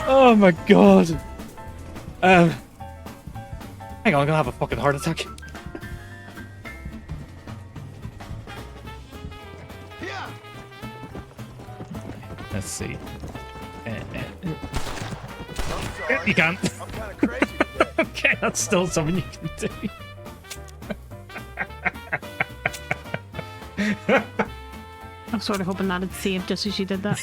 Oh my god. Hang on, I'm gonna have a fucking heart attack. Let's see. You can't. I'm kind of crazy today. Okay, that's still something you can do. I'm sort of hoping that it saved just as you did that.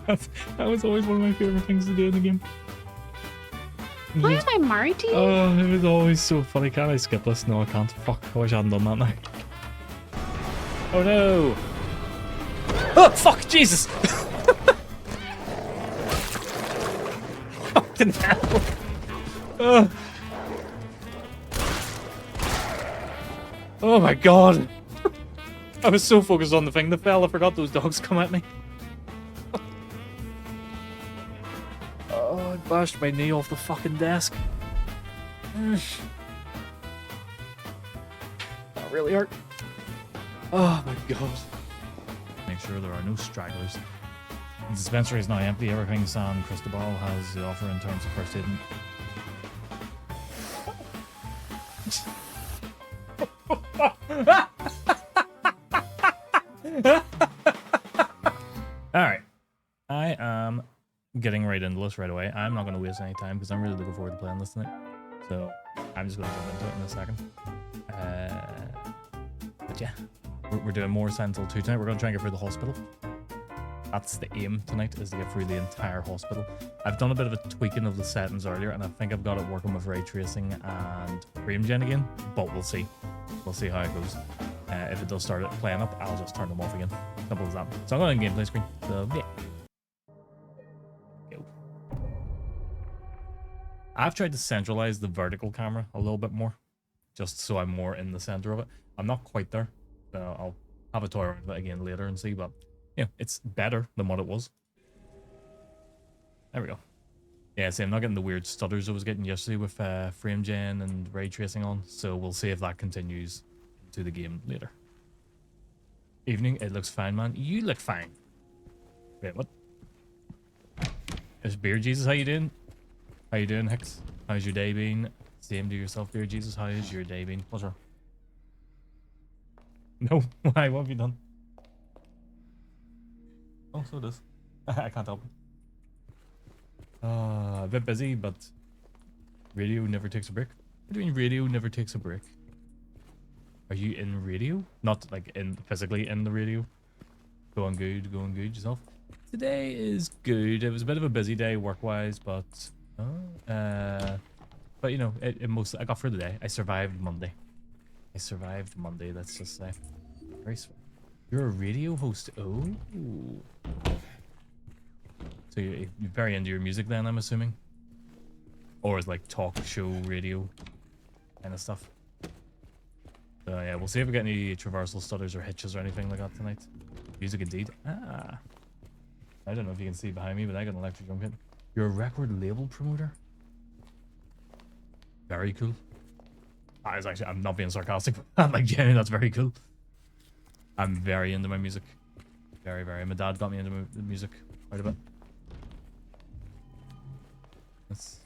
That was always one of my favorite things to do in the game. Why am I married to you? Oh, it was always so funny. Can I skip this? No, I can't. Fuck, I wish I hadn't done that now. Oh no! Oh, fuck, Jesus! Fucking hell! Oh my god! I was so focused on the thing that fell, I forgot those dogs come at me. Oh, I bashed my knee off the fucking desk. That really hurt. Oh my god. Make sure there are no stragglers. The dispensary is now empty. Everything San Cristobal has to offer in terms of first aid. Alright. I am getting right into this right away. I'm not going to waste any time because I'm really looking forward to playing this tonight. So I'm just going to jump into it in a second. But yeah, we're doing more Sentinel 2 tonight. We're going to try and get through the hospital. That's the aim tonight, is to get through the entire hospital. I've done a bit of a tweaking of the settings earlier, and I think I've got it working with ray tracing and frame gen again, but we'll see. We'll see how it goes. If it does start playing up, I'll just turn them off again. Simple as that. So I'm going to gameplay screen. So yeah. Go. I've tried to centralize the vertical camera a little bit more, just so I'm more in the center of it. I'm not quite there. So I'll have a toy around with it again later and see, but yeah, it's better than what it was. There we go. Yeah, see, I'm not getting the weird stutters I was getting yesterday with frame gen and ray tracing on, so we'll see if that continues into the game later. Evening, it looks fine, man. You look fine. Wait, what? It's Beer Jesus, how you doing? How you doing, Hicks? How's your day been? Same to yourself, Beer Jesus. How is your day been? What's wrong? No, why? What have you done? Oh, so it is. I can't help it. A bit busy, but radio never takes a break. What do you mean radio never takes a break? Are you in radio? Not like in physically in the radio. Going good yourself. Today is good. It was a bit of a busy day work-wise, but you know, I got through the day. I survived Monday. Let's just say. Very sweet. You're a radio host. Oh. So you're very into your music then, I'm assuming? Or is like talk show radio kind of stuff? So yeah, we'll see if we get any traversal stutters or hitches or anything like that tonight. Music indeed. Ah. I don't know if you can see behind me, but I got an electric drum kit. You're a record label promoter? Very cool. I'm not being sarcastic. I'm like, yeah, that's very cool. I'm very into my music. Very, very. My dad got me into the music quite a bit. That's...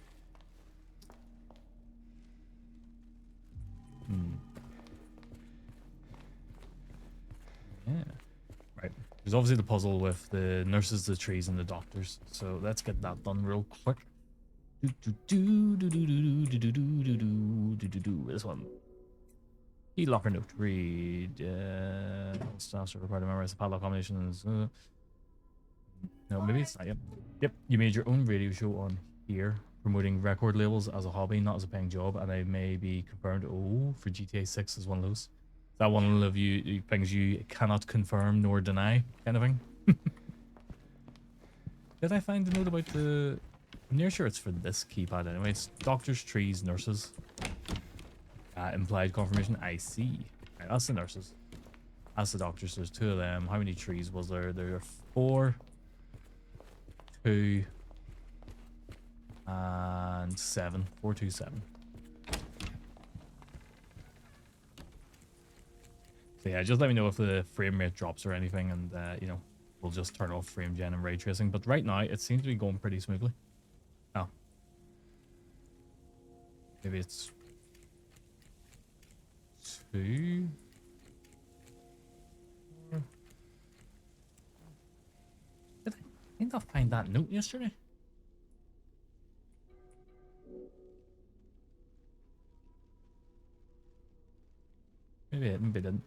Yeah. Right. There's obviously the puzzle with the nurses, the trees, and the doctors. So let's get that done real quick. This one. Key locker note. Read. Staffs are required to memorize the padlock combinations. No, maybe it's not. Yep. You made your own radio show on here, promoting record labels as a hobby, not as a paying job, and I may be confirmed. Oh, for GTA 6 is one of those. Is that one of you things you cannot confirm nor deny, kind of thing? Did I find a note about the? I'm near sure it's for this keypad anyway. It's doctors, trees, nurses. Implied confirmation. I see. Right, that's the nurses. That's the doctors. There's two of them. How many trees was there? There are 4, 2, and 7. 4, 2, 7. So yeah, just let me know if the frame rate drops or anything, and you know, we'll just turn off frame gen and ray tracing. But right now, it seems to be going pretty smoothly. Oh, maybe it's 2. Did I think I'll find that note yesterday? Maybe it didn't.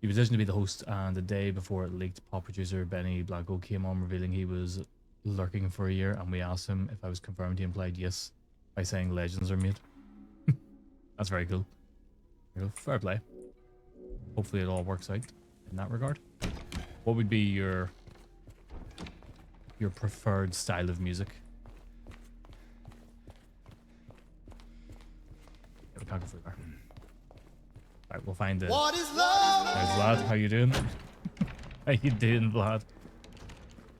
He was destined to be the host, and the day before it leaked, pop producer Benny Blacko came on revealing he was lurking for a year, and we asked him if I was confirmed. He implied yes by saying legends are made. That's very cool. Fair play. Hopefully it all works out in that regard. What would be your preferred style of music? Yeah, we can't go through there. Right, we'll find it. What is love? There's Vlad. How you doing? How you doing, Vlad?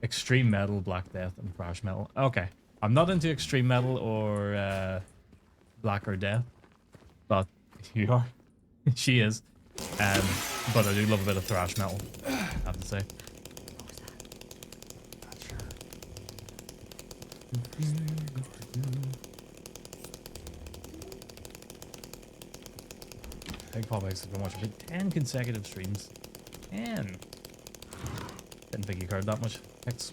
Extreme metal, Black Death, and thrash metal. Okay, I'm not into extreme metal or Black or Death, but you are. She is. But I do love a bit of thrash metal, I have to say. Big Pop X has been watching for 10 consecutive streams. 10. Didn't think you cared that much. Thanks.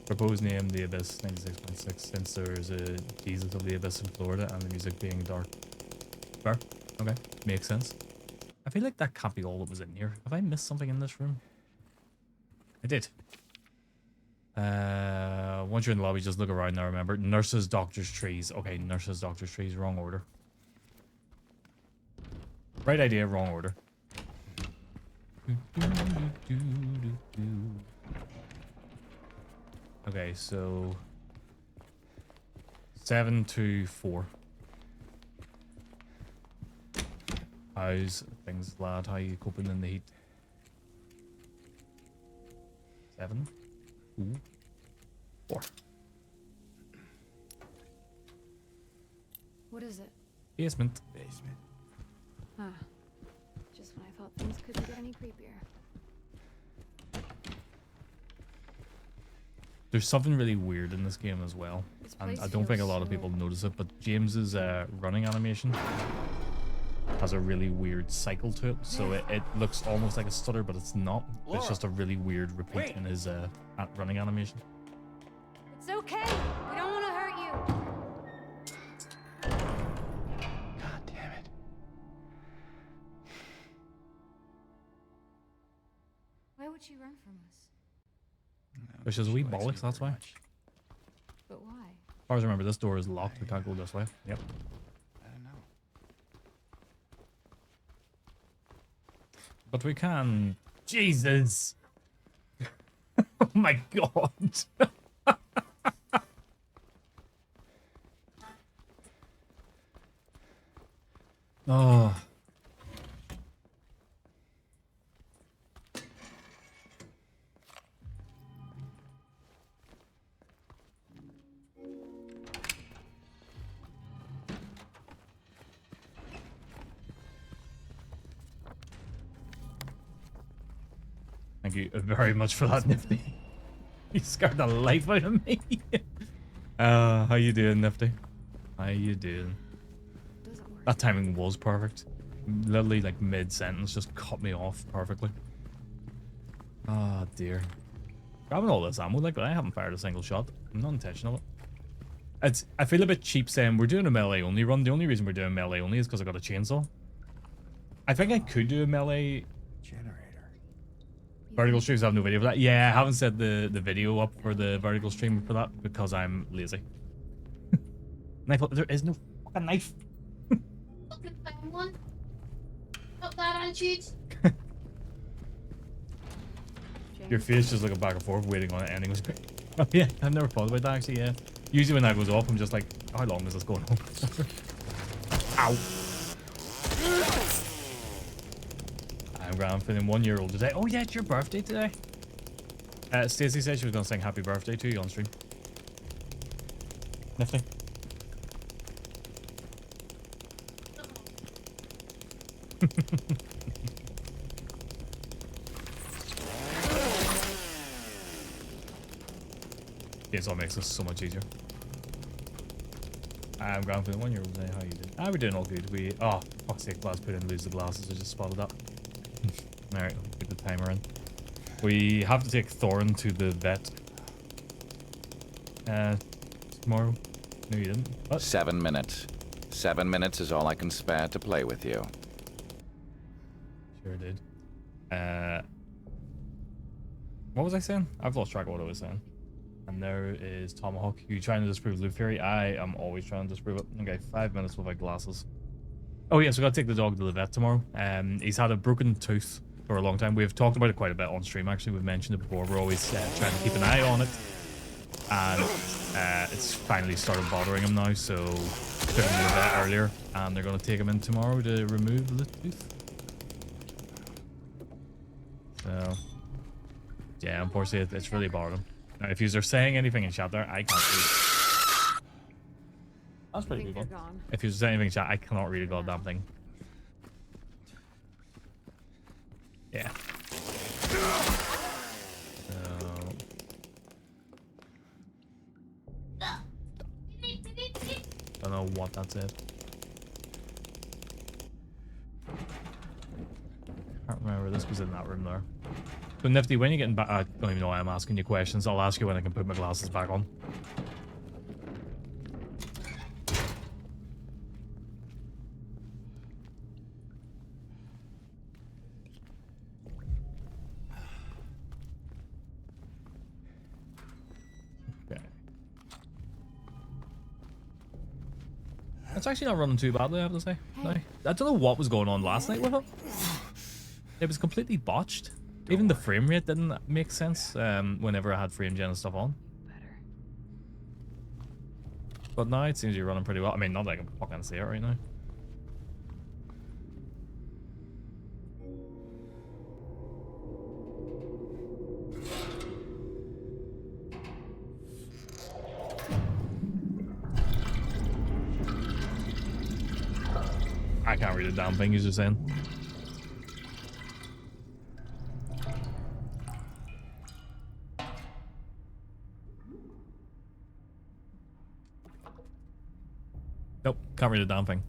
Proposed name The Abyss 96.6 since there's a Jesus of the Abyss in Florida and the music being dark. Fair. Okay. Makes sense. I feel like that can't be all that was in here. Have I missed something in this room? I did. Once you're in the lobby, just look around now, remember. Nurses, doctors, trees. Okay, nurses, doctors, trees. Wrong order. Right idea, wrong order. Okay, so 7 to 4. How's things, lad? How you coping in the heat? 7. Ooh. 4. What is it? Basement. Ah, just when I thought things couldn't get any creepier. There's something really weird in this game as well, This and place I don't think a feels lot of so- people notice it, but James's running animation has a really weird cycle to it, so it looks almost like a stutter, but it's not. It's Laura. just a really weird repeat in his running animation. It's okay. We don't want to hurt you. God damn it. Why would she run from us? Which is a wee bollocks, that's why. But why? As far as I remember, this door is locked. We can't go this way. Yep. I don't know. But we can. Jesus! Oh my god! Oh. Thank you very much for that, Nifty. You scared the life out of me. How you doing, Nifty? How you doing? Doesn't work. That timing was perfect. Literally, like mid-sentence, just cut me off perfectly. Oh dear. Grabbing all this ammo, like I haven't fired a single shot. I'm not intentional. I feel a bit cheap saying we're doing a melee only run. The only reason we're doing melee only is because I got a chainsaw. I think I could do a melee. Generator. Vertical streams have no video for that. Yeah, I haven't set the video up for the vertical stream for that because I'm lazy. Knife. There is no fucking knife. Look at that one. Not that attitude. Your face just looking back and forth, waiting on it ending was great. Oh, yeah, I've never thought about that actually. Yeah. Usually when that goes off, I'm just like, how long is this going on? Ow. I'm grand, feeling 1 year old today. Oh yeah, it's your birthday today. Stacey said she was gonna sing happy birthday to you on stream. Nifty. This all makes this so much easier. I'm going for the 1 year old now. How you doing? We're doing all good. We fuck's sake, glass put in, lose the glasses. I just spotted that. Alright, get the timer in. We have to take Thorin to the vet. Tomorrow. No, you didn't. What? 7 minutes. 7 minutes is all I can spare to play with you. Sure did. What was I saying? I've lost track of what I was saying. And there is Tomahawk. You trying to disprove Loot Fury? I am always trying to disprove it. Okay, 5 minutes without glasses. Oh yeah, so we gotta take the dog to the vet tomorrow. He's had a broken tooth for a long time. We've talked about it quite a bit on stream, actually. We've mentioned it before. We're always trying to keep an eye on it. And it's finally started bothering him now, so took him to the vet earlier. And they're gonna take him in tomorrow to remove the tooth. So, yeah, unfortunately, it's really bothered him. Now, if you're saying anything in chat there, I can't read. That's pretty good. Gone. If you're saying anything in chat, I cannot read a goddamn thing. Yeah. Don't know what that said. Can't remember. This was in that room there. So Nifty, when you're getting back, I don't even know why I'm asking you questions. I'll ask you when I can put my glasses back on. Okay. It's actually not running too badly, I have to say. No. I don't know what was going on last night with it. It was completely botched. Even the frame rate didn't make sense whenever I had frame gen and stuff on. Better. But now it seems to be running pretty well. I mean, not that I can fucking see it right now. I can't read a damn thing you're saying. Nope, can't read a damn thing.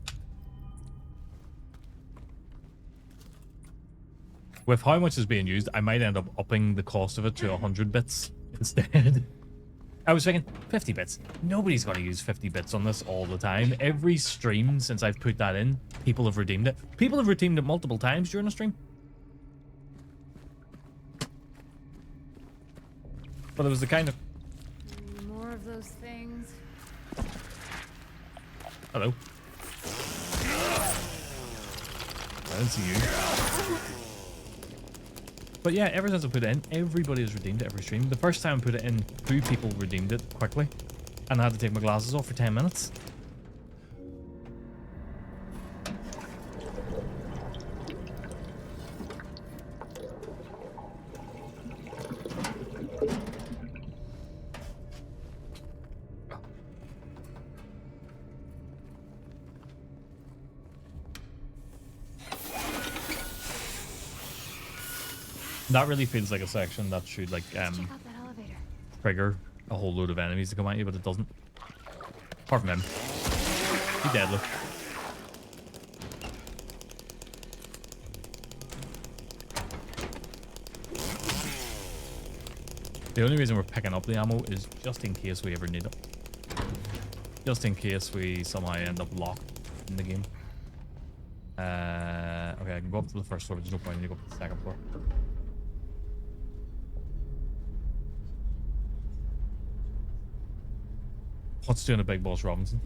With how much is being used, I might end up upping the cost of it to 100 bits instead. I was thinking 50 bits. Nobody's going to use 50 bits on this all the time. Every stream since I've put that in, people have redeemed it. People have redeemed it multiple times during a stream. But it was the kind of... More of those things. Hello. I didn't see you. But yeah, ever since I put it in, everybody has redeemed it every stream. The first time I put it in, 2 people redeemed it quickly. And I had to take my glasses off for 10 minutes. That really feels like a section that should like Check out that elevator. trigger a whole load of enemies to come at you, but it doesn't. Apart from him. He dead, look. The only reason we're picking up the ammo is just in case we ever need it. Just in case we somehow end up locked in the game. Okay, I can go up to the first floor, but there's no point in you go up to the second floor. What's doing a Big Boss Robinson?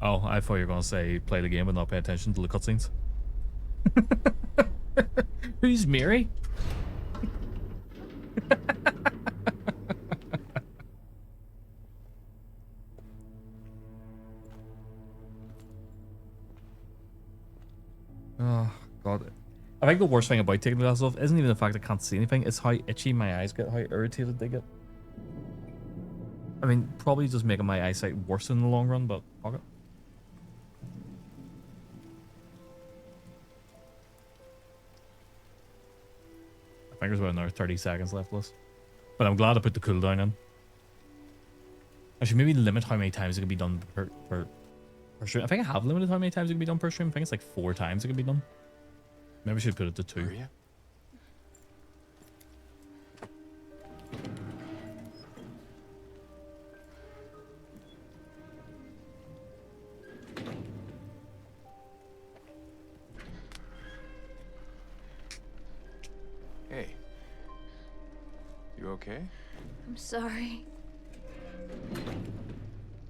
Oh, I thought you were going to say play the game but not pay attention to the cutscenes. Who's Mary? Oh, God. I think the worst thing about taking the glasses off isn't even the fact I can't see anything, it's how itchy my eyes get, how irritated they get. I mean, probably just making my eyesight worse in the long run, but fuck it. think there's about another 30 seconds left, Liz. But I'm glad I put the cooldown in. I should maybe limit how many times it can be done per stream. I think I have limited how many times it can be done per stream. I think it's like 4 times it can be done. Maybe I should put it to 2. Are you? Hey. You okay? I'm sorry.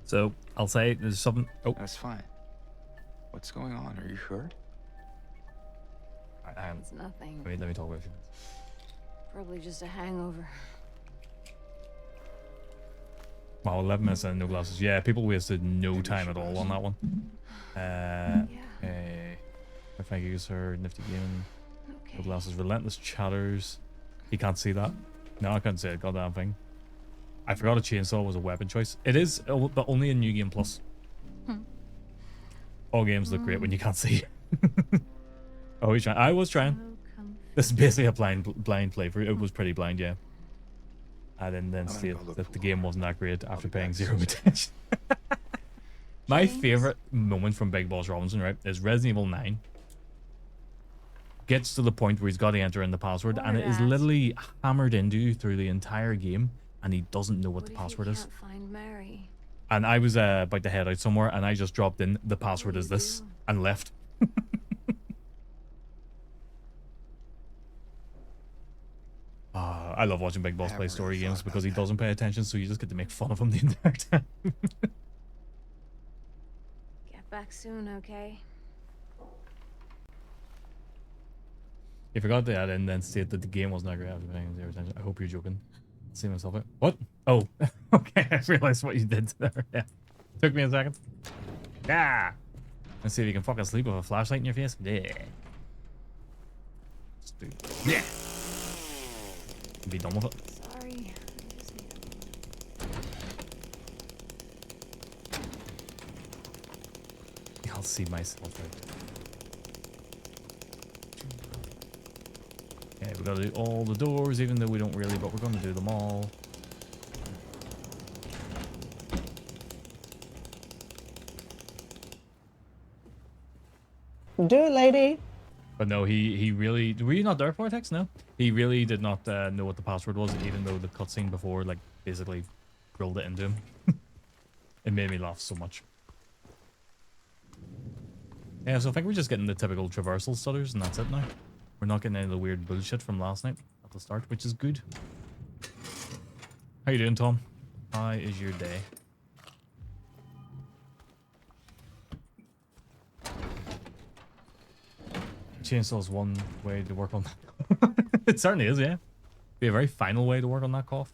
So I'll say there's something. Oh, That's fine. What's going on? Are you hurt? It's nothing. Wait, let me talk about it. Probably just a hangover. Wow, 11 minutes and no glasses. Yeah, people wasted no Maybe time she at all was. on that one. Yeah. Okay. Thank you, sir. Nifty gaming. No Okay. glasses. Relentless chatters. You can't see that. No, I can't see it. Goddamn thing. I forgot a chainsaw was a weapon choice. It is, but only in New Game Plus. All games look great when you can't see. Oh, he's trying. I was trying. This is basically a blind playthrough. It was pretty blind, yeah. I didn't then I'm gonna see go look that for the game wasn't that great I'll after be paying back 0 soon. attention. My James? favorite moment from Big Boss Robinson, right, is Resident Evil 9. Gets to the point where he's got to enter in the password, and it is Word at. literally hammered into you through the entire game, and he doesn't know what the What if password you is. can't find Mary? And I was about to head out somewhere, and I just dropped in the password do is you this, do? and left. I love watching Big Boss play haven't story really games thought because he about that. doesn't pay attention, so you just get to make fun of him the entire time. Get back soon, okay? He forgot to add in then state that the game wasn't that great after paying 0 attention. I hope you're joking. See myself out. What? Oh, okay. I realized what you did there. Yeah. Took me a second. Yeah. Let's see if you can fucking sleep with a flashlight in your face. Yeah. Stupid. Yeah. Be done with it. Sorry. I just need I'll see myself out. Okay, we gotta do all the doors, even though we don't really, but we're gonna do them all. Do it, lady. But no, he really... Were you not there for it, Hex? No? He really did not know what the password was, even though the cutscene before, like, basically drilled it into him. It made me laugh so much. Yeah, so I think we're just getting the typical traversal stutters, and that's it now. We're not getting any of the weird bullshit from last night at the start, which is good. How you doing, Tom? How is your day? Chainsaw's one way to work on that. It certainly is, yeah. Be a very final way to work on that cough.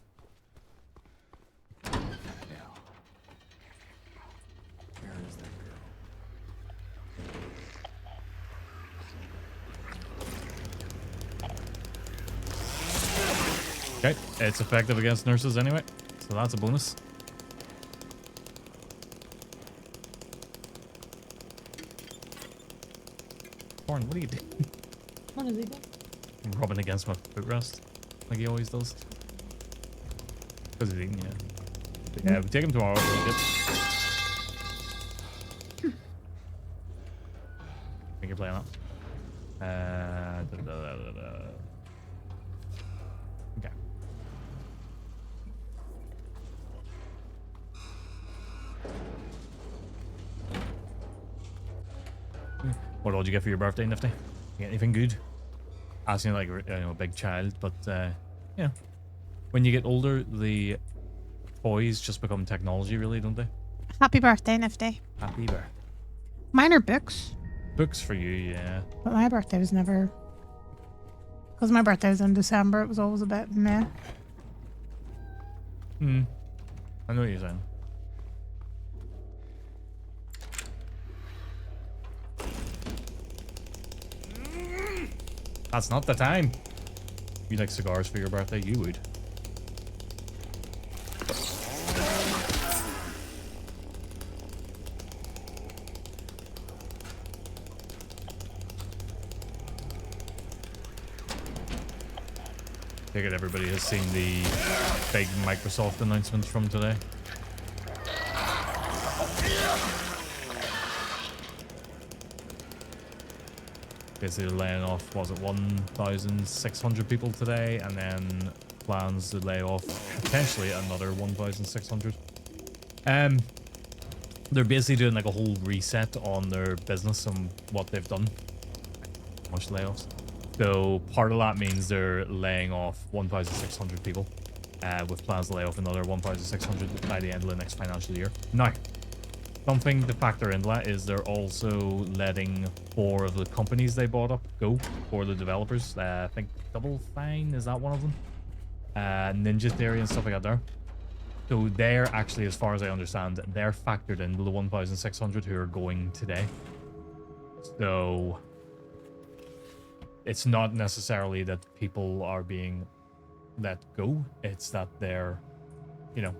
Now. Where is that girl? Okay, it's effective against nurses anyway, so that's a bonus. Corn, what are you doing? What is he doing? Rubbing against my footrest, like he always does. Because he's eating, yeah. But yeah, we take him tomorrow. I think you're playing that. Okay. What did you get for your birthday, Nifty? You get anything good? Asking like a big child, but yeah. When you get older, the toys just become technology, really, don't they? Happy birthday, Nifty. Happy birthday. Mine are books, Books for you, yeah. but my birthday was never. Because my birthday was in December, it was always a bit meh. Hmm. I know what you're saying. That's not the time. You like cigars for your birthday? You would. Take it everybody has seen the big Microsoft announcement from today. Basically laying off, was it 1,600 people today, and then plans to lay off potentially another 1,600. They're basically doing like a whole reset on their business and what they've done. Much layoffs. So part of that means they're laying off 1,600 people, with plans to lay off another 1,600 by the end of the next financial year. Now, something to factor into that is they're also letting 4 of the companies they bought up go, for the developers. I think Double Fine, is that one of them? Ninja Theory and stuff like that there. So they're actually, as far as I understand, they're factored into the 1,600 who are going today. So it's not necessarily that people are being let go. It's that they're, you know,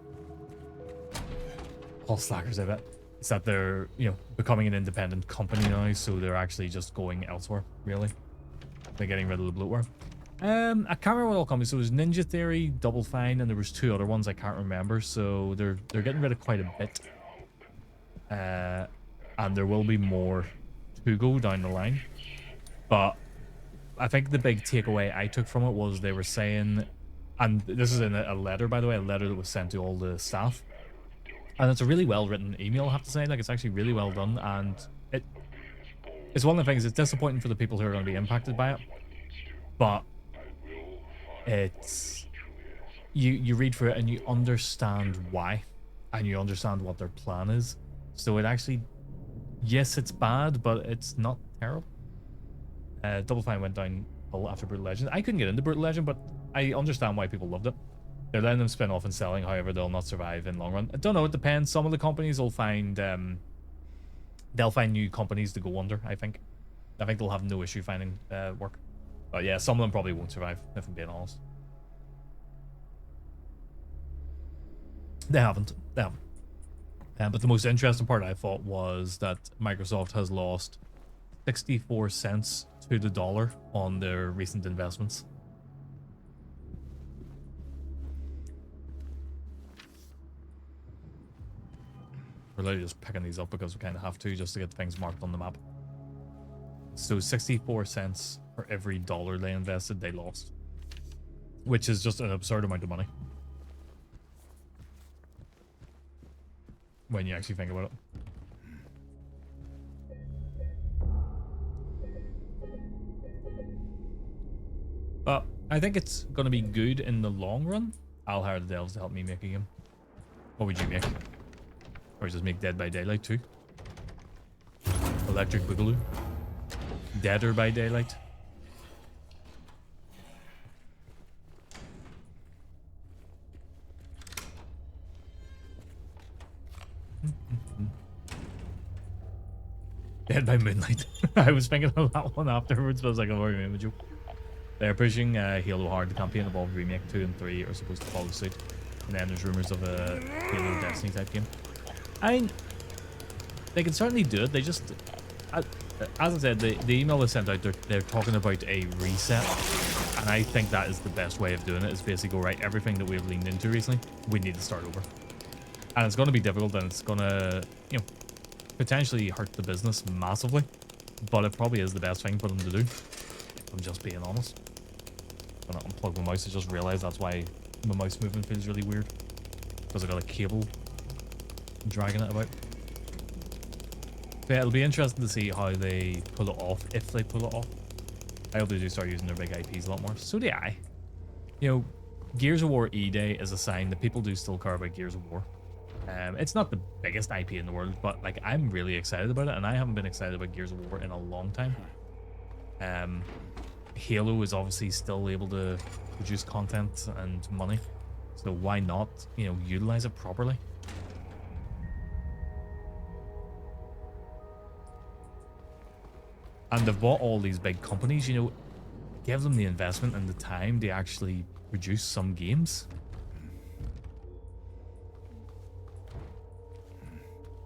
all slackers, I bet. It's that they're, you know, becoming an independent company now, so they're actually just going elsewhere, really. They're getting rid of the bloatware. I can't remember what all companies. So it was Ninja Theory, Double Fine, and there was 2 other ones I can't remember. So they're getting rid of quite a bit. And there will be more to go down the line. But I think the big takeaway I took from it was they were saying, and this is in a letter, by the way, a letter that was sent to all the staff. And it's a really well written email, I have to say. Like, it's actually really well done, and it's one of the things. It's disappointing for the people who are going to be impacted by it, but it's you read through it and you understand why, and you understand what their plan is. So it actually, yes, it's bad, but it's not terrible. Double Fine went down after Brutal Legend. I couldn't get into Brutal Legend, but I understand why people loved it. They're letting them spin off and selling, however, they'll not survive in long run. I don't know, it depends. Some of the companies will find they'll find new companies to go under, I think. I think they'll have no issue finding work. But yeah, some of them probably won't survive, if I'm being honest. They haven't. They haven't. But the most interesting part, I thought, was that Microsoft has lost 64 cents to the dollar on their recent investments. We're literally just picking these up because we kind of have to, just to get things marked on the map. So 64 cents for every dollar they invested, they lost. Which is just an absurd amount of money, when you actually think about it. But I think it's going to be good in the long run. I'll hire the devs to help me make a game. What would you make? Or just make Dead by Daylight too? Electric Boogaloo? Deader by Daylight? Dead by Moonlight. I was thinking of that one afterwards, but I was like, oh, wait a joke. They're pushing Halo hard. The campaign Evolved Remake 2 and 3 are supposed to follow suit. And then there's rumors of a Halo Destiny type game. They can certainly do it. They just, as I said, the email was sent out. They're talking about a reset, and I think that is the best way of doing it. Is basically go, right, everything that we've leaned into recently, we need to start over, and it's going to be difficult, and it's going to, you know, potentially hurt the business massively, but it probably is the best thing for them to do. If I'm just being honest. When I unplug my mouse, I just realized that's why my mouse movement feels really weird, because I got a cable dragging it about. But yeah, it'll be interesting to see how they pull it off, if they pull it off. I hope they do start using their big IPs a lot more. So do I. You know, Gears of War E-Day is a sign that people do still care about Gears of War. It's not the biggest IP in the world, but like, I'm really excited about it, and I haven't been excited about Gears of War in a long time. Halo is obviously still able to produce content and money, so why not, you know, utilize it properly? And they've bought all these big companies, you know, give them the investment and the time to actually produce some games.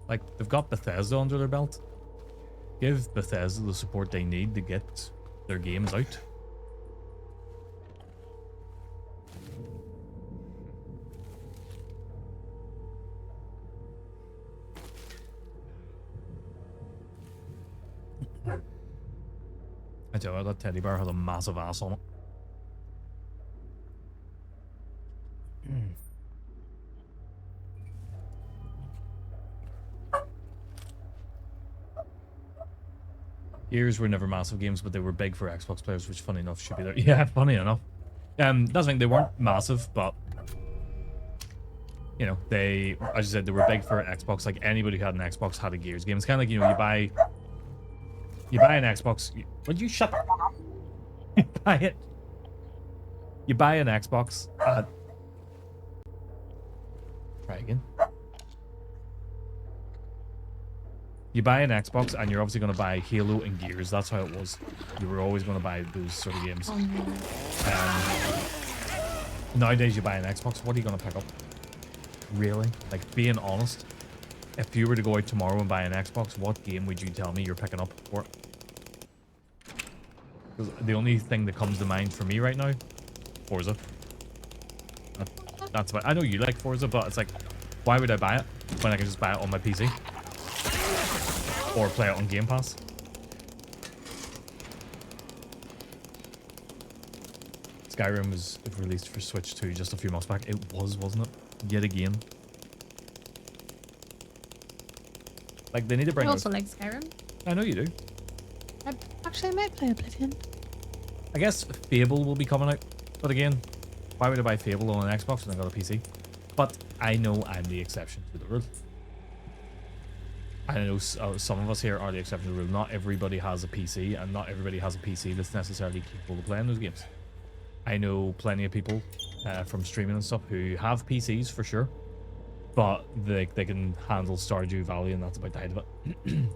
Like, they've got Bethesda under their belt. Give Bethesda the support they need to get their games out. tell you, that teddy bear has a massive ass on it. Gears were never massive games, but they were big for Xbox players, which funny enough should be there. Yeah, funny enough. That's the thing, they weren't massive, but you know, they, as I said, they were big for Xbox. Like anybody who had an Xbox had a Gears game. It's kind of like, you know, you buy an Xbox. Would you shut up? You buy it. You buy an Xbox. Try again. You buy an Xbox and you're obviously going to buy Halo and Gears. That's how it was. You were always going to buy those sort of games. Nowadays, you buy an Xbox. What are you going to pick up? Really? Like, being honest, if you were to go out tomorrow and buy an Xbox, what game would you tell me you're picking up for it? Because the only thing that comes to mind for me right now, Forza. That's about, I know you like Forza, but it's like, why would I buy it when I can just buy it on my PC? Or play it on Game Pass? Skyrim was released for Switch 2 just a few months back. It was, wasn't it? Yet again. Like, they need to bring I out... also like Skyrim. I know you do. Actually, I might play Oblivion. I guess Fable will be coming out. But again, why would I buy Fable on an Xbox when I got a PC? But I know I'm the exception to the rule. I know some of us here are the exception to the rule. Not everybody has a PC, and not everybody has a PC that's necessarily capable of playing those games. I know plenty of people from streaming and stuff who have PCs for sure, but they can handle Stardew Valley, and that's about the height of it.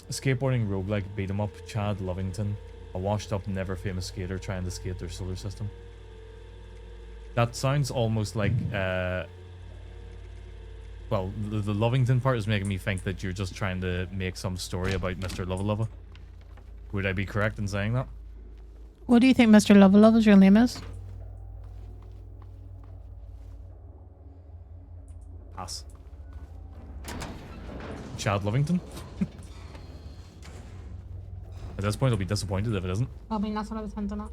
Skateboarding roguelike beat 'em up. Chad Lovington, a washed up, never famous skater trying to skate their solar system. That sounds almost like well, the Lovington part is making me think that you're just trying to make some story about Mr. Lova. Would I be correct in saying that? What do you think Mr. Love's real name is? Pass. Chad Lovington? At this point, I'll be disappointed if it isn't. I mean, that's what I was hinting at.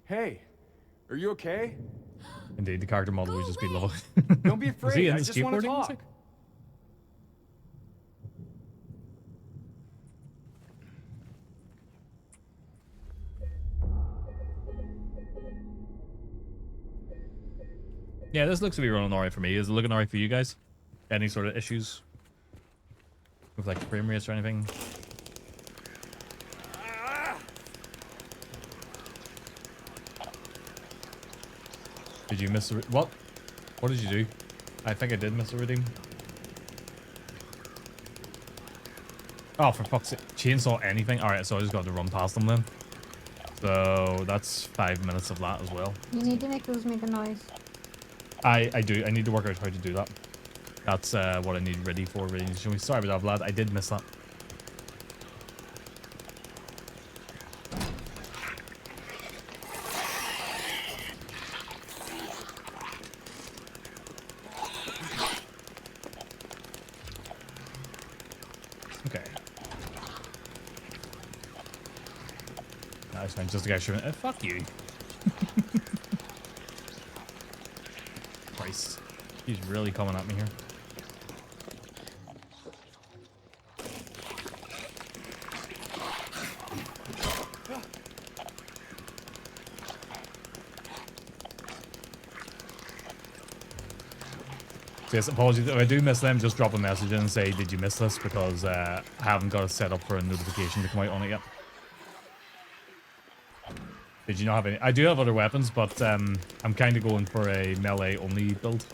Hey, are you okay? Indeed, the character model would just be Lova. Don't be Was he afraid. in I the just want to skateboarding talk. music? Yeah, this looks to be running alright for me. Is it looking alright for you guys? Any sort of issues with like frame rates or anything? Did you miss the what? What did you do? I think I did miss the redeem. Oh, for fuck's sake. Chainsaw anything? Alright, so I just got to run past them then. So that's 5 minutes of that as well. You need to make those make a noise. I do. I need to work out how to do that. That's what I need ready for. Ready to show me. Sorry about that, Vlad. I did miss that. Okay. That's fine. Just a guy shooting. Fuck you. Christ. He's really coming at me here. So yes, apologies. If I do miss them, just drop a message in and say, did you miss this? Because I haven't got it set up for a notification to come out on it yet. Did you not have any? I do have other weapons, but I'm kind of going for a melee only build.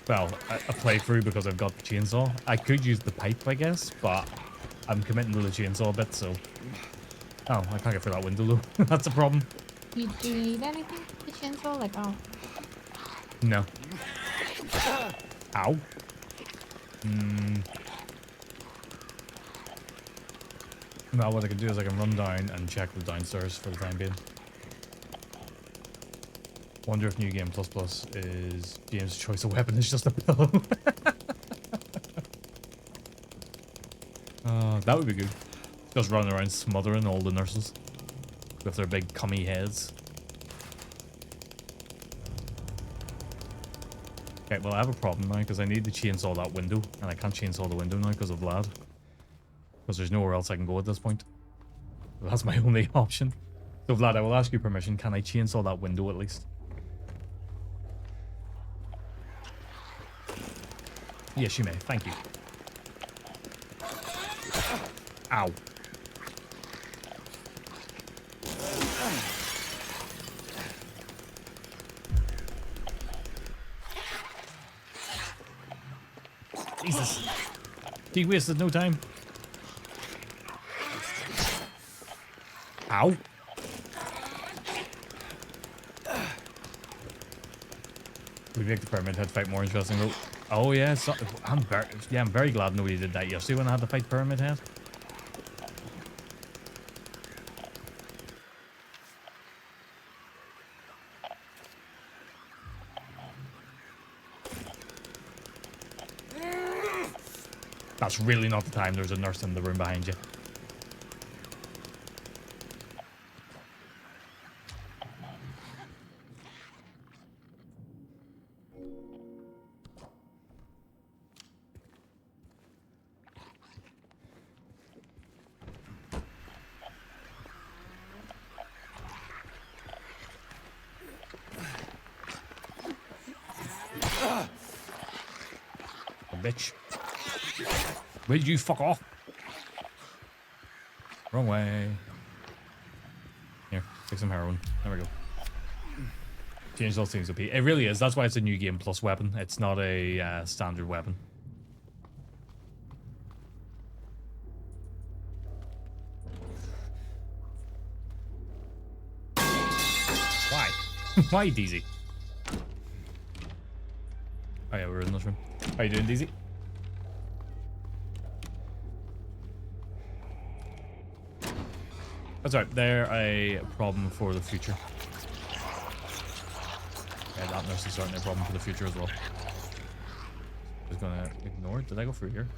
Well, a playthrough because I've got the chainsaw. I could use the pipe, I guess, but I'm committing to the chainsaw a bit, so... Oh, I can't get through that window though. That's a problem. Do you need anything to chainsaw? Like, oh. No. Ow. Now what I can do is I can run down and check the downstairs for the time being. Wonder if New Game Plus Plus is James' choice of weapon is just a pillow. That would be good. Just running around smothering all the nurses with their big cummy heads. Okay, well I have a problem now because I need to chainsaw that window and I can't chainsaw the window now because of Vlad. Because there's nowhere else I can go at this point. So that's my only option. So Vlad, I will ask you permission. Can I chainsaw that window at least? Yes, you may. Thank you. Ow. Jesus. He wasted no time. Ow. We make the Pyramid Head fight more interesting though. Oh yeah, so, I'm very glad nobody did that yesterday when I had to fight Pyramid Head. That's really not the time. There's a nurse in the room behind you. Bitch. Where did you fuck off? Wrong way. Here, take some heroin. There we go. Change those things OP. It really is. That's why it's a New Game Plus weapon. It's not a standard weapon. Why? Why, DZ? Oh yeah, we're in this room. How you doing, DZ? That's alright, they're a problem for the future. Yeah, that nurse is certainly a problem for the future as well. Just gonna ignore it. Did I go through here?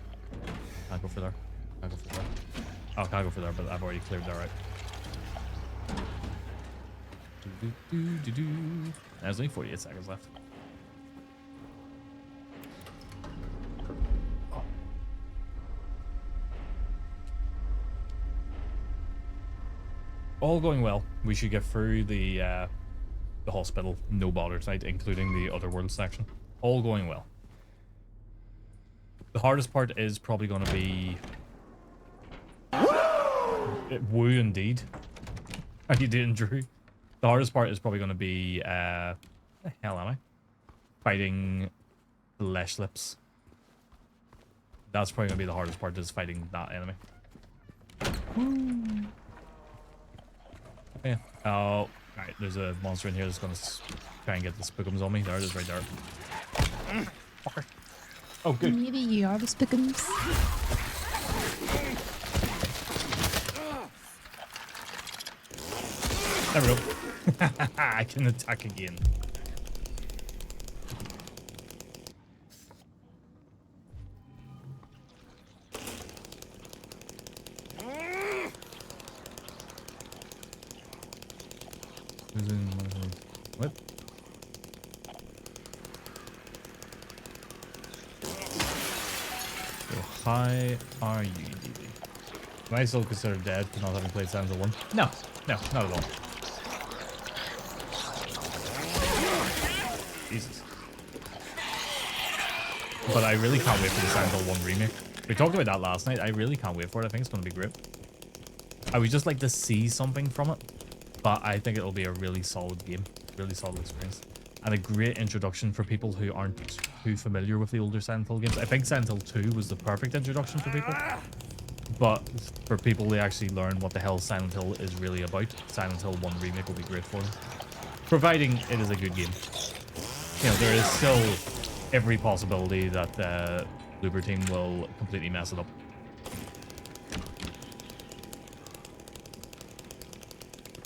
Can't go through there. Can't go through there. Oh, can't go through there, but I've already cleared that right. There's only 48 seconds left. All going well. We should get through the hospital, no bother tonight, including the otherworld section. All going well. The hardest part is probably going to be... Woo, indeed. How you doing, Drew? The hardest part is probably going to be... Where the hell am I? Fighting Flesh Lips. That's probably going to be the hardest part, is fighting that enemy. Yeah. Oh, right. There's a monster in here that's gonna try and get the spookums on me. There it is, right there. Fucker. Oh, good. Maybe you are the spookums. There we go. I can attack again. What? So high are you, DB? Am I still considered dead for not having played Silent Hill 1? No, no, not at all. Jesus. But I really can't wait for the Silent Hill 1 remake. We talked about that last night. I really can't wait for it. I think it's going to be great. I would just like to see something from it. But I think it'll be a really solid game, really solid experience, and a great introduction for people who aren't too familiar with the older Silent Hill games. I think Silent Hill 2 was the perfect introduction for people, but for people to actually learn what the hell Silent Hill is really about, Silent Hill 1 remake will be great for them, providing it is a good game. You know, there is still every possibility that the Bloober team will completely mess it up.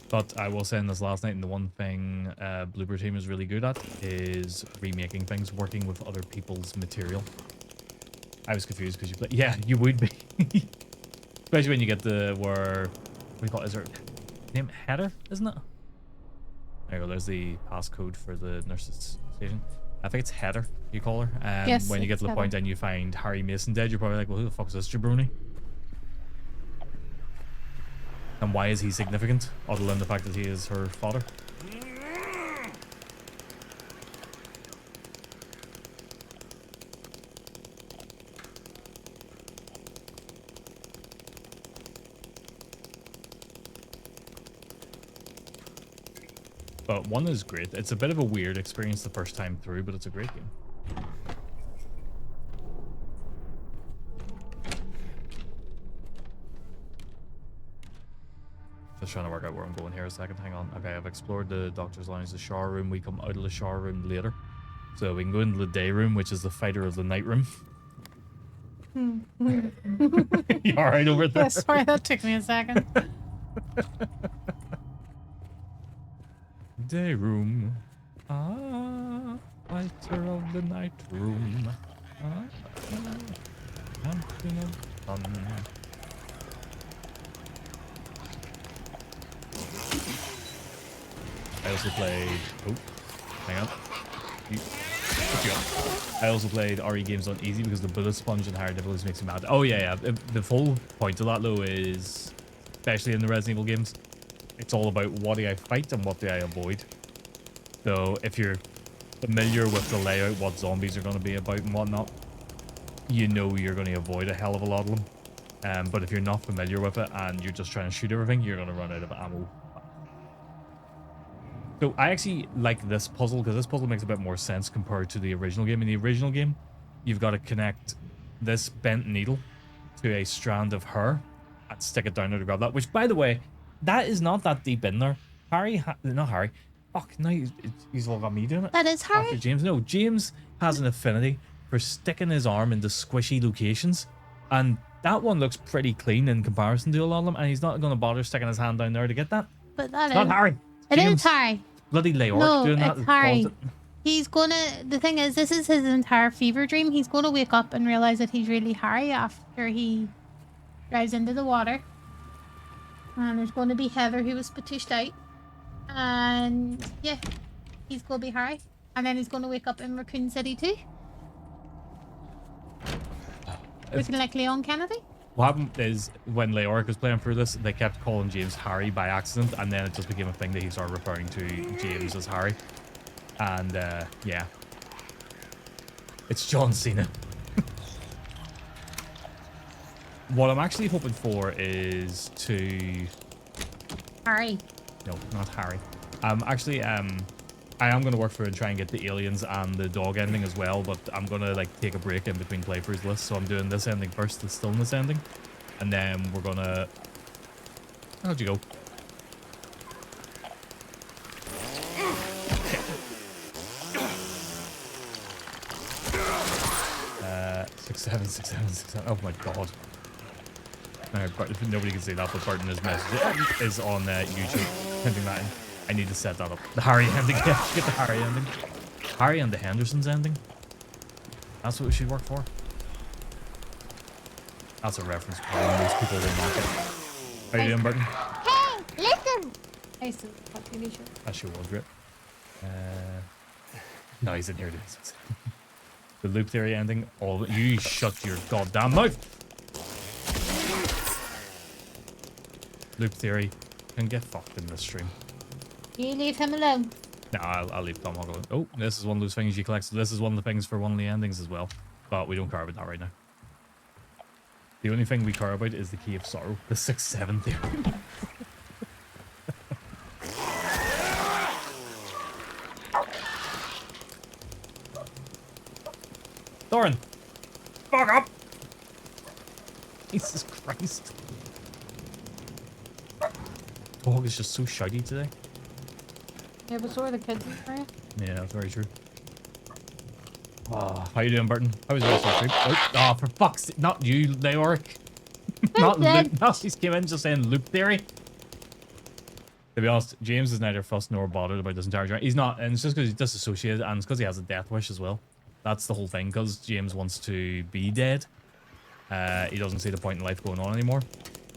But I will say in this last night, and the one thing Bloober Team is really good at is remaking things, working with other people's material. I was confused because you play. Yeah, you would be. Especially when you get the what do you call it? Is there name header, isn't it? There you go. There's the passcode for the nurse's station. I think it's header, you call her. Yes, When you get it's to the point Heather. and you find Harry Mason dead, you're probably like, well, who the fuck is this jabroni? And why is he significant, other than the fact that he is her father? But 1 is great. It's a bit of a weird experience the first time through, but it's a great game. Just trying to work out where I'm going here a second. Hang on. Okay, I've explored the doctor's lounge, the shower room. We come out of the shower room later. So we can go into the day room, which is the fighter of the night room. You alright over there? Yeah, sorry, that took me a second. Day room. Ah, fighter of the night room. Champion of fun. I also played. Oh, hang on. What you got? I also played RE games on easy because the bullet sponge and higher difficulties makes me mad. Oh yeah. The full point of that though is, especially in the Resident Evil games, it's all about what do I fight and what do I avoid. So if you're familiar with the layout, what zombies are going to be about and whatnot, you know you're going to avoid a hell of a lot of them. But if you're not familiar with it and you're just trying to shoot everything, you're going to run out of ammo. So I actually like this puzzle because this puzzle makes a bit more sense compared to the original game. In the original game, you've got to connect this bent needle to a strand of hair and stick it down there to grab that. Which, by the way, that is not that deep in there. Not Harry. Fuck, now he's all got me doing it. That is After Harry? James. No, James has an affinity for sticking his arm into squishy locations. And that one looks pretty clean in comparison to a lot of them. And he's not going to bother sticking his hand down there to get that. But that It's not is... Harry. It James. is Harry. Bloody Leoric No, doing that. it's Harry. caused it. He's gonna... The thing is, this is his entire fever dream. He's gonna wake up and realize that he's really Harry after he dives into the water. And there's going to be Heather who was patushed out. And yeah, he's gonna be Harry. And then he's gonna wake up in Raccoon City too. Looking like Leon Kennedy. What happened is when Leoric was playing through this, they kept calling James Harry by accident, and then it just became a thing that he started referring to James as Harry. And yeah, it's John Cena. What I'm actually hoping for is to... Harry. No, not Harry. Actually, I am going to work for it and try and get the aliens and the dog ending as well, but I'm going to like take a break in between playthroughs lists, so I'm doing this ending first, the Stillness ending, and then we're going to... How'd you go? 6, 7, 6, 7, 6, 7. Oh my god. Nobody can see that, but Burton is message is on YouTube. Hinting that in. I need to set that up. The Harry ending. Yeah, get the Harry ending. Harry and the Hendersons ending. That's what we should work for. That's a reference point. Most people will mark it. How you doing, Burton? Hey, listen! I used to watch TV show. That sure was great. No, he's in here doing something. The loop theory ending. Oh, you shut your goddamn mouth! Loop theory can get fucked in this stream. You leave him alone. No, I'll leave Tom Hoggle. Oh, this is one of those things you collect. So this is one of the things for one of the endings as well. But we don't care about that right now. The only thing we care about is the Key of Sorrow. The 6-7 theory. Thorin! Fuck up! Jesus Christ. Dog is just so shouty today. Yeah, but so are the kids, right? Yeah, that's very true. Oh, how you doing, Burton? How was the rest of the trip? Oh, for fuck's sake. Not you, Leoric. Not dead. Loop. No, he's came in just saying loop theory. To be honest, James is neither fussed nor bothered about this entire journey. He's not, and it's just because he's disassociated, and it's because he has a death wish as well. That's the whole thing, because James wants to be dead. He doesn't see the point in life going on anymore.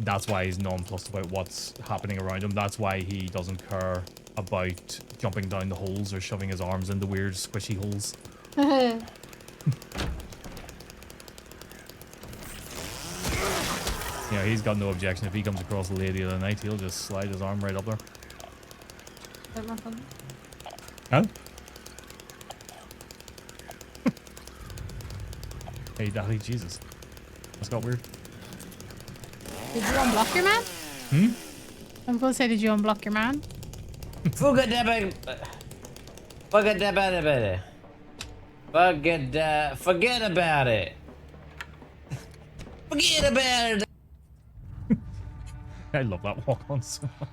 That's why he's nonplussed about what's happening around him. That's why he doesn't care about jumping down the holes or shoving his arms into weird squishy holes. You know, he's got no objection. If he comes across a lady of the night, he'll just slide his arm right up there. Huh? Hey, Daddy, Jesus. That's got weird. Did you unblock your man? Hmm? I was gonna say, did you unblock your man? Forget about it. Forget about it. Forget about it. Forget about it. I love that walk-on so much.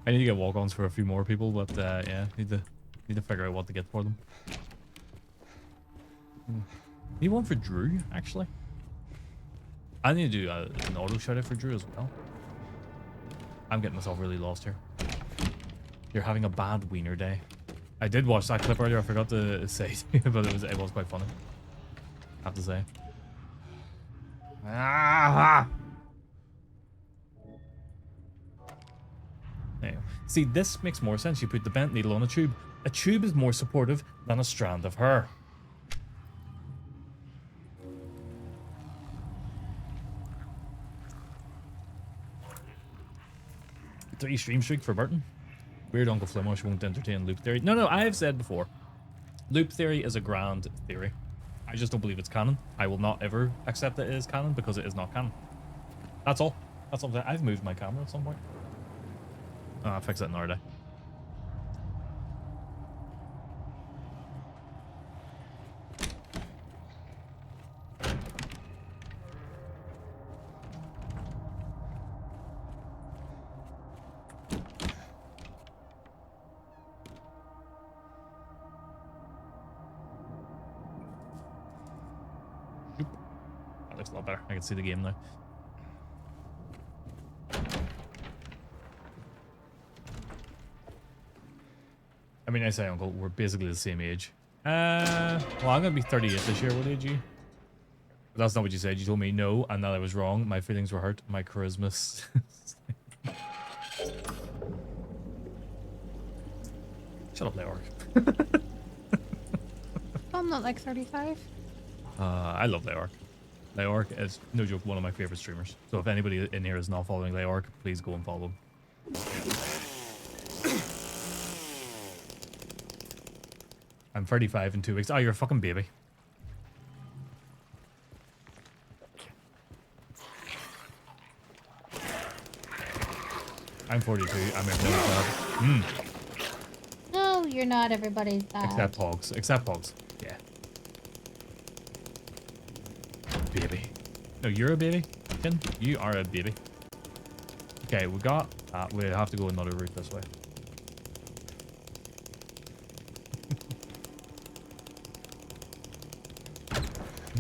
I need to get walk-ons for a few more people, but yeah, need to figure out what to get for them. Need one for Drew, actually. I need to do an auto shout-out for Drew as well. I'm getting myself really lost here. You're having a bad wiener day. I did watch that clip earlier. I forgot to say, but it was quite funny. I have to say. Ah! There you go. See, this makes more sense. You put the bent needle on a tube. A tube is more supportive than a strand of hair. 3 stream streak for Burton. Weird Uncle Flimosh won't entertain loop theory. No, I have said before. Loop theory is a grand theory. I just don't believe it's canon. I will not ever accept that it is canon because it is not canon. That's all. That's all I'm saying. I've moved my camera at some point. Oh, I'll fix that another day. That looks a lot better. I can see the game now. I mean, I say, Uncle, we're basically the same age. Well, I'm gonna be 38 this year. What age are you? But that's not what you said. You told me no, and that I was wrong. My feelings were hurt. My charisma. Shut up, Leorg. I'm not like 35. I love Leorg. Leorg is, no joke, one of my favorite streamers. So if anybody in here is not following Leorg, please go and follow him. I'm 35 in 2 weeks. Oh, you're a fucking baby. I'm 42. I'm everyone's dad. No, you're not everybody's dad. Except Hogs. Except Hogs. Yeah. Baby. No, you're a baby. Ken, you are a baby. Okay, we got... we have to go another route this way.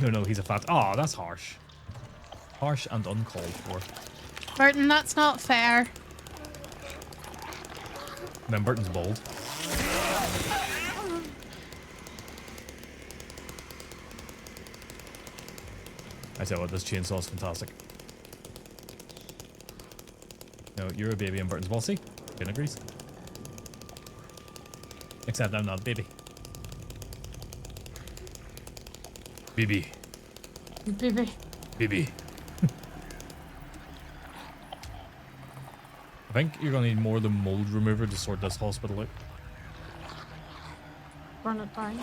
No, he's a fat... Oh, that's harsh. Harsh and uncalled for. Burton, that's not fair. Then Burton's bold. I tell you what, this chainsaw is fantastic. No, you're a baby and Burton's ball. See? Ben agrees. Except I'm not a baby. Baby. Baby. Baby. I think you're gonna need more than mold remover to sort this hospital out. Run it down.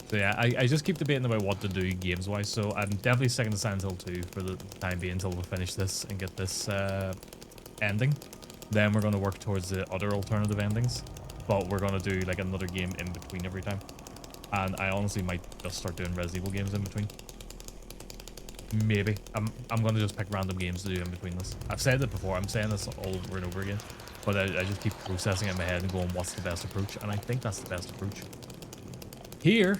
So yeah, I just keep debating about what to do games-wise, so I'm definitely sticking to Silent Hill 2 for the time being until we finish this and get this ending. Then we're going to work towards the other alternative endings, but we're going to do like another game in between every time. And I honestly might just start doing Resident Evil games in between. Maybe. I'm going to just pick random games to do in between this. I've said it before, I'm saying this all over and over again, but I just keep processing it in my head and going, what's the best approach? And I think that's the best approach. Here...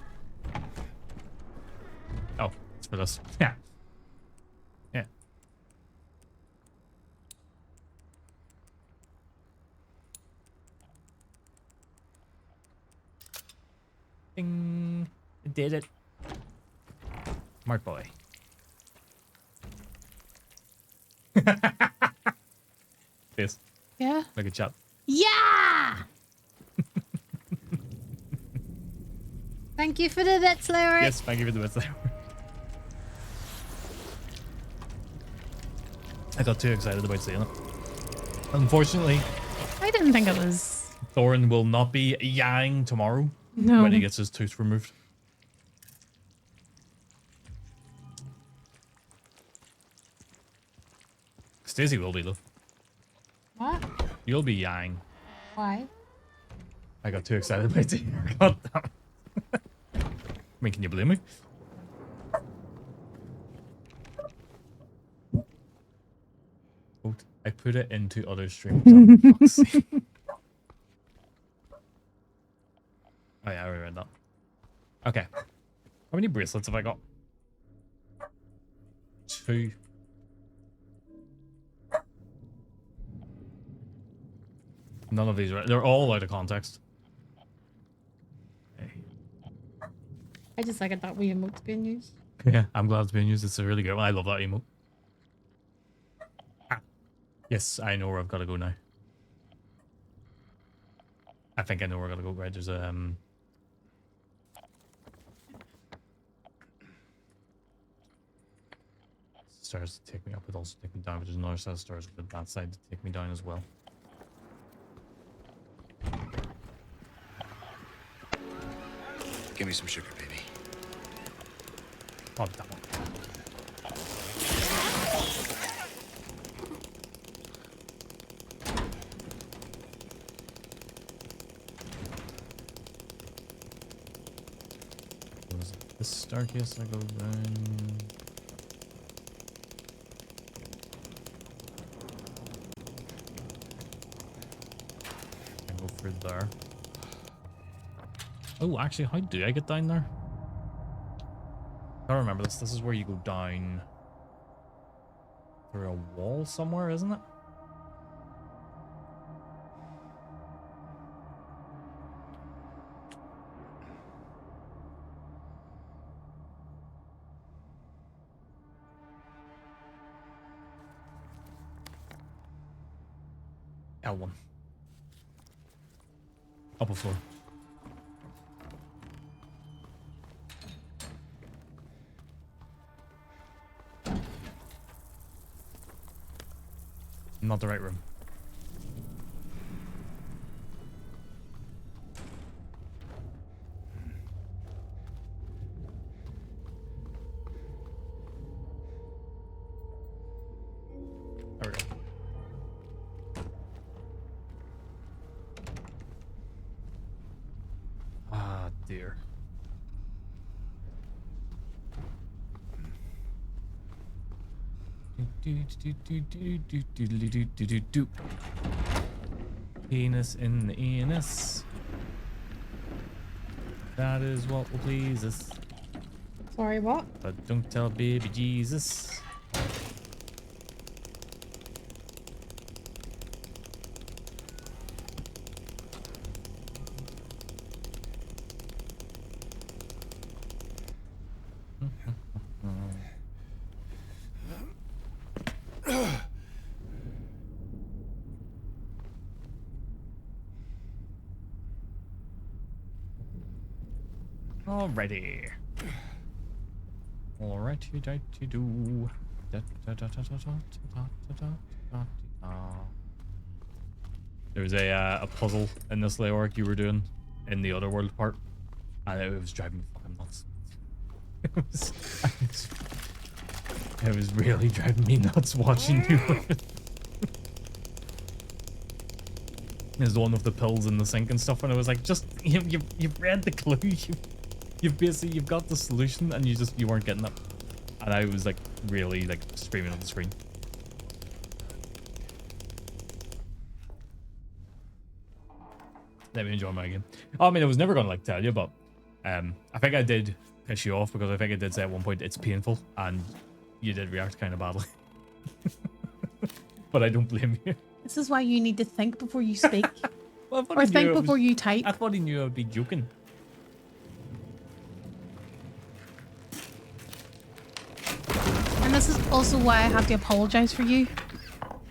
for this. Yeah. Yeah. Ding. I did it. Smart boy. Face. Yeah. Like a chap. Yeah! Thank you for the bits, Larry. Yes, thank you for the bits there. I got too excited about seeing it. Unfortunately, I didn't think it was... Thorin will not be yang tomorrow No. when he gets his tooth removed. Stacey will be though. What? You'll be yang. Why? I got too excited about seeing her. God damn it. I mean, can you blame me? Oh, I put it into other streams. Oh, fuck's sake. Oh yeah, I already read that. Okay. How many bracelets have I got? 2. None of these are. They're all out of context. Okay. I just like it that way emote's being used. Yeah, I'm glad it's being used. It's a really good one. I love that emote. Ah. Yes, I know where I've got to go now. I think I know where I gotta go. Right, there's stairs to take me up, but also take me down. But there's another set of stairs on that side to take me down as well. Give me some sugar, baby. Oh, that one. Was it this staircase I go down? I go through there. Oh, actually, how do I get down there? I don't remember this. This is where you go down through a wall somewhere, isn't it? L1. Upper floor. Not the right room. There we go. Ah, dear. Penis in the anus. That is what will please us. Sorry, what? But don't tell baby Jesus. Alrighty. Alrighty, righty do. There was a puzzle in this layout you were doing in the other world part, and it was driving me fucking nuts. It was really driving me nuts watching you. There's the one with the pills in the sink and stuff, and I was like, just you've read the clue, you've got the solution, and you weren't getting it, and I was like really like screaming on the screen. Let me enjoy my game. Oh, I mean, I was never gonna like tell you, but I think I did piss you off because I think I did say at one point it's painful, and you did react kind of badly. But I don't blame you. This is why you need to think before you speak. Well, I thought Or he knew think I was- before you type. I thought he knew I would be joking. And this is also why I have to apologize for you.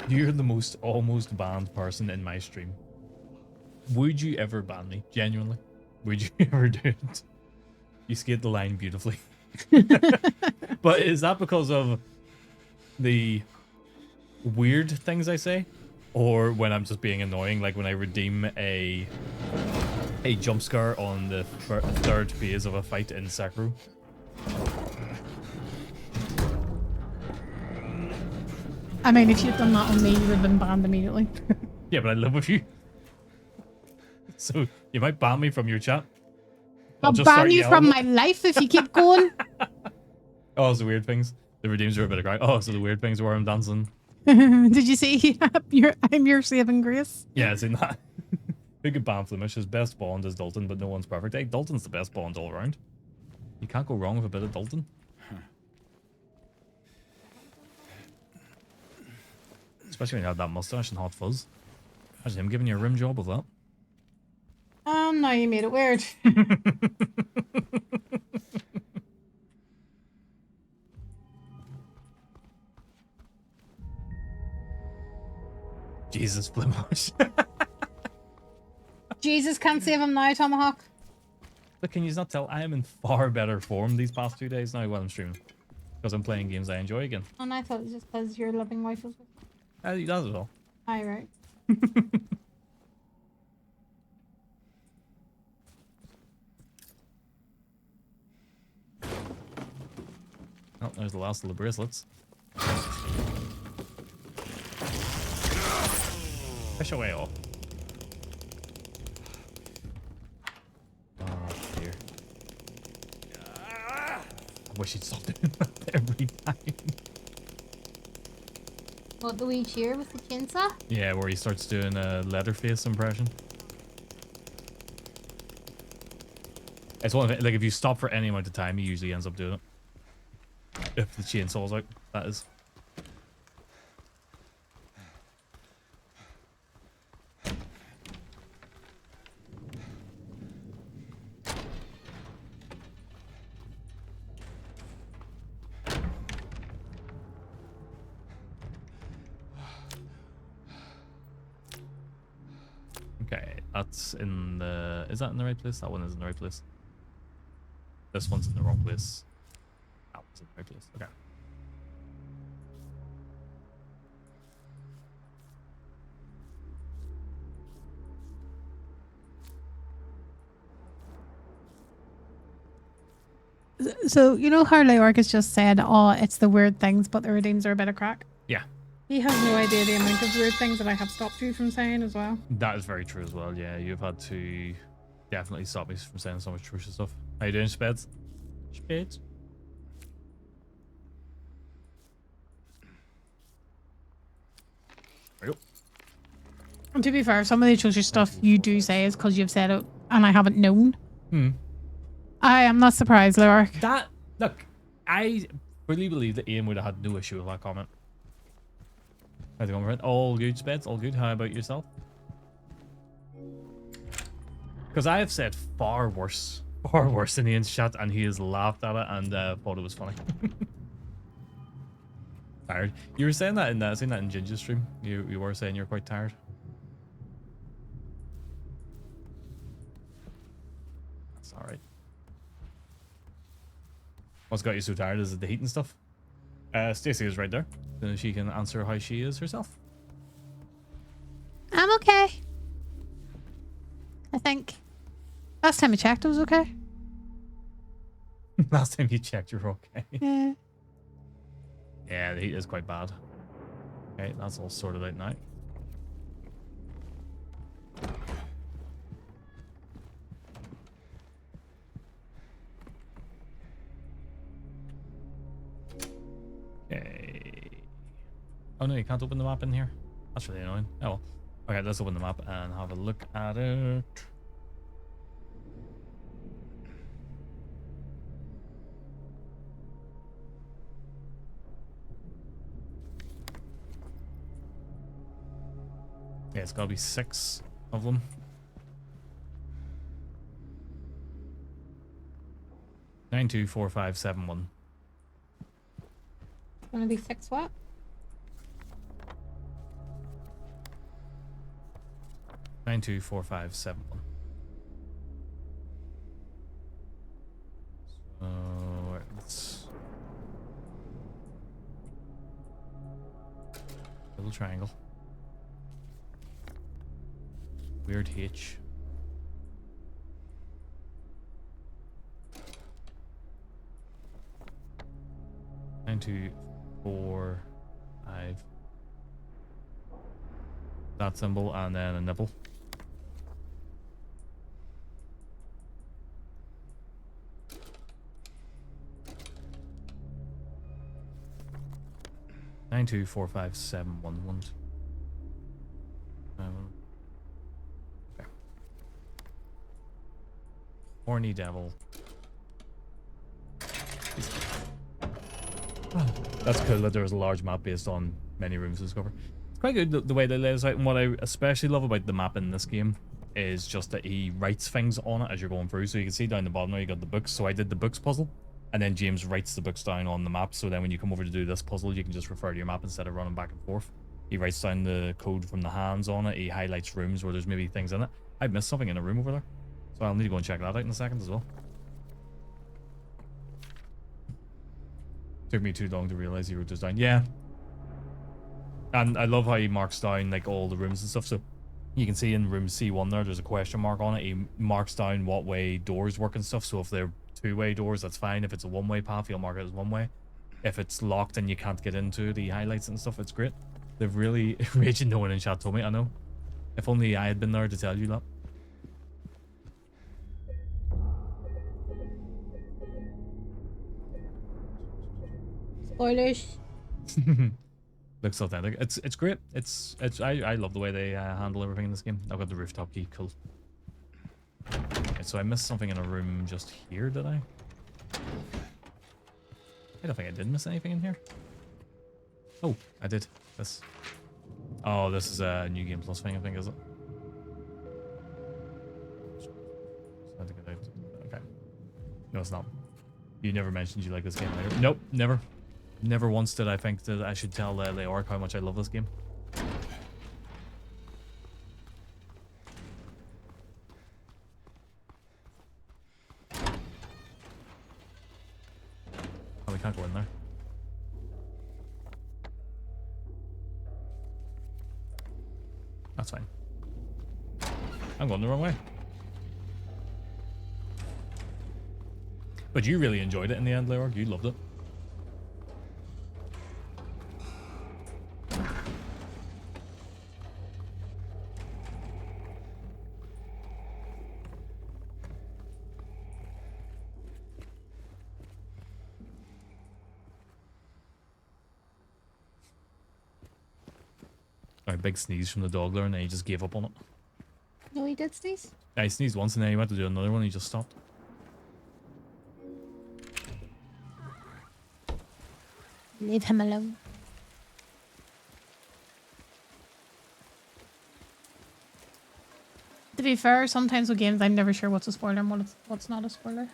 You're the most almost banned person in my stream. Would you ever ban me? Genuinely? Would you ever do it? You skate the line beautifully. But is that because of the weird things I say? Or when I'm just being annoying, like when I redeem a jump scare on the third phase of a fight in Sekiro? I mean, if you'd done that on me, you would have been banned immediately. Yeah, but I live with you. So you might ban me from your chat. I'll just ban start you from yelling. my life if you keep going. Oh, it's the weird things. The redeems are a bit of crack. Oh, so the weird things where I'm dancing. Did you see? I'm your saving grace. Yeah, it's in that. Big good ban Flemish. His best bond is Dalton, but no one's perfect. Hey, Dalton's the best bond all around. You can't go wrong with a bit of Dalton. Especially when you have that mustache and hot fuzz. Imagine him giving you a rim job of that. Now you made it weird. Jesus, Flemish. Jesus can't save him now, Tomahawk. But can you not tell I am in far better form these past 2 days now while I'm streaming? Because I'm playing games I enjoy again. And I thought it was just because your loving wife was with you. That as well. Aye, right. Oh, there's the last of the bracelets. Fish away all. Oh dear. I wish he'd stop doing that every time. What, the wee cheer with the chainsaw? Yeah, where he starts doing a Leatherface impression. It's one of it, like if you stop for any amount of time, he usually ends up doing it. If the chainsaw's out, that is. Okay, that's in the... Is that in the right place? That one is in the right place. This one's in the wrong place. That one's in the right place. Okay. So, you know how Leoric has just said, oh, it's the weird things, but the redeems are a bit of crack? Yeah, He has no idea the amount of weird things that I have stopped you from saying as well. that is very true as well. Yeah, you've had to definitely stop me from saying so much atrocious stuff. How you doing, Speds? Speds? There you go. And to be fair, some of the atrocious stuff you do say is because you've said it and I haven't known. I am not surprised, Leoric. That, look, I really believe that Ian would have had no issue with that comment. How's it going, friend? All good, Speds? All good? How about yourself? Because I have said far worse in Ian's chat, and he has laughed at it and thought it was funny. Tired. You were saying that in Ginger's stream. You were saying you're quite tired. That's all right. What's got you so tired? Is it the heat and stuff? Stacey is right there. So she can answer how she is herself. I'm okay. I think. Last time I checked, I was okay. Last time you checked, you're okay. Yeah. Yeah, the heat is quite bad. Okay, that's all sorted out now. Okay. Oh no, you can't open the map in here. That's really annoying. Oh well. Okay, let's open the map and have a look at it. Yeah, it's gotta be 6 of them. Nine, 2, 4, 5, 7, 1. Gonna be 6 what? 9, 2, 4, 5, 7, 1. So let's little triangle. Weird H. Nine, 2, 4, 5. That symbol and then a nipple. Nine, 2, 4, 5, 7, 1, 1. Okay. Horny devil. That's cool that there's a large map based on many rooms to discover. It's quite good the way they lay this out, and what I especially love about the map in this game is just that he writes things on it as you're going through. So you can see down the bottom there you got the books. So I did the books puzzle, and then James writes the books down on the map. So then when you come over to do this puzzle, you can just refer to your map instead of running back and forth. He writes down the code from the hands on it. He highlights rooms where there's maybe things in it. I missed something in a room over there, so I'll need to go and check that out in a second as well. Took me too long to realize he wrote this down. Yeah. And I love how he marks down like all the rooms and stuff. So you can see in room C1 there's a question mark on it. He marks down what way doors work and stuff. So if they're two-way doors, that's fine. If it's a one-way path, he'll mark it as one way. If it's locked and you can't get into it, he highlights it and stuff. It's great. They've really... Raging, no one in chat told me, I know. If only I had been there to tell you that. Spoilers. Looks authentic. It's great. I love the way they handle everything in this game. I've got the rooftop key. Cool. Okay, so I missed something in a room just here, did I? I don't think I did miss anything in here. Oh, I did. This. Oh, this is a New Game Plus thing, I think, is it? Okay. No, it's not. You never mentioned you like this game either. Nope, never. Never once did I think that I should tell Leoric how much I love this game. Oh, we can't go in there. That's fine. I'm going the wrong way. But you really enjoyed it in the end, Leoric. You loved it. Big sneeze from the dog there, and then he just gave up on it. No, he did sneeze. Yeah, he sneezed once, and then he went to do another one, and he just stopped. Leave him alone. To be fair, sometimes with games, I'm never sure what's a spoiler and what's not a spoiler.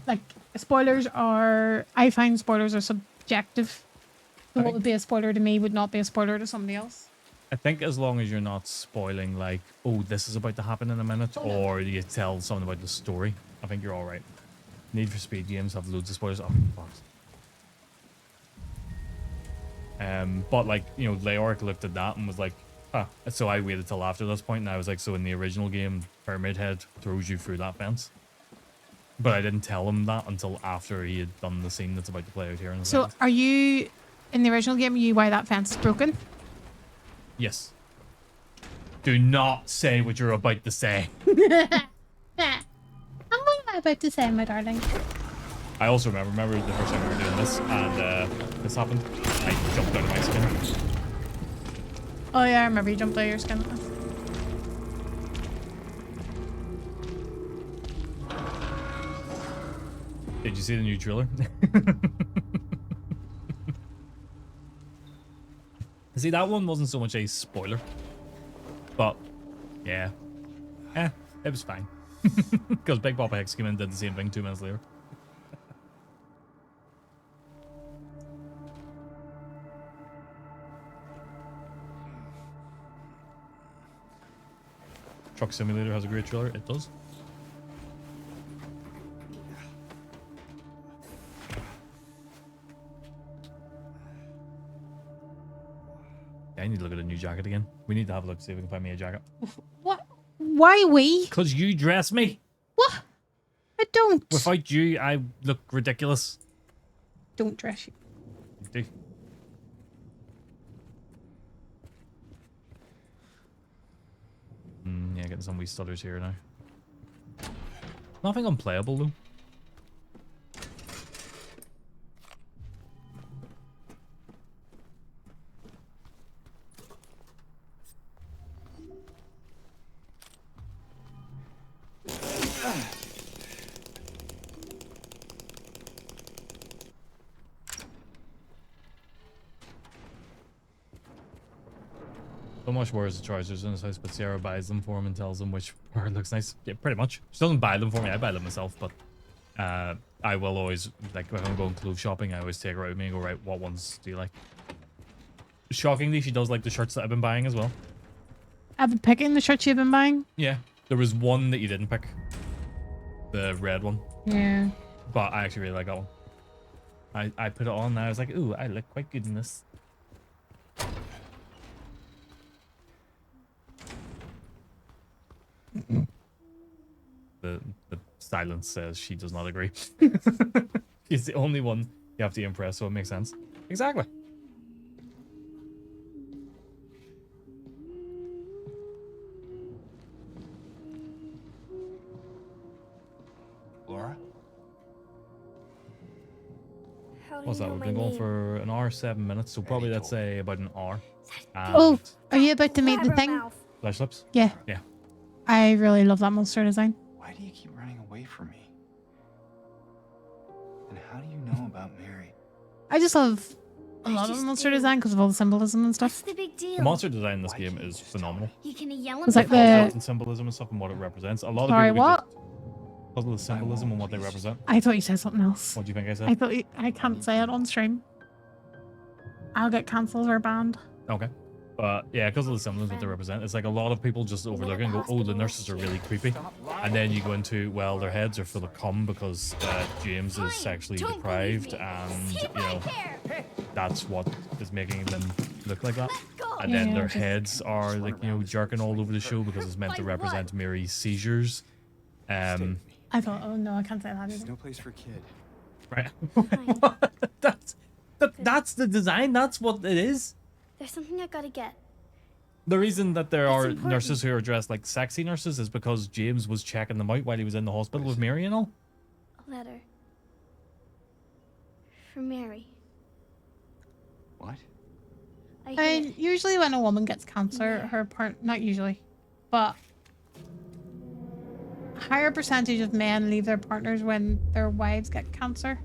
Like, spoilers are... I find spoilers are subjective. So what would be a spoiler to me would not be a spoiler to somebody else. I think as long as you're not spoiling, like, oh, this is about to happen in a minute, or you tell someone about the story, I think you're alright. Need for Speed games have loads of spoilers. Oh, fuck. But, like, you know, Leoric looked at that and was like, ah. So I waited till after this point, and I was like, so in the original game, Pyramid Head throws you through that fence. But I didn't tell him that until after he had done the scene that's about to play out here. In a So second. are you... In the original game, are you why that fence is broken? Yes. Do not say what you're about to say. What am I about to say, my darling? I also remember the first time we were doing this, and this happened. I jumped out of my skin. Oh yeah, I remember you jumped out of your skin. Did you see the new trailer? See, that one wasn't so much a spoiler. But yeah, it was fine because Big Papa Hicks came in and did the same thing 2 minutes later. Truck Simulator has a great trailer. It does. Yeah, I need to look at a new jacket again. We need to have a look, see if we can find me a jacket. What? Why we? Because you dress me. What? I don't. Without you, I look ridiculous. Don't dress you. You do. Yeah, getting some wee stutters here now. Nothing unplayable though. So much wears the trousers in his house, but Sarah buys them for him and tells him which part looks nice. Yeah, pretty much. She doesn't buy them for me, I buy them myself, but I will always, like, if I'm going clothes shopping, I always take her out with me and go, right, what ones do you like? Shockingly, she does like the shirts that I've been buying as well. I've been picking the shirts you've been buying. Yeah, there was one that you didn't pick. The red one. Yeah. But I actually really like that one. I put it on and I was like, ooh, I look quite good in this. The silence says she does not agree. She's the only one you have to impress, so it makes sense. Exactly. Laura? How do What's you that? know We've my been going name? for an hour, 7 minutes, so probably let's say about an hour. Oh, are you about to meet the thing? Blabbermouth. Flesh lips? Yeah. Yeah. I really love that monster design. Why do you keep running away from me? And how do you know about Mary? I just love a lot of just monster do. design because of all the symbolism and What's stuff. the big deal? The monster design in this Why game can't you is just tell phenomenal. me? You can yell It's like and the- And symbolism and stuff and what it represents. A lot Sorry, of people what? because of the symbolism and what they represent. I thought you said something else. What do you think I said? I thought I can't say it on stream. I'll get cancelled or banned. Okay. But yeah, because of the symbolism, what they represent, it's like a lot of people just overlook it and go, oh, the nurses are really creepy. And then you go into, well, their heads are full of cum because James is sexually deprived and, you know, that's what is making them look like that. And then Yeah, their just- heads are like, you know, jerking all over the show because it's meant to represent Mary's seizures. Stay with me. I thought, oh no, I can't say that There's either. no place for kid. Right. Fine. that's the design. That's what it is. There's something I gotta get. The reason that there That's are important. nurses who are dressed like sexy nurses is because James was checking them out while he was in the hospital with Mary and all. A letter. For Mary. What? I hid And it. usually when a woman gets cancer, Yeah. her part, not usually, but a higher percentage of men leave their partners when their wives get cancer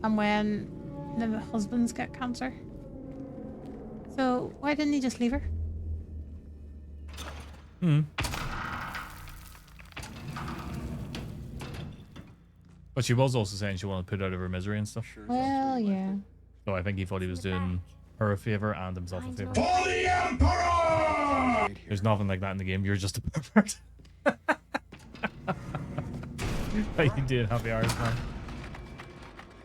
and when the husbands get cancer. So why didn't he just leave her? But she was also saying she wanted to put out of her misery and stuff. Sure Well, yeah. So I think he thought he was doing her a favor and himself a Mine's favor. not- right here. There's nothing like that in the game. You're just a pervert. Like you did happy hours, man.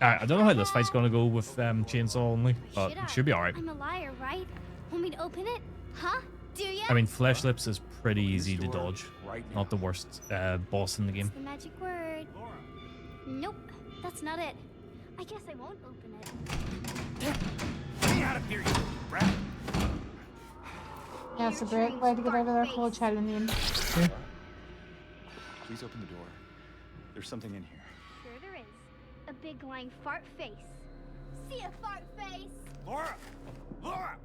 Alright, I don't know how this fight's gonna go with chainsaw only, but it should be alright. I'm a liar, right? Want me to open it? Huh? Do ya? I mean, Flesh Lips is pretty easy to This door dodge. Right now. Not the worst boss in the game. What's the magic word? Nope, that's not it. I guess I won't open it. Get me out of here, you rat. Yeah, it's a great way to get out of their whole child in the end. Please open the door. There's something in here. Sure there is. A big lying fart face. See a fart face? Laura! Laura!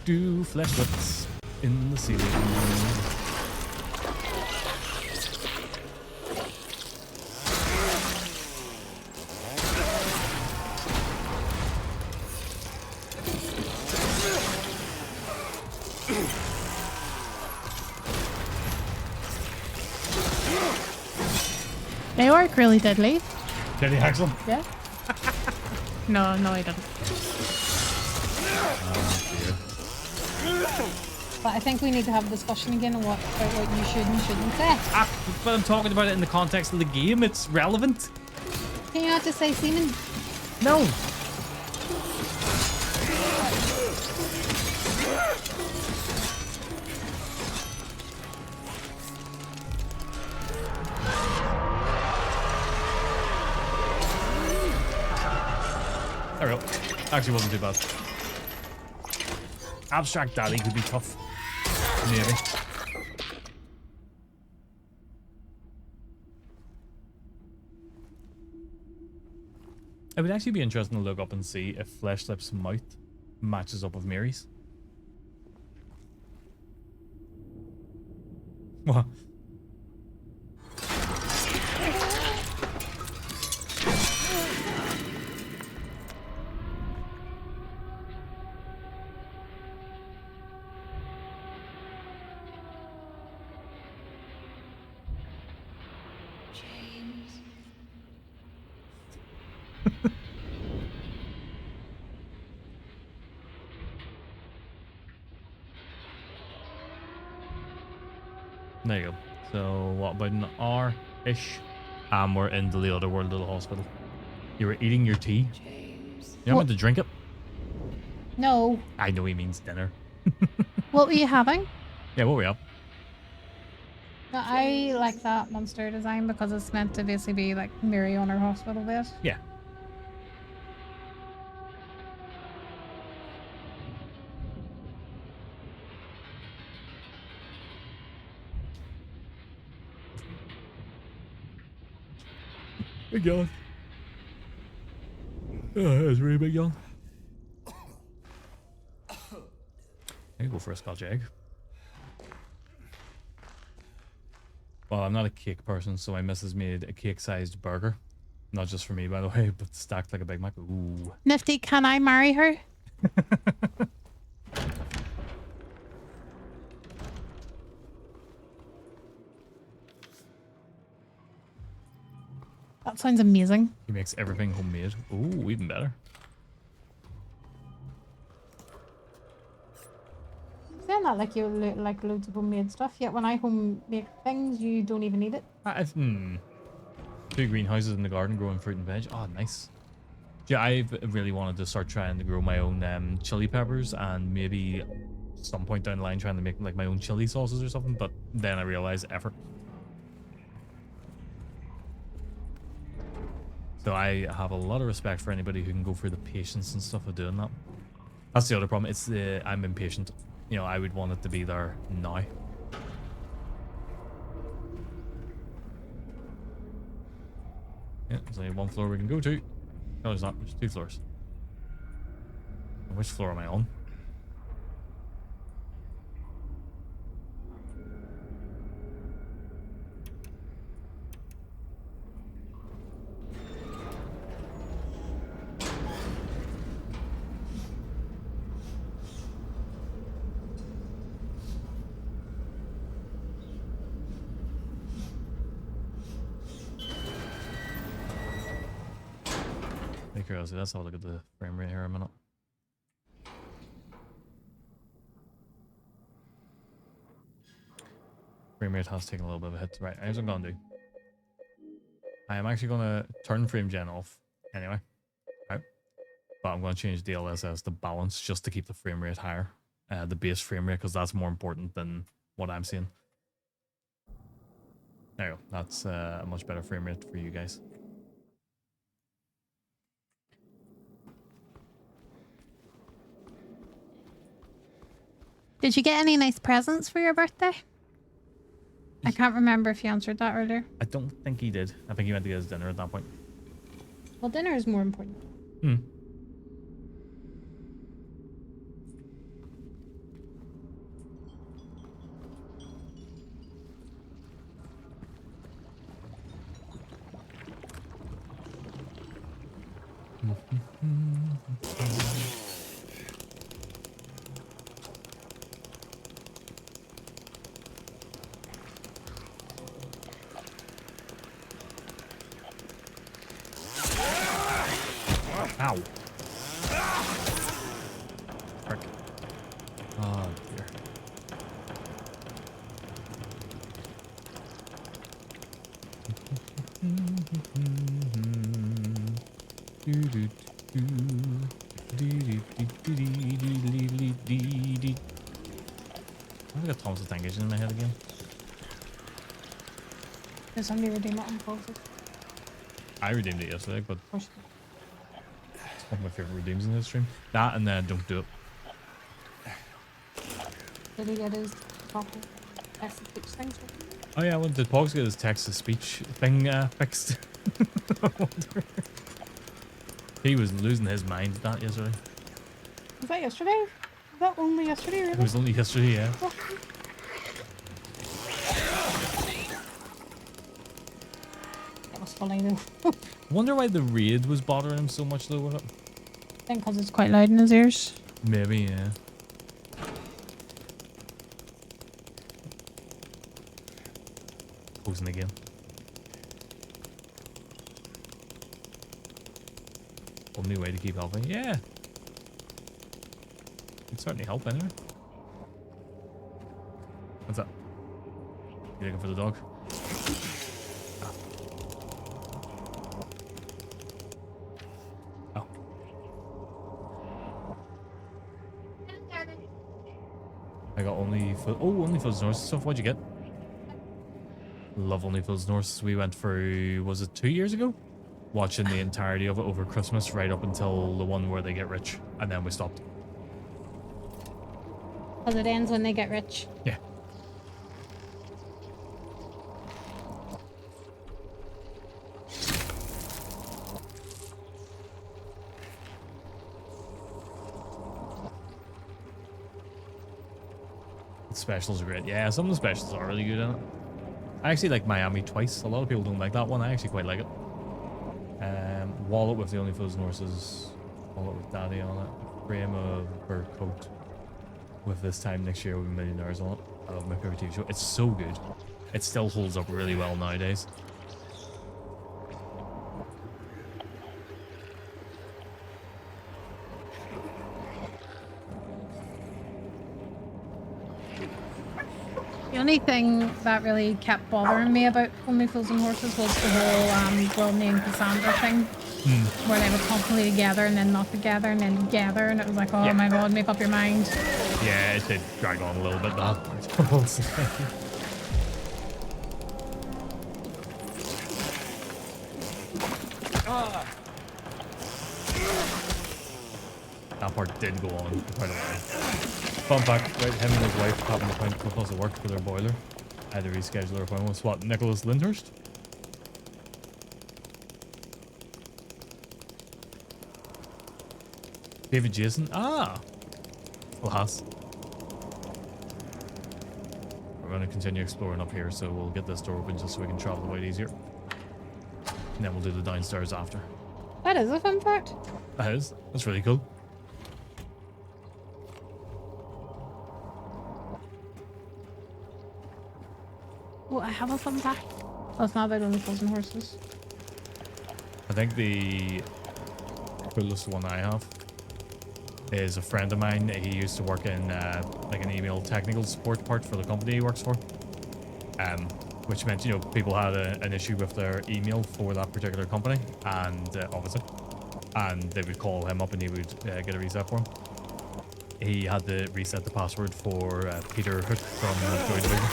Do Flesh Lips in the ceiling. They work really deadly. Did he actually? Yeah. No, no, I didn't. But I think we need to have a discussion again on about what you should and shouldn't say. Ah, but I'm talking about it in the context of the game. It's relevant. Can you not just say semen? No. There we go. Actually wasn't too bad. Abstract Daddy could be tough. Maybe. It would actually be interesting to look up and see if Fleshlipp's mouth matches up with Mary's. What? There you go. So what, about an hour-ish? We're into the other world of the hospital. You were eating your tea? You want to drink it? No. I know he means dinner. What were you having? Yeah, what were we up? No, I like that monster design because it's meant to basically be like Mary on her hospital bed. Yeah. Big yawn. Oh, that's really big yawn. I go for a Scotch egg. Well, I'm not a cake person, so my missus made a cake-sized burger. Not just for me, by the way, but stacked like a Big Mac. Ooh. Nifty, can I marry her? That sounds amazing. He makes everything homemade. Ooh, even better. Saying that like you like loads of homemade stuff, yet when I home make things, you don't even eat it. Two greenhouses in the garden growing fruit and veg. Oh, nice. Yeah, I've really wanted to start trying to grow my own chili peppers and maybe some point down the line trying to make like my own chili sauces or something, but then I realized effort. So I have a lot of respect for anybody who can go through the patience and stuff of doing that. That's the other problem. It's I'm impatient. You know, I would want it to be there now. Yeah, there's only one floor we can go to. No, there's not. There's 2 floors. Which floor am I on? Curiosity, let's have a look at the frame rate here a minute. Frame rate has taken a little bit of a hit. Right, here's what I'm gonna do. I am actually gonna turn frame gen off anyway. Right. But I'm gonna change DLSS to balance just to keep the frame rate higher. The base frame rate, because that's more important than what I'm seeing. There you go. That's a much better frame rate for you guys. Did you get any nice presents for your birthday? I can't remember if you answered that earlier. I don't think he did. I think he went to get his dinner at that point. Well, dinner is more important. Hmm. Oh dear. I've got Thomas the Tank Engine in my head again. Did somebody redeem it on Foxes? I redeemed it yesterday, but Of course. it's one of my favorite redeems in this stream. That and Don't Do It. Did he get his proper speech things? Oh yeah, well, did Pogs get his text-to-speech thing fixed? I wonder. He was losing his mind with that yesterday. Was that yesterday? Was that only yesterday, It really? was only yesterday, yeah. It was funny though. I wonder why the raid was bothering him so much though with it. I think because it's quite loud in his ears. Maybe, yeah. Posing again. Only way to keep helping. Yeah. It'd certainly help anyway. What's that? You looking for the dog? Oh. I got only for only for North stuff. What'd you get? Love Only Fools North. We went through, was it 2 years ago? Watching the entirety of it over Christmas, right up until the one where they get rich, and then we stopped. Because it ends when they get rich. Yeah. The specials are great. Yeah, some of the specials are really good in it. I actually like Miami Twice. A lot of people don't like that one. I actually quite like it. Wallet with the Only Fools Norse's wallet with Daddy on it. Frame of her coat with This Time Next Year with Millionaires on it. I love my favorite TV show. It's so good. It still holds up really well nowadays. The only thing that really kept bothering me about Only Fools and Horses was the whole girl named Cassandra thing. Where they were constantly together and then not together and then together, and it was like, oh my god, make up your mind. Yeah, it did drag on a little bit, that. I will say. That part did go on for quite a while. Fun fact, right, him and his wife having to find plus at work for their boiler. I had to reschedule their appointment with what, Nicholas Lyndhurst? David Jason? Ah! Alas. We're going to continue exploring up here, so we'll get this door open just so we can travel a bit easier. And then we'll do the downstairs after. That is a fun fact. That is. That's really cool. Oh, I have a fun fact. Oh, it's not about Only Fools and Horses. I think the coolest one I have is a friend of mine. He used to work in like an email technical support part for the company he works for. Which meant, you know, people had an issue with their email for that particular company, and obviously, and they would call him up and he would get a reset for him. He had to reset the password for Peter Hook from Joy Division.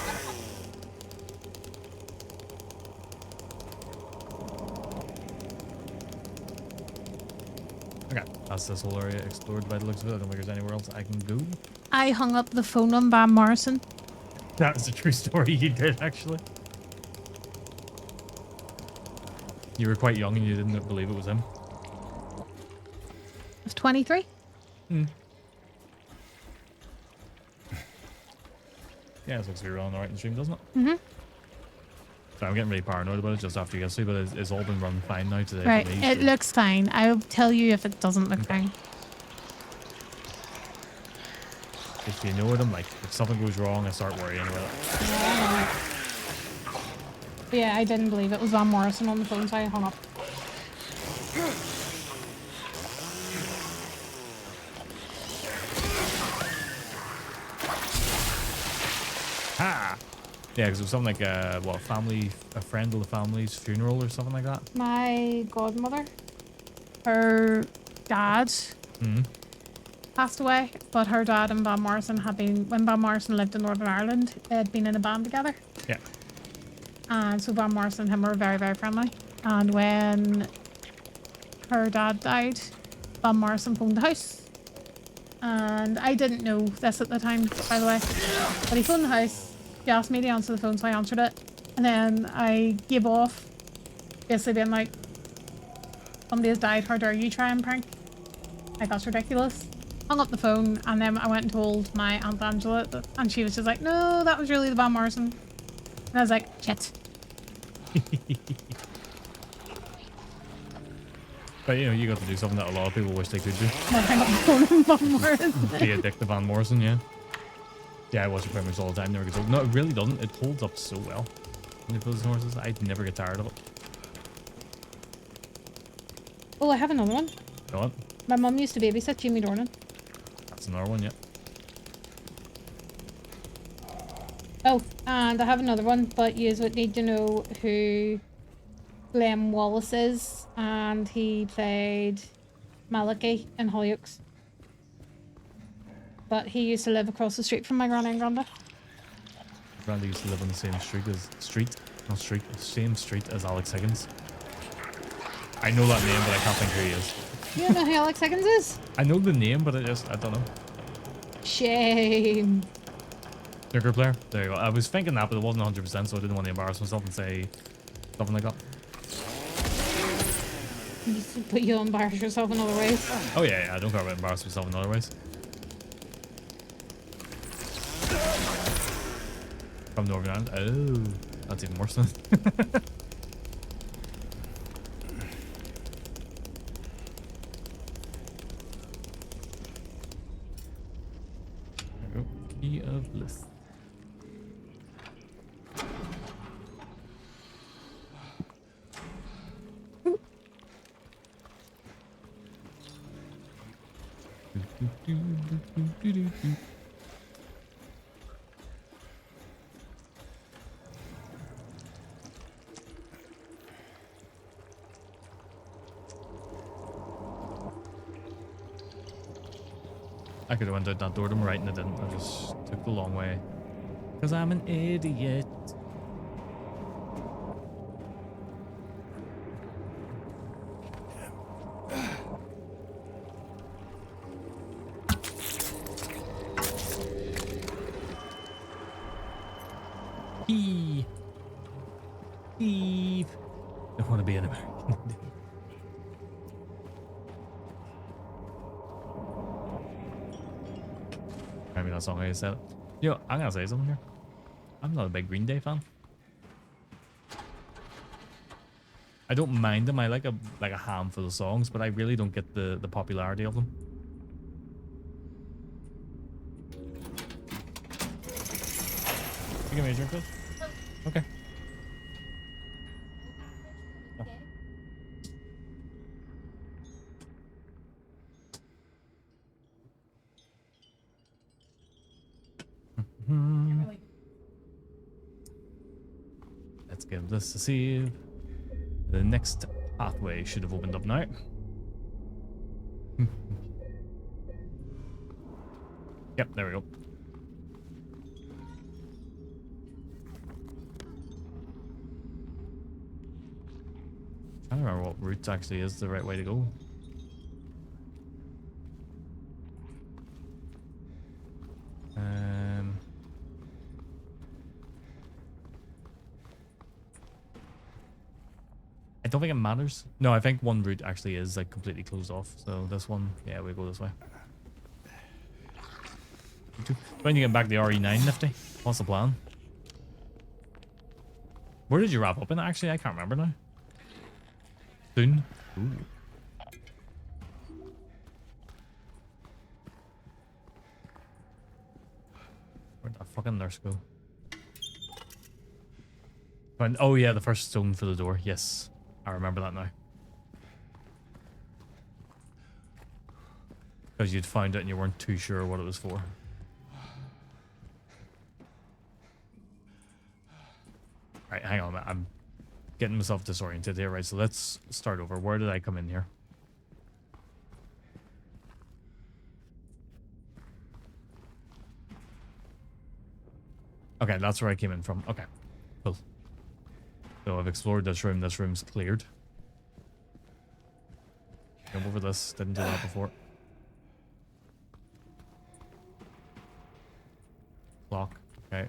Okay, that's this whole area explored by the looks of it. I don't think there's anywhere else I can go. I hung up the phone on Van Morrison. That was a true story, you did actually. You were quite young and you didn't believe it was him. I was 23. Yeah, it looks like you're on alright in the stream, doesn't it? Mm-hmm. So I'm getting really paranoid about it just after yesterday, but it's all been run fine now today. Right, For me, it so- looks fine. I'll tell you if it doesn't look fine. If you know what I'm like, if something goes wrong, I start worrying about it. But yeah, I didn't believe it was Van Morrison on the phone, so I hung up. Ha! Yeah, because it was something like a friend of the family's funeral or something like that. My godmother, her dad Mm. passed away, but her dad and Van Morrison when Van Morrison lived in Northern Ireland, they had been in a band together. Yeah. And so Van Morrison and him were very, very friendly. And when her dad died, Van Morrison phoned the house. And I didn't know this at the time, by the way. But he phoned the house. He asked me to answer the phone, so I answered it. And then I gave off, basically being like, somebody has died, how dare you try and prank? Like, that's ridiculous. Hung up the phone, and then I went and told my Aunt Angela, and she was just like, no, that was really the Van Morrison. And I was like, shit. But you know, you got to do something that a lot of people wish they could do. Well, hang up the phone and Van Morrison. Be a dick to Van Morrison, yeah. Yeah, I watch it pretty much all the time. Never gets old. No, it really doesn't. It holds up so well. When you put his horses, I'd never get tired of it. Oh, I have another one. You know what? My mum used to babysit Jamie Dornan. That's another one, yeah. Oh, and I have another one, but you would need to know who Glenn Wallace is, and he played Malachi in Hollyoaks. But he used to live across the street from my granny and granda. Randy used to live on the same same street as Alex Higgins. I know that name, but I can't think who he is. You don't know who Alex Higgins is? I know the name, but I don't know. Shame. Snooker player? There you go. I was thinking that, but it wasn't 100%, so I didn't want to embarrass myself and say something like that. But you'll embarrass yourself in other ways. Oh yeah, I don't care about embarrass myself in other ways. From Northern Ireland? Oh, that's even worse then. There we go. Key of Bliss. I could have went out that door to my right and I didn't. I just took the long way. Because I'm an idiot. Eve. Don't want to be an American. Maybe that's not how you said it. Yo, I'm gonna say something here. I'm not a big Green Day fan. I don't mind them. I like a handful of songs, but I really don't get the popularity of them. You give me a drink, please? Okay. Oh. Let's give this a save. The next pathway should have opened up now. Yep, there we go. I don't remember what route actually is the right way to go. I don't think it matters. No, I think one route actually is like completely closed off. So this one, yeah, we go this way. When you get back the RE9, Nifty? What's the plan? Where did you wrap up in? Actually, I can't remember now. Soon. Ooh. Where'd that fucking nurse go? Oh yeah, the first stone for the door. Yes, I remember that now. Because you'd found it and you weren't too sure what it was for. Right, hang on. I'm getting myself disoriented here. Right, so let's start over. Where did I come in here? Okay, that's where I came in from. Okay, cool. So I've explored this room. This room's cleared. Jump over this. Didn't do that before. Clock. Okay.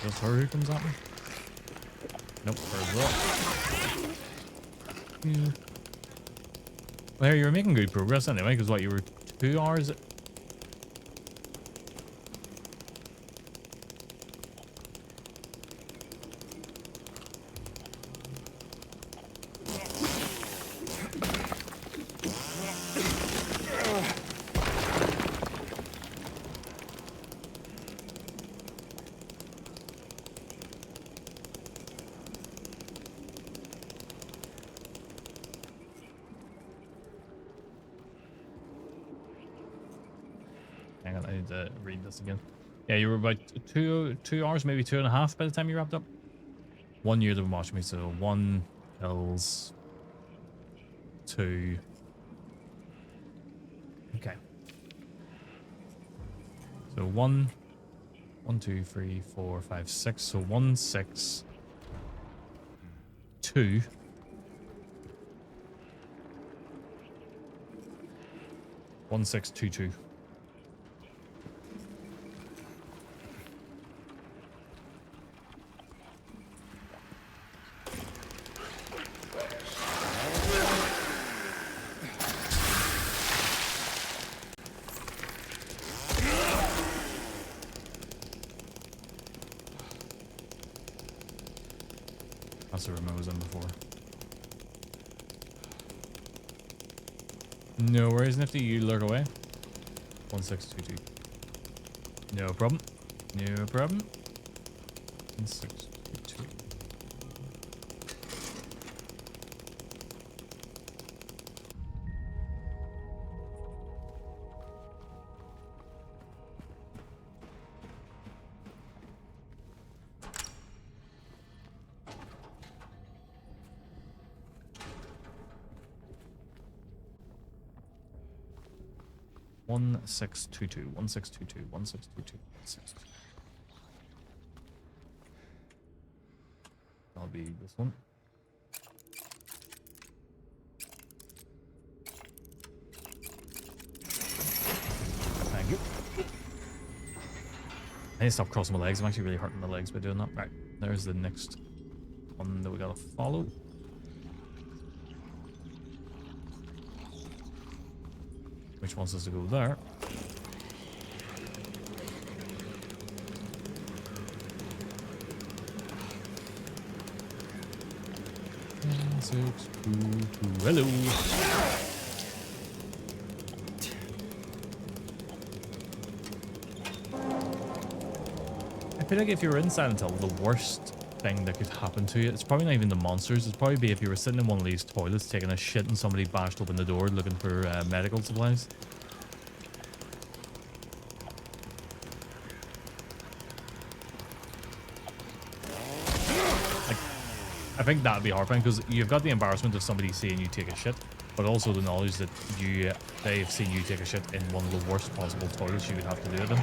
Just her who comes at me? Nope, her as well. Yeah. Well, here, you were making good progress anyway, because what, you were 2 hours? Hang on, I need to read this again. Yeah, you were about 2 hours, maybe 2.5 by the time you wrapped up. 1 year they've been watching me, so 1 kills, 2. Okay. So 1, 2, 3, 4, 5, 6. So 1, 6, 2. 1, 6, 2, 2. That's the room I was in before. No worries, Nifty. You lurk away. 1622. No problem. No problem. 1622. One 1622, 1622, 1622, 1622. That'll be this one. Thank you. I need to stop crossing my legs. I'm actually really hurting my legs by doing that. Right, there's the next one that we gotta follow. Which wants us to go there. Hello. I feel like if you were in Silent Hill, the worst thing that could happen to you, it's probably not even the monsters. It'd probably be if you were sitting in one of these toilets taking a shit and somebody bashed open the door looking for medical supplies. Like, I think that'd be horrifying because you've got the embarrassment of somebody seeing you take a shit, but also the knowledge that they've seen you take a shit in one of the worst possible toilets you would have to do it in.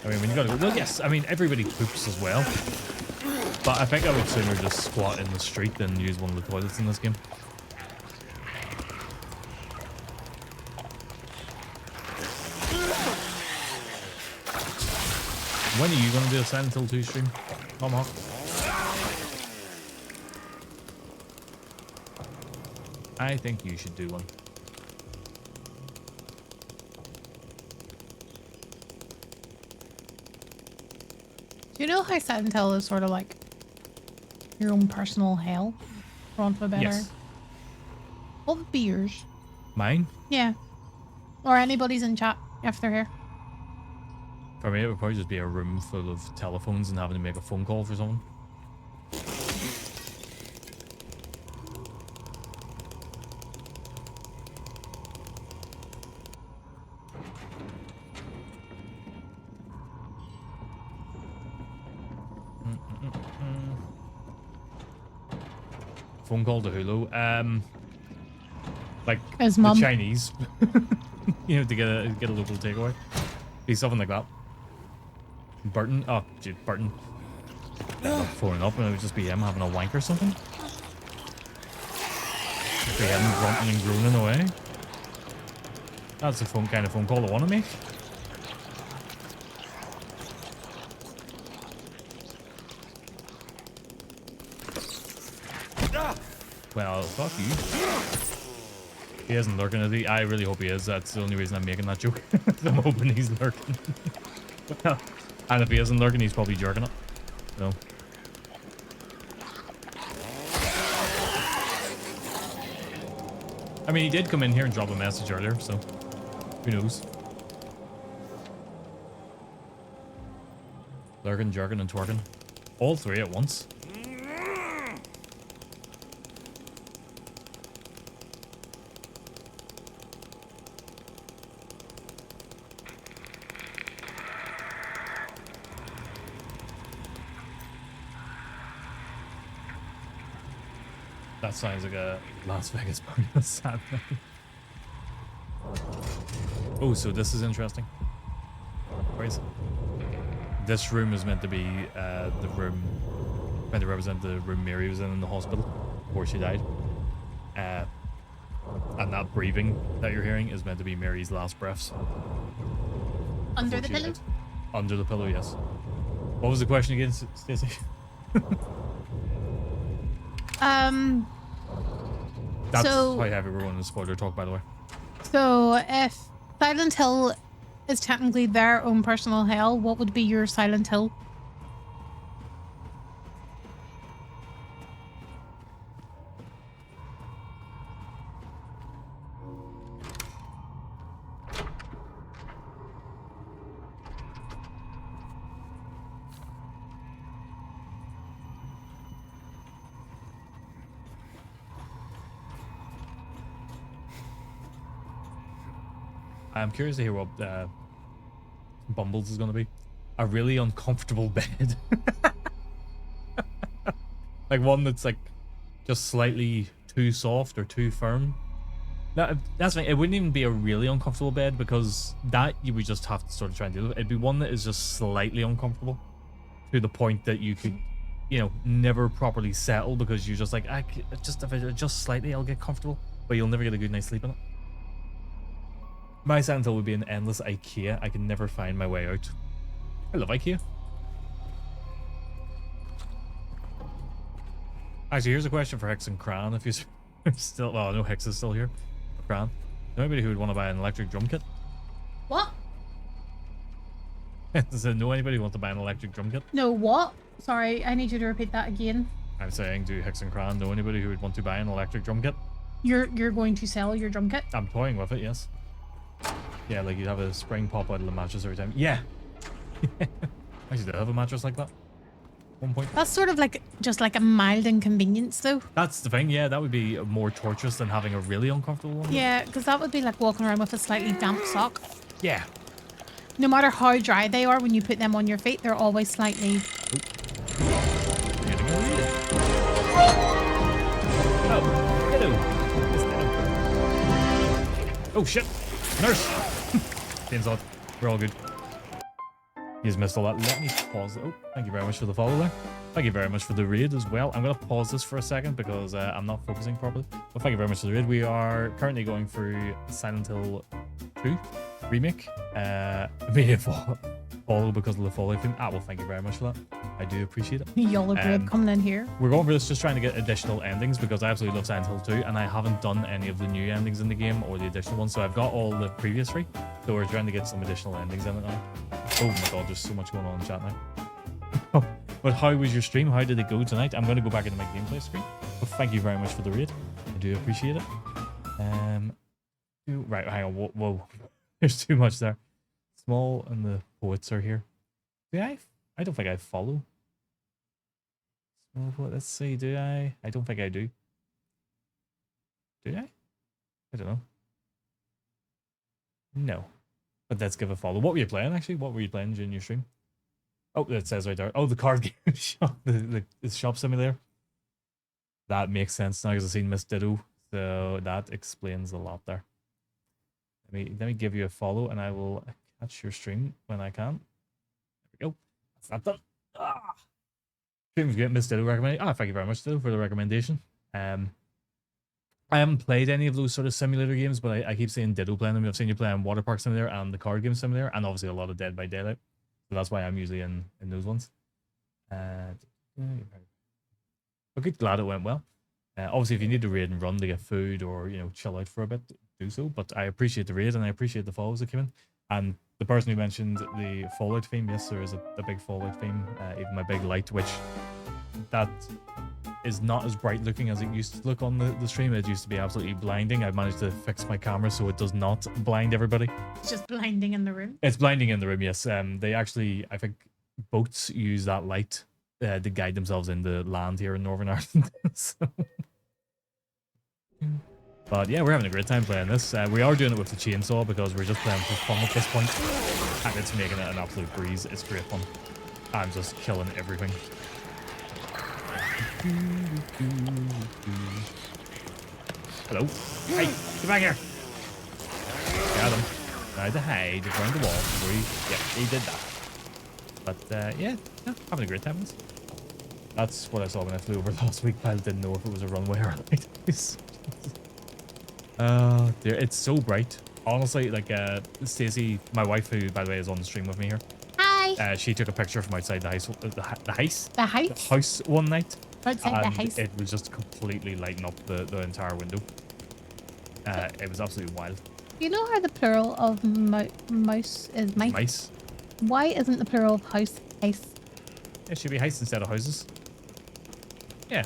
I mean, when you gotta go, well, yes, I mean, everybody poops as well. But I think I would sooner just squat in the street than use one of the toilets in this game. When are you going to do a Silent Hill 2 stream, Tomahawk? I think you should do one. Do you know how Silent Hill is sort of like your own personal hell? For want of a better. Yes. What would be yours? Mine? Yeah. Or anybody's in chat if they're here. For me, it would probably just be a room full of telephones and having to make a phone call for someone. Phone call to Hulu. Like His the mum. Chinese, you know, to get a local takeaway. Be something like that. Burton, oh, dude, Burton. Not phoning up, and it would just be him having a wank or something. Be him grunting and groaning away. That's the kind of phone call I want to make. Well, fuck you. He isn't lurking, is he? I really hope he is. That's the only reason I'm making that joke. I'm hoping he's lurking. And if he isn't lurking, he's probably jerking it. No. I mean, he did come in here and drop a message earlier, so who knows? Lurking, jerking, and twerking. All three at once. That sounds like a Las Vegas party on Saturday. Oh, so this is interesting. Where is it? This room is meant to be the room, meant to represent the room Mary was in the hospital before she died. And that breathing that you're hearing is meant to be Mary's last breaths. Under the before she pillow? died. Under the pillow, yes. What was the question again, Stacey? That's So- how heavy we're going to spoiler talk, by the way. So if Silent Hill is technically their own personal hell, what would be your Silent Hill? I'm curious to hear what Bumbles is going to be. A really uncomfortable bed. Like one that's like just slightly too soft or too firm. Now, that's fine. It wouldn't even be a really uncomfortable bed because that you would just have to sort of try and deal with. It'd be one that is just slightly uncomfortable to the point that you could, you know, never properly settle because you're just like, if I adjust slightly, I'll get comfortable, but you'll never get a good night's sleep in it. My Silent Hill would be an endless IKEA. I can never find my way out. I love IKEA. Actually, here's a question for Hex and Cran. If you're still, well, I know Hex is still here. Cran, anybody who would want to buy an electric drum kit? What? Does there know anybody who wants to buy an electric drum kit? No, what? Sorry, I need you to repeat that again. I'm saying, do Hex and Cran know anybody who would want to buy an electric drum kit? You're going to sell your drum kit? I'm toying with it, yes. Yeah, like you'd have a spring pop out of the mattress every time. Yeah. Actually, did I have a mattress like that? One point. That's sort of like just like a mild inconvenience though. That's the thing, yeah, that would be more torturous than having a really uncomfortable one. Yeah, because that would be like walking around with a slightly damp sock. Yeah. No matter how dry they are when you put them on your feet, they're always slightly... Getting a read. Oh, hello. Oh shit. Nurse. Seems odd. We're all good. He's missed all that. Let me pause. Oh, thank you very much for the follow there. Thank you very much for the raid as well. I'm going to pause this for a second because I'm not focusing properly. But thank you very much for the raid. We are currently going through Silent Hill 2 remake. Immediate follow because of the follow thing. Well, thank you very much for that. I do appreciate it. Y'all are great coming in here. We're going for this just trying to get additional endings because I absolutely love Silent Hill 2 and I haven't done any of the new endings in the game or the additional ones. So I've got all the previous three. So we're trying to get some additional endings in it now. Oh my god, there's so much going on in chat now. But how was your stream? How did it go tonight? I'm going to go back into my gameplay screen. But thank you very much for the raid. I do appreciate it. Right, hang on. Whoa. There's too much there. Small and the poets are here. Do I? I don't think I follow. Small poet. Let's see. Do I? I don't think I do. Do I? I don't know. No. But let's give a follow. What were you playing actually? What were you playing during your stream? Oh, it says right there. Oh, the card game shop, the shop simulator. That makes sense now because I've seen Miss Ditto, so that explains a lot there. Let me give you a follow, and I will catch your stream when I can. There we go. That's not done. Stream's great. Miss Ditto recommended. Thank you very much, Ditto, for the recommendation. I haven't played any of those sort of simulator games, but I keep seeing Ditto playing them. I've seen you playing Water Park Simulator and the card game simulator, and obviously a lot of Dead by Daylight. So that's why I'm usually in those ones. Okay, glad it went well. Obviously, if you need to raid and run to get food or chill out for a bit, do so. But I appreciate the raid and I appreciate the follows that came in. And the person who mentioned the Fallout theme, yes, there is a big Fallout theme. Even my big light, which that is not as bright looking as it used to look on the stream. It used to be absolutely blinding. I've managed to fix my camera so it does not blind everybody. It's just blinding in the room. It's blinding in the room, yes. They actually, I think boats use that light to guide themselves in the land here in Northern Ireland. So. But yeah, we're having a great time playing this. We are doing it with the chainsaw because we're just playing for fun at this point. And it's making it an absolute breeze. It's great fun. I'm just killing everything. Hello. Hey, get back here. Got him. Tried to hide around the wall before he did that. But yeah, having a great time with this. That's what I saw when I flew over last week. I didn't know if it was a runway or a lighthouse. Oh dear, it's so bright. Honestly, like Stacey, my wife, who by the way is on the stream with me here. Hi. She took a picture from outside the house, The house one night. Outside the house. It was just completely lighting up the entire window. It was absolutely wild. You know how the plural of mouse is mice? Mice. Why isn't the plural of house ice? It should be house instead of houses. Yeah.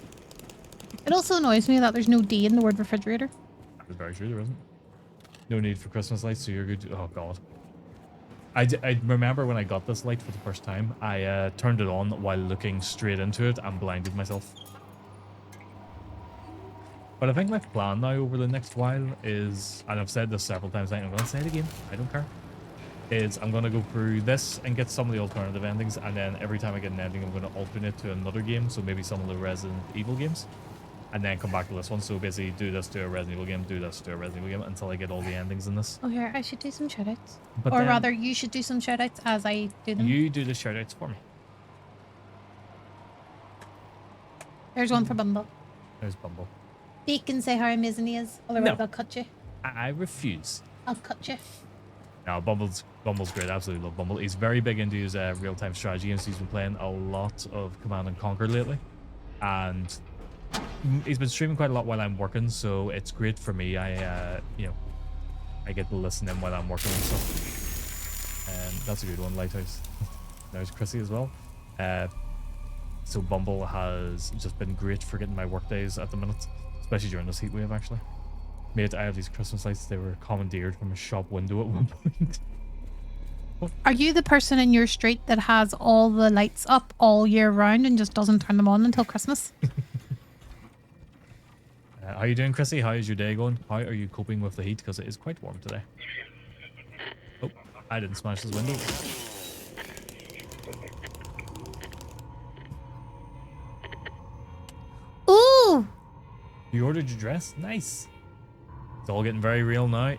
It also annoys me that there's no D in the word refrigerator. That was very true, there isn't. No need for Christmas lights, so you're good. Oh god. I remember when I got this light for the first time, I turned it on while looking straight into it and blinded myself. But I think my plan now over the next while is, and I've said this several times, I'm going to say it again, I don't care, is I'm going to go through this and get some of the alternative endings, and then every time I get an ending, I'm going to alternate to another game, so maybe some of the Resident Evil games, and then come back to this one. So basically do this to a Resident Evil game, do this to a Resident Evil game, until I get all the endings in this. Oh, here, I should do some shoutouts. But or then rather, you should do some shoutouts as I do them. you do the shoutouts for me. There's one for Bumble. There's Bumble. He can say how amazing he is, otherwise No. I'll cut you. I refuse. I'll cut you. No, Bumble's great. Absolutely love Bumble. He's very big into his real-time strategy games. He's been playing a lot of Command and Conquer lately, and he's been streaming quite a lot while I'm working. So it's great for me. I get to listen in while I'm working and stuff. And that's a good one. Lighthouse. There's Chrissy as well. So Bumble has just been great for getting my work days at the minute, especially during this heat wave. Actually, mate, I have these Christmas lights. They were commandeered from a shop window at one point. Are you the person in your street that has all the lights up all year round and just doesn't turn them on until Christmas? How are you doing, Chrissy? How is your day going? How are you coping with the heat? Because it is quite warm today. Oh, I didn't smash this window. Ooh! You ordered your dress? Nice. It's all getting very real now.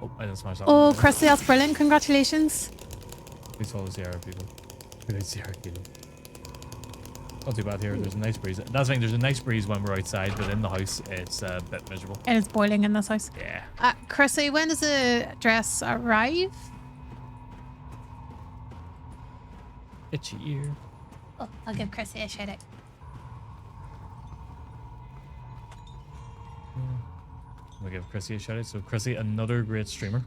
Oh, I didn't smash that Oh, window. Chrissy, that's brilliant. Congratulations. Please follow Sierra, people. Good Sierra, people. Not too bad here. There's a nice breeze. That's the thing. There's a nice breeze when we're outside, but in the house, it's a bit miserable. And it's boiling in this house. Yeah. Chrissy, when does the dress arrive? Itchy ear. Oh, I'll give Chrissy a shout out. We'll give Chrissy a shout out. So Chrissy, another great streamer.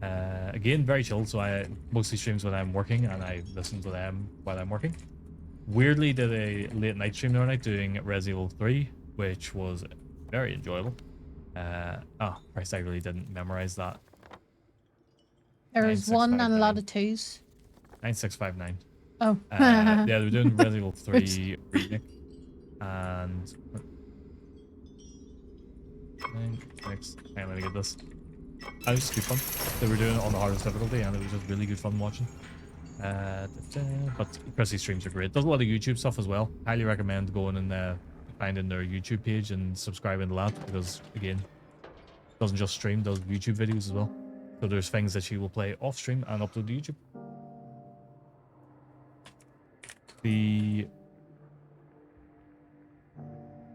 Again, very chill. So I mostly streams when I'm working, and I listen to them while I'm working. Weirdly, did a late night stream the other night doing Resident Evil 3, which was very enjoyable. Oh, Christ, I really didn't memorize that. There was one and a lot 9659. of twos. 9659. Oh. Yeah, they were doing Resident Evil 3 remake. And... 96... Hang on, let me get this. It was just good fun. They were doing it on the hardest difficulty, and it was just really good fun watching. But Chrissy's streams are great. Does a lot of YouTube stuff as well. Highly recommend going and finding their YouTube page and subscribing to that, because again, doesn't just stream, does YouTube videos as well. So there's things that she will play off stream and upload to YouTube. The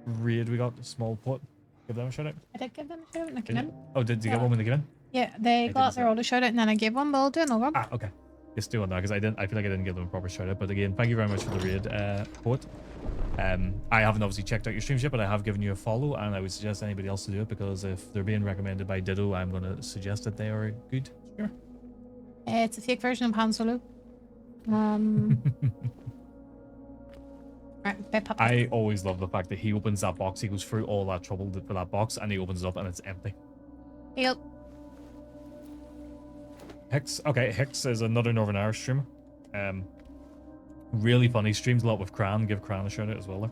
raid we got, small pot. Give them a shout out. I did give them a shout out when they Did came in. you? Oh, did you get one when they came in? Yeah, they didn't got see their it. older shout out and then I gave one, but I'll do another one. Ah, okay. Just do it now, because I feel like I didn't give them a proper shout out. But again, thank you very much for the raid, Poet. I haven't obviously checked out your streams yet, but I have given you a follow, and I would suggest anybody else to do it, because if they're being recommended by Ditto, I'm going to suggest that they are good. Sure. It's a fake version of Han Solo. Right, bit pop. I always love the fact that he opens that box, he goes through all that trouble for that box, and he opens it up and it's empty. Yep. Hicks. Okay, Hicks is another Northern Irish streamer. Really funny. Streams a lot with Cran. Give Cran a shout out as well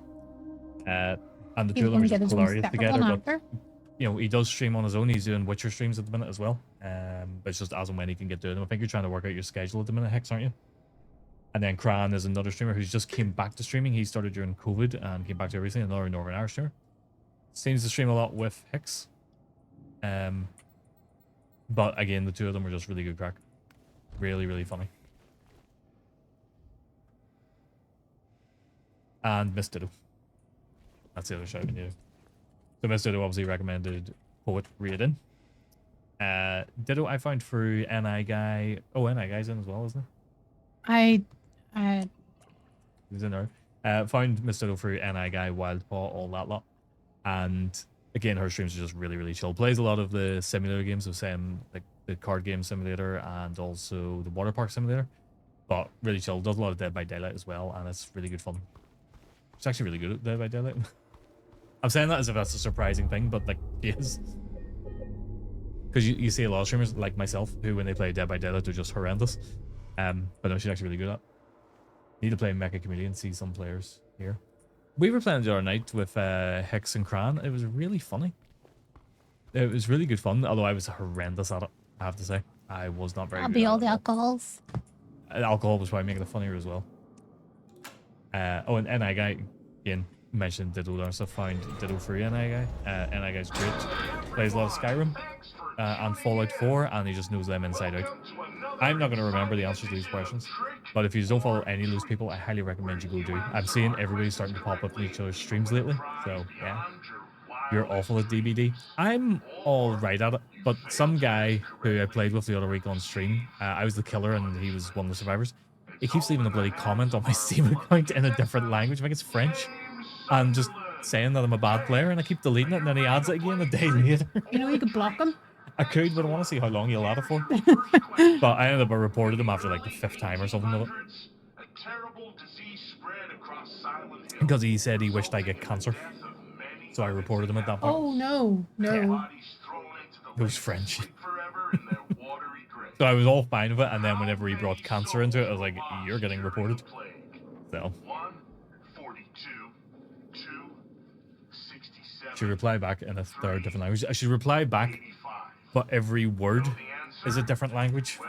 there. And the two of them are just hilarious together. But, you know, he does stream on his own. He's doing Witcher streams at the minute as well. But it's just as and when he can get doing them. I think you're trying to work out your schedule at the minute, Hicks, aren't you? And then Cran is another streamer who's just came back to streaming. He started during COVID and came back to everything. Another Northern Irish streamer. Seems to stream a lot with Hicks. But again, the two of them were just really good crack. Really, really funny. And Miss Ditto. That's the other shout we need. So Miss Ditto obviously recommended Poet Raid in. Ditto I found through NI Guy. Oh, NI Guy's in as well, isn't I He's in there. Found Miss Ditto through NI Guy, Wild Paw, all that lot. And again, her streams are just really, really chill. Plays a lot of the simulator games, of same like the card game simulator and also the water park simulator. But really chill. Does a lot of Dead by Daylight as well, and it's really good fun. It's actually really good at Dead by Daylight. I'm saying that as if that's a surprising thing, but like, she is. Because you see a lot of streamers like myself who, when they play Dead by Daylight, they're just horrendous. But no, she's actually really good at it. Need to play Mecha Chameleon, see some players here. We were playing the other night with Hicks and Cran. It was really funny. It was really good fun, although I was horrendous at it, I have to say. I was not very I'll good be at all it the at alcohols. Alcohol was probably making it funnier as well. Oh, and NI Guy, again, mentioned Ditto there, so found Ditto free NI Guy. NI Guy's great. Plays a lot of Skyrim and Fallout 4, and he just knows them inside out. I'm not going to remember the answers to these questions, but if you don't follow any of those people, I highly recommend you go do. I'm seeing everybody starting to pop up in each other's streams lately, so yeah. You're awful at DBD. I'm all right at it, but some guy who I played with the other week on stream, I was the killer and he was one of the survivors. He keeps leaving a bloody comment on my Steam account in a different language. I think it's French. And just saying that I'm a bad player, and I keep deleting it, and then he adds it again a day later. You know, you could block them. I could, but I want to see how long he'll add it for. But I ended up reported him after like the 5th time or something of it. Because he said he wished I get cancer. So I reported him at that point. Oh no, no. Yeah. It was French. So I was all fine with it, and then whenever he brought cancer into it, I was like, you're getting reported. So. She replied back in a third different language. I should reply back, but every word is a different language.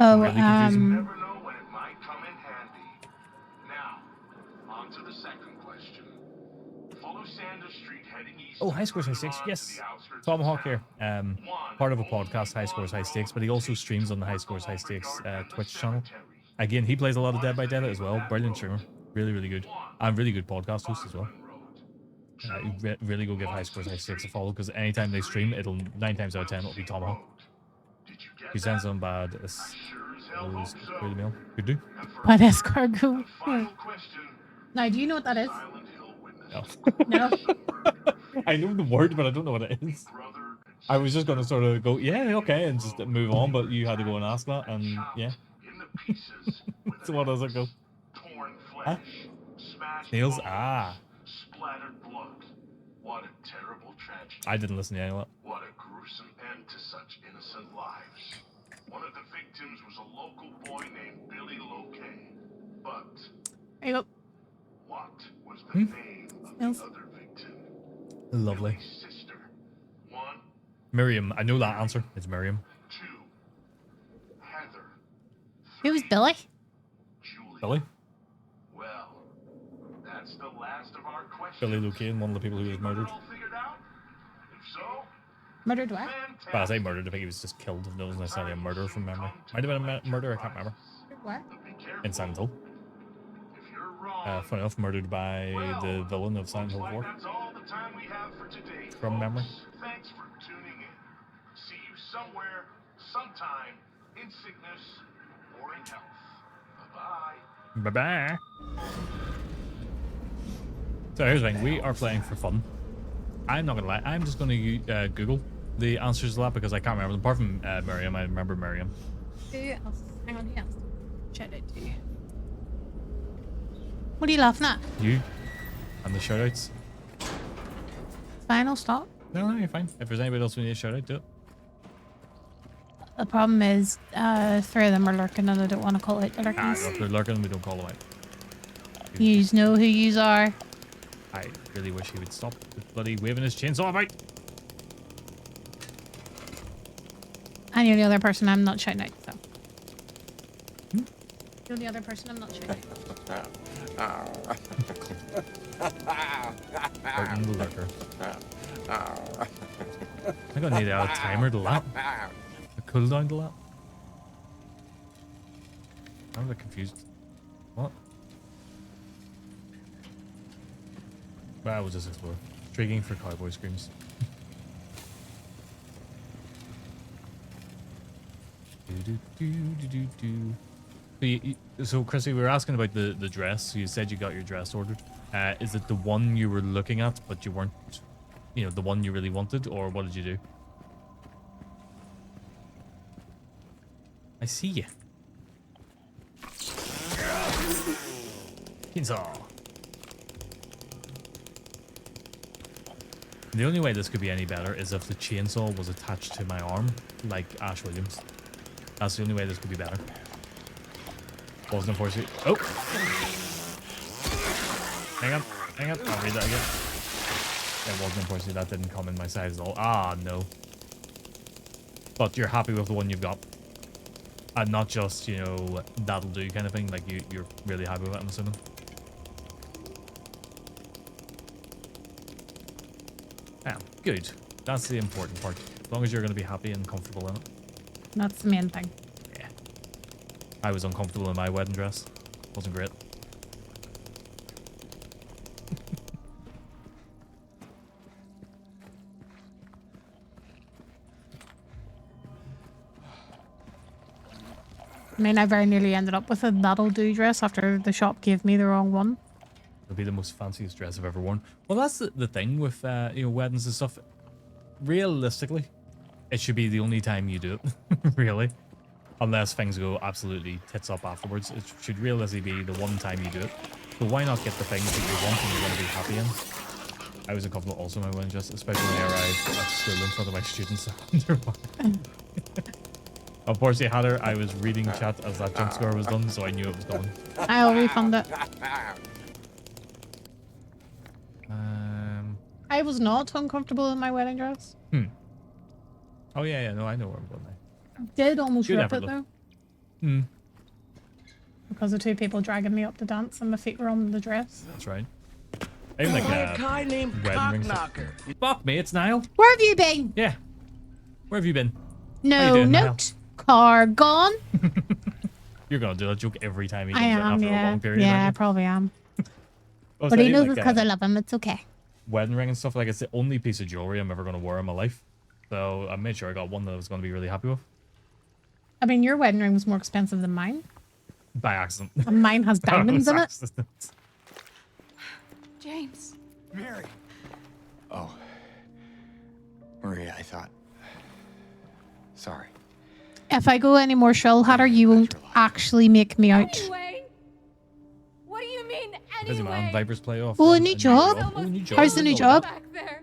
Oh, Really confusing. Oh, High Scores High Stakes, yes. Tomahawk here. Part of a podcast, High Scores High Stakes, but he also streams on the High Scores High Stakes Twitch channel. Again, he plays a lot of Dead by Daylight as well. Brilliant streamer. Really, really good. And really good podcast host as well. Really go give High Scores High Stakes a follow, because anytime they stream, it'll 9 times out of 10 it'll be Tomahawk. He sends some bad through the mail. Could do. What escargot? Now, do you know what that is? No. No. I know the word, but I don't know what it is. I was just gonna sort of go, yeah, okay, and just move on, but you had to go and ask that, and yeah. So what does it go? Huh? Snails? Ah. Splattered blood. What a terrible tragedy. I didn't listen to any of that. What a gruesome end to such innocent lives. One of the victims was a local boy named Billy Locane. But There you go. what was the name of Snails. the other victim? Lovely. Billy's sister. 1, Miriam. I know that answer. It's Miriam. 2, Heather. Who was Billy? Julie. Billy? Well, that's the last of our questions. Billy Locane, one of the people who was You got it murdered. all figured out? If so, Murdered what? fantastic. Well, I say murdered. I think he was just killed. It wasn't necessarily a murder from memory. Might have been a murder. I can't remember. What? But be careful. In Silent Hill. If you're wrong, Funny enough, murdered by well, the villain of Silent Hill looks 4. like that's all the time we have for today, From folks. memory. Thanks for tuning in. See you somewhere, sometime, in sickness or in health. Bye-bye. Bye-bye. So here's the thing. We are playing for fun. I'm not going to lie. I'm just going to Google the answers to that because I can't remember them. Apart from Miriam, I remember Miriam. Who else? Hang on, who else? Shout out to you. What are you laughing at? You. And the shoutouts. Final stop. No, you're fine. If there's anybody else we need to shout out, do it. The problem is, 3 of them are lurking and I don't want to call out the Ah, lurkers. if they're lurking, we don't call them out. Yous know who yous are. I really wish he would stop the bloody waving his chainsaw about. And you're the other person I'm not shouting out, so. You're the other person I'm not shouting out. Burton the lurker. I'm gonna need to add a timer to that. A cooldown to that. I'm a bit confused. What? Well, we'll just explore. Intriguing for cowboy screams. So, Chrissy, we were asking about the dress. So you said you got your dress ordered. Is it the one you were looking at, but you weren't, you know, the one you really wanted, or what did you do? I see you. Chainsaw. The only way this could be any better is if the chainsaw was attached to my arm, like Ash Williams. That's the only way this could be better. Wasn't unfortunate. Oh! Hang on. I'll read that again. It wasn't unfortunate. That didn't come in my size at all. Ah, no. But you're happy with the one you've got. And not just, you know, that'll do kind of thing. Like, you're really happy with it, I'm assuming. Yeah, good. That's the important part. As long as you're going to be happy and comfortable in it. That's the main thing. Yeah. I was uncomfortable in my wedding dress. Wasn't great. I mean, I very nearly ended up with a that'll do dress after the shop gave me the wrong one. It'll be the most fanciest dress I've ever worn. Well, that's the thing with you know, weddings and stuff. Realistically, it should be the only time you do it. Really, unless things go absolutely tits up afterwards. It should realistically be the one time you do it. So why not get the things that you want and you're going to be happy in? I was uncomfortable also in my wedding dress, especially when I arrived at school in front of my students. Unfortunately, Heather, I was reading chat as that jump scare was done, so I knew it was coming. I'll refund it. I was not uncomfortable in my wedding dress. Oh yeah, no, I know where I'm going now. Did almost Good rip effort, it though. though. Because the 2 people dragging me up the dance and my feet were on the dress. That's right. I even like guy named wedding ring stuff. Fuck me, it's Niall. Where have you been? Yeah. Where have you been? No doing, Niall? note. Car gone. You're gonna do that joke every time he comes I in am, after a yeah. long period. Yeah, I aren't you? probably am. Oh, But so he even knows like, it's because I love him. It's okay. wedding ring and stuff, like, it's the only piece of jewelry I'm ever gonna wear in my life. So I made sure I got one that I was gonna be really happy with. I mean, your wedding ring was more expensive than mine. By accident. And mine has diamonds in it. Accident. James. Mary. Oh. Maria, I thought. Sorry. If I go any more shrill, Hatter, you won't actually make me out. Anyway, what do you mean? Busy man. Vipers play off. Oh, a Run, new job? Oh, new job. How's the new Go with job? that. Back there.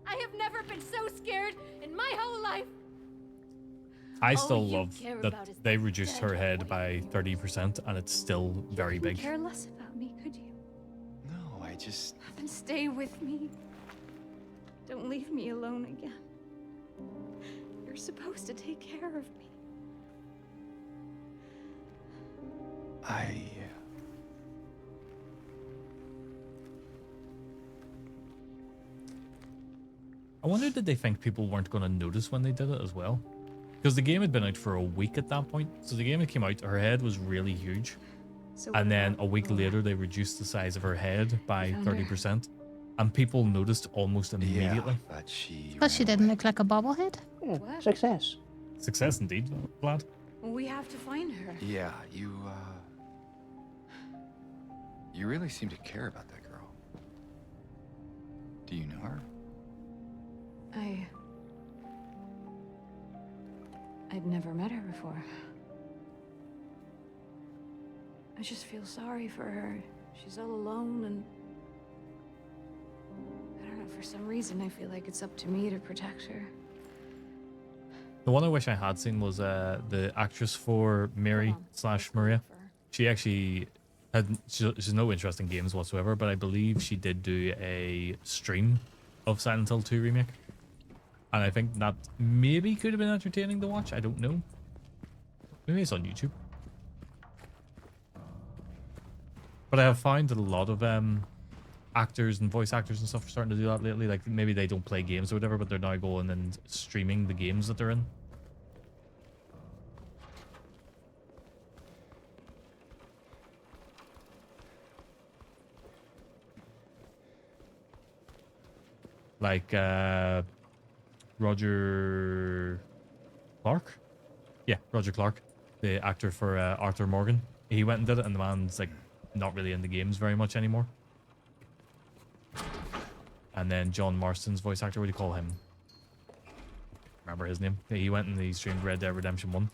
I have never been so scared in my whole life. I All still you love care that about is they that reduced dead her head boy. by 30% and it's still very You big. couldn't care less about me, could you? No, I just. Then stay with me. Don't leave me alone again. You're supposed to take care of me. I wonder did they think people weren't going to notice when they did it as well? Because the game had been out for a week at that point. So the game that came out, her head was really huge. So And what then about a week Laura? later, they reduced the size of her head by Found her. 30%. And people noticed almost immediately. Yeah, but she. Because she ran didn't away. look like a bobblehead. Yeah, What? success. Success indeed, Vlad. We have to find her. Yeah, you. You really seem to care about that girl. Do you know her? I'd never met her before. I just feel sorry for her. She's all alone and... I don't know, for some reason I feel like it's up to me to protect her. The one I wish I had seen was the actress for Mary / Maria. She actually she's no interest in games whatsoever, but I believe she did do a stream of Silent Hill 2 remake. And I think that maybe could have been entertaining to watch. I don't know. Maybe it's on YouTube. But I have found that a lot of actors and voice actors and stuff are starting to do that lately. Like maybe they don't play games or whatever, but they're now going and streaming the games that they're in. Like Roger Clark? Yeah, Roger Clark, the actor for Arthur Morgan. He went and did it, and the man's like not really in the games very much anymore. And then John Marston's voice actor, what do you call him? Remember his name? Yeah, he went and he streamed Red Dead Redemption 1.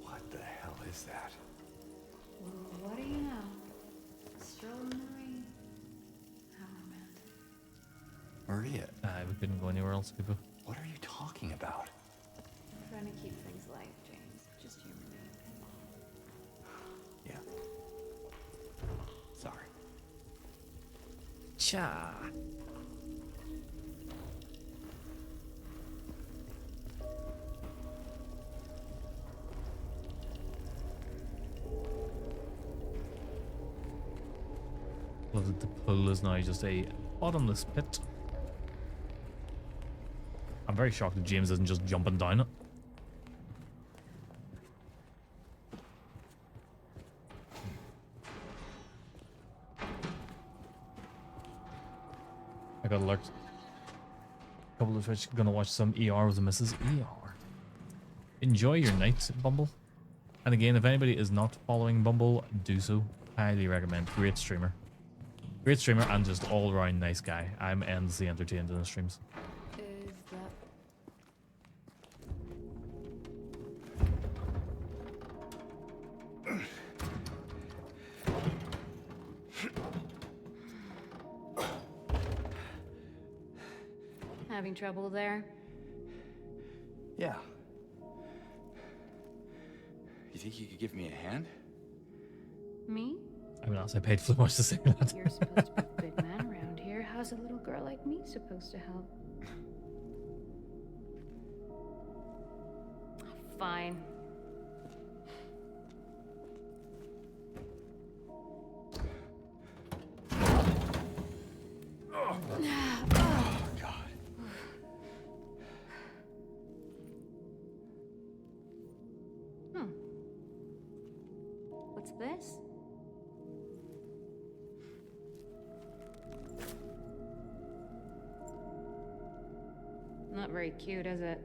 What the hell is that? What do you know? Stroll in the rain. How romantic. Maria, We couldn't go anywhere else, people. what are you talking about? I'm trying to keep things light, James. Just humor me. Yeah. Sorry. Cha. Love that the pool is now just a bottomless pit. I'm very shocked that James isn't just jumping down it. I got alert. Couple of which gonna watch some ER with the Mrs. ER. Enjoy your night, Bumble. And again, if anybody is not following Bumble, do so. Highly recommend. Great streamer. Great streamer and just all around nice guy. I'm endlessly entertained in his streams. Is that... Having trouble there? Yeah. You think you could give me a hand? Me? I mean, I paid for much to say that. You're supposed to be the big man around here. How's a little girl like me supposed to help? Fine. Oh, God. What's this? Not very cute, is it?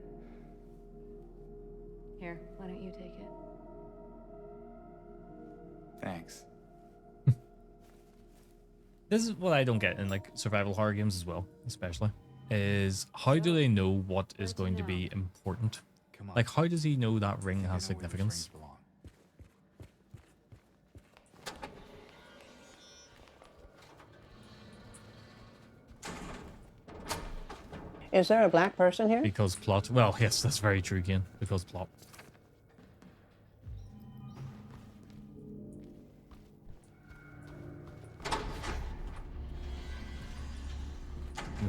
Here, why don't you take it? Thanks. This is what I don't get in like survival horror games as well, especially, is how do they know what is going to be important? Come on. Like, how does he know that ring You know has where those significance? rings belong. Is there a black person here? Because plot. Well, yes, that's very true, Ken. Because plot.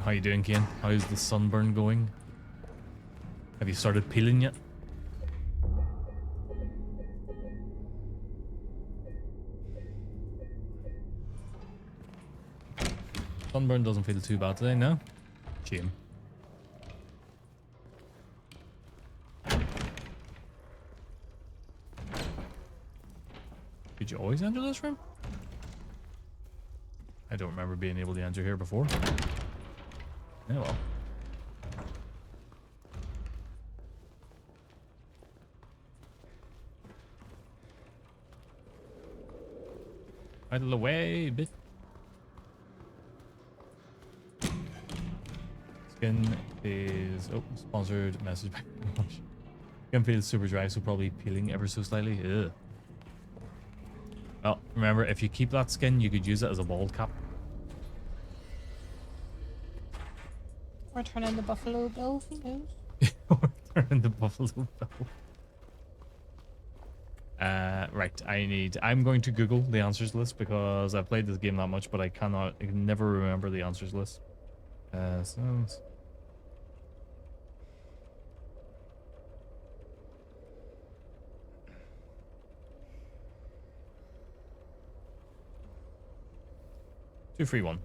How you doing, Ken? How's the sunburn going? Have you started peeling yet? Sunburn doesn't feel too bad today, no? Shame. Did you always enter this room? I don't remember being able to enter here before. Yeah, well. Out of the way, bit. Skin is sponsored message back. Skin feels super dry, so probably peeling ever so slightly. Ugh. Well, remember, if you keep that skin, you could use it as a bald cap. Or turn into Buffalo Bill, who knows? Or turn into Buffalo Bill. Right, I'm going to Google the answers list because I've played this game that much, but I can never remember the answers list. Sounds. Two, free, one.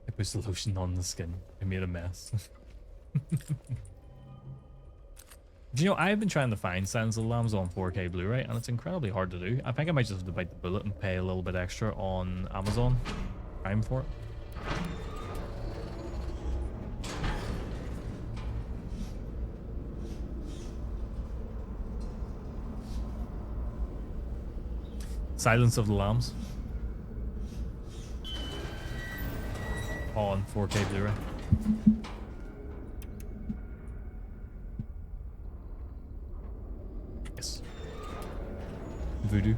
I pushed the lotion on the skin. I made a mess. Do you know, I've been trying to find Silence of the Lambs on 4K Blu-ray, and it's incredibly hard to do. I think I might just have to bite the bullet and pay a little bit extra on Amazon Prime for it. Silence of the Lambs on 4K Blu-ray. Yes. Voodoo.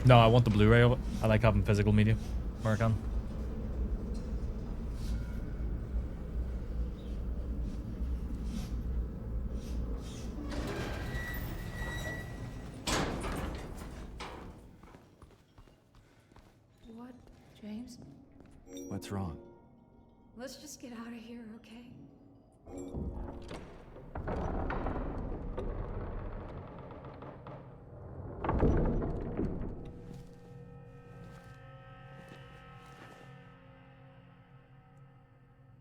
No, I want the Blu-ray of it. I like having physical media. American. What, James? What's wrong? Let's just get out of here, okay?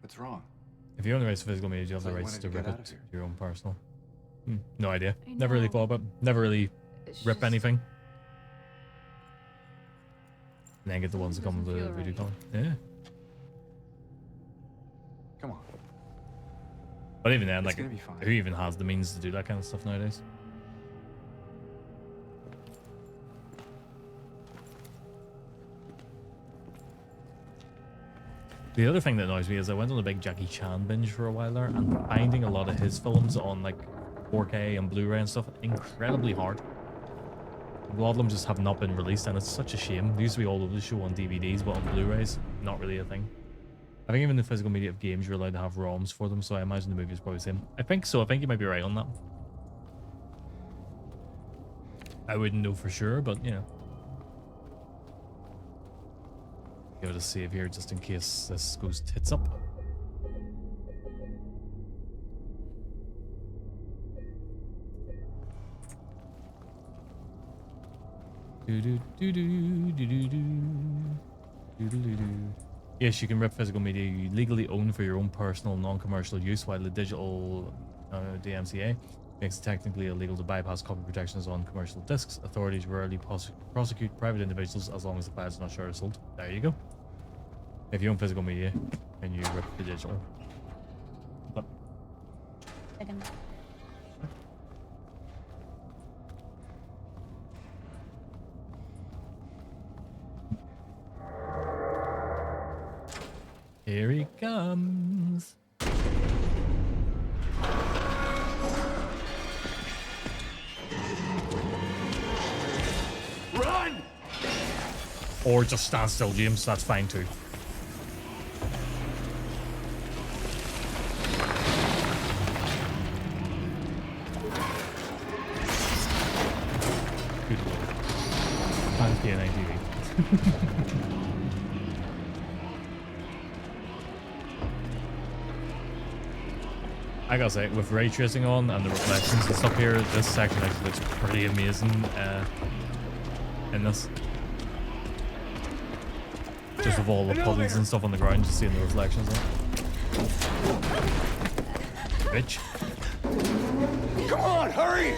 What's wrong? If you own the rights to physical media, you have the I rights wanted to to rip get out it of here. to your own personal. No idea. I Never really know. thought about it. Never really It's rip just- anything. And then get the ones that Something come with the doesn't feel voodoo right. color. Yeah. Come on. But even then, It's like, gonna be fine. who even has the means to do that kind of stuff nowadays? The other thing that annoys me is I went on a big Jackie Chan binge for a while there, and finding a lot of his films on like 4K and Blu-ray and stuff incredibly hard. A lot of them just have not been released, and it's such a shame. They used to be all over the show on DVDs, but on Blu-rays, not really a thing. I think even the physical media of games, you're allowed to have ROMs for them, so I imagine the movie is probably the same. I think so. I think you might be right on that. I wouldn't know for sure, but you know. Give it a save here just in case this goes tits up. Yes, you can rip physical media you legally own for your own personal non-commercial use, while the digital DMCA makes it technically illegal to bypass copy protections on commercial discs. Authorities rarely prosecute private individuals as long as the files are not shared or sold. There you go. If you own physical media and you rip the digital. But Second. Here he comes. Run! Or just stand still, James. That's fine too. Good lord. Thank you, TV. I gotta say, with ray tracing on and the reflections and stuff here, this section actually looks pretty amazing in this. Just with all the puddles and stuff on the ground, just seeing the reflections on it. Bitch. Come on, hurry!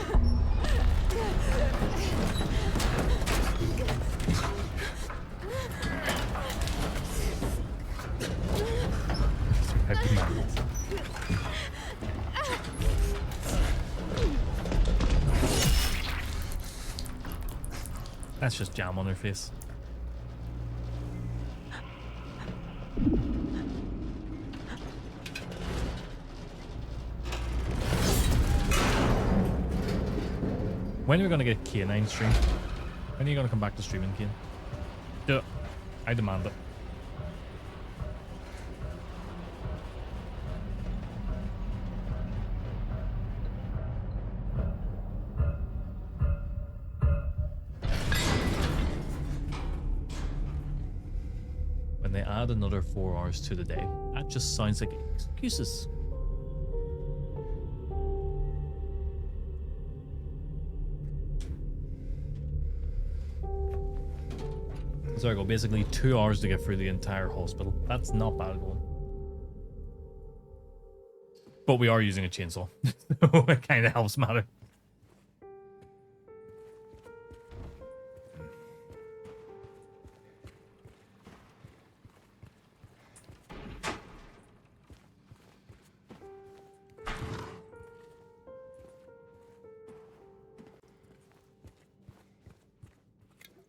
Happy man. That's just jam on her face. When are we gonna get K9 stream? When are you gonna come back to streaming, Kane? Do it. I demand it. When they add another 4 hours to the day, that just sounds like excuses. So I go basically 2 hours to get through the entire hospital. That's not bad going. But we are using a chainsaw, so it kind of helps matter.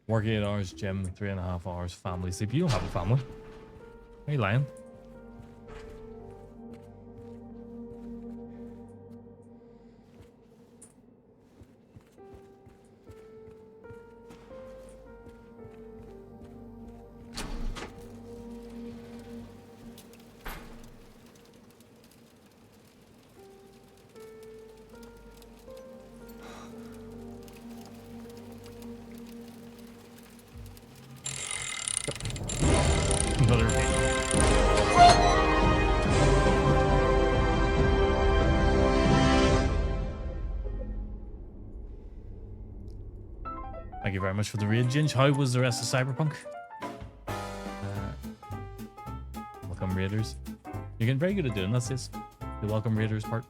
Work 8 hours, gym, 3.5 hours, family sleep. You don't have a family. Are you lying? Another Thank you very much for the raid, Ginge. How was the rest of Cyberpunk? Welcome, Raiders. You're getting very good at doing this, sis. The welcome Raiders part.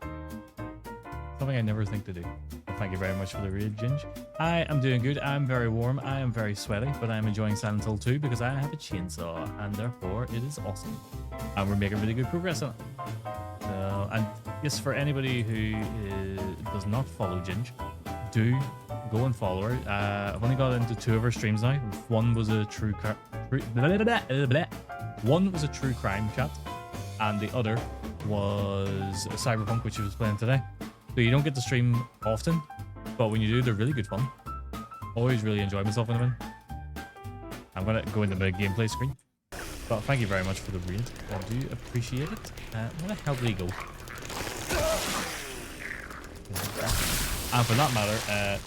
Something I never think to do. But thank you very much for the raid, Ginge. I am doing good. I'm very warm. I am very sweaty, but I'm enjoying Silent Hill 2 because I have a chainsaw, and therefore it is awesome. And we're making really good progress on it. So, and yes, for anybody who does not follow Ginge, do go and follow her. I've only got into 2 of her streams now. One was a true crime chat, and the other was Cyberpunk, which she was playing today. So you don't get to stream often, but when you do, they're really good fun. Always really enjoy myself when I'm in. I'm gonna go into the gameplay screen. But thank you very much for the raid. I do appreciate it. Where the hell did he go? And for that matter, I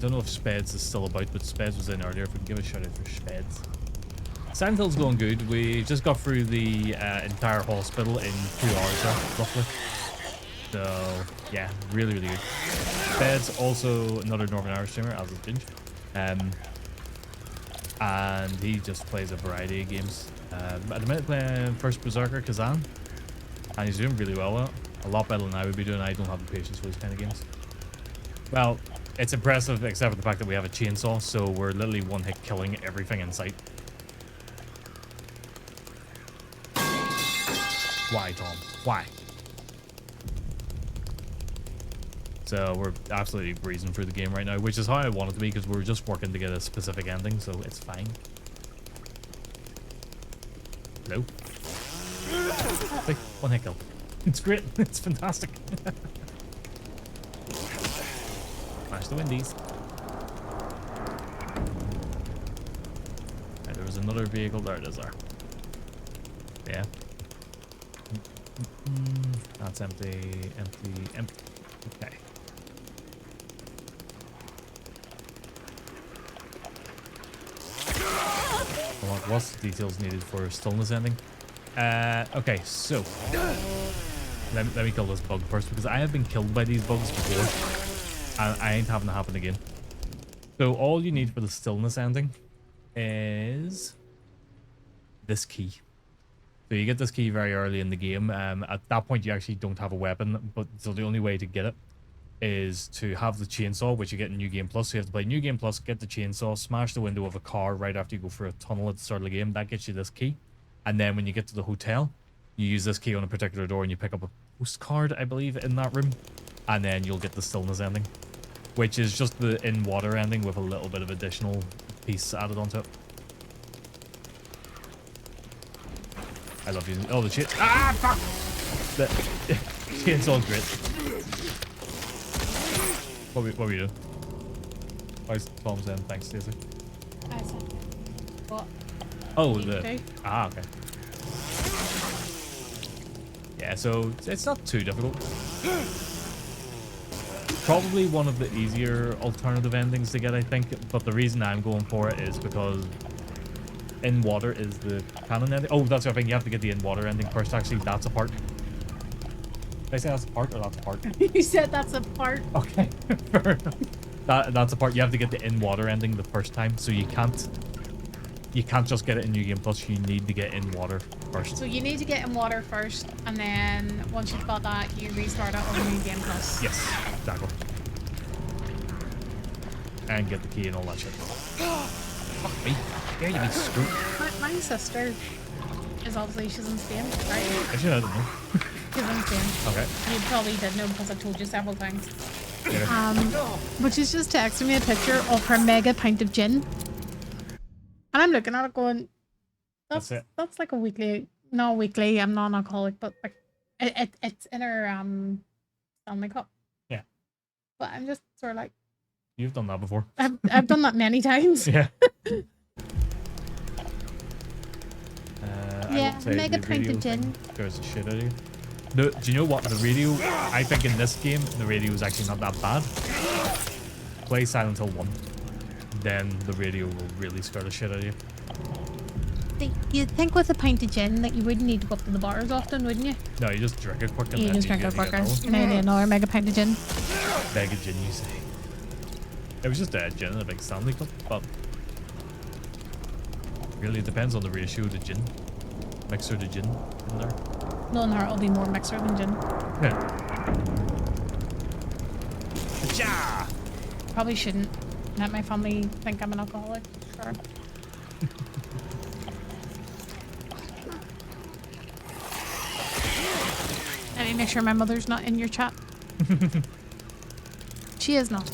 don't know if Spades is still about, but Spades was in earlier. If we can give a shout out for Spades. Silent Hill's going good. We just got through the entire hospital in 2 hours, roughly. So, yeah, really, really good. Spades, also another Northern Irish streamer, as is Ginge. And he just plays a variety of games. At the minute, playing first Berserker Kazan, and he's doing really well with it. A lot better than I would be doing. I don't have the patience for those kind of games. Well, it's impressive, except for the fact that we have a chainsaw, so we're literally one-hit killing everything in sight. Why, Tom? Why? So we're absolutely breezing through the game right now, which is how I want it to be, because we're just working to get a specific ending, so it's fine. Hello? See, one hit kill. It's great. It's fantastic. Smash the windies. Right, there was another vehicle. There it is there. Yeah. That's empty, empty, empty. Okay. What's the details needed for Stillness ending? Okay, so let me kill this bug first because I have been killed by these bugs before and I ain't having to happen again. So all you need for the Stillness ending is this key. So you get this key very early in the game. At that point you actually don't have a weapon, but so the only way to get it is to have the chainsaw, which you get in New Game Plus. So you have to play New Game Plus, get the chainsaw, smash the window of a car right after you go through a tunnel at the start of the game. That gets you this key. And then when you get to the hotel, you use this key on a particular door and you pick up a postcard, I believe, in that room. And then you'll get the Stillness ending, which is just the in-water ending with a little bit of additional piece added onto it. I love using all the shit. Ah, fuck! The chainsaw's great. What were you doing? Why's Tom's in? Thanks, Stacey. I said, what? Oh, You the... do? Ah, okay. Yeah, so it's not too difficult. Probably one of the easier alternative endings to get, I think. But the reason I'm going for it is because in water is the canon ending. Oh, that's the thing. You have to get the in water ending first. Actually, that's a part. Did I say that's a part or that's a part? You said that's a part. Okay, fair enough. That's a part. You have to get the in water ending the first time, so you can't just get it in New Game Plus. You need to get in water first. So you need to get in water first, and then once you've got that, you restart it on New Game Plus. Yes, exactly. And get the key and all that shit. Fuck me. Dare you be screwed. My sister is obviously, she's in Spain, right? Actually, I don't know. She's in Spain. Okay. You probably did know because I told you several times. Yeah. But she's just texting me a picture of her mega pint of gin. And I'm looking at it going, That's it. that's like a weekly, not weekly, I'm not an alcoholic, but like it's in her Stanley Cup. Yeah. But I'm just sort of like, You've done that before. I've done that many times. Yeah. Yeah, mega pint of gin. Scares the shit out of you. Do you know what? The radio, I think in this game, the radio is actually not that bad. Play Silent Hill 1. Then the radio will really scare the shit out of you. You'd think with a pint of gin that you wouldn't need to go up to the bars often, wouldn't you? No, you just drink it quick and You then just drink it get quicker. another one. And I need another mega pint of gin. Mega gin, you say. It was just a gin in a big Stanley cup, but really it depends on the ratio of the gin. Mixer to gin in there. No, no, it'll be more mixer than gin. Yeah. Ja! Probably shouldn't let my family think I'm an alcoholic. Sure. Let me make sure my mother's not in your chat. She is not.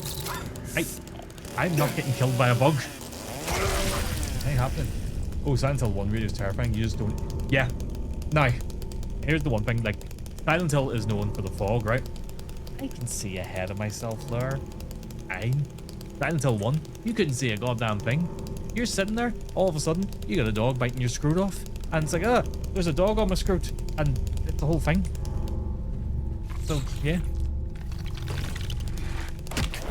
I'm not getting killed by a bug. Ain't happening. Oh, Silent Hill 1 really is terrifying. You just don't... Yeah. Now, here's the one thing. Like, Silent Hill is known for the fog, right? I can see ahead of myself there. Silent Hill 1, you couldn't see a goddamn thing. You're sitting there, all of a sudden, you got a dog biting your scrote off. And it's like, there's a dog on my scrote. And it's the whole thing. So, yeah.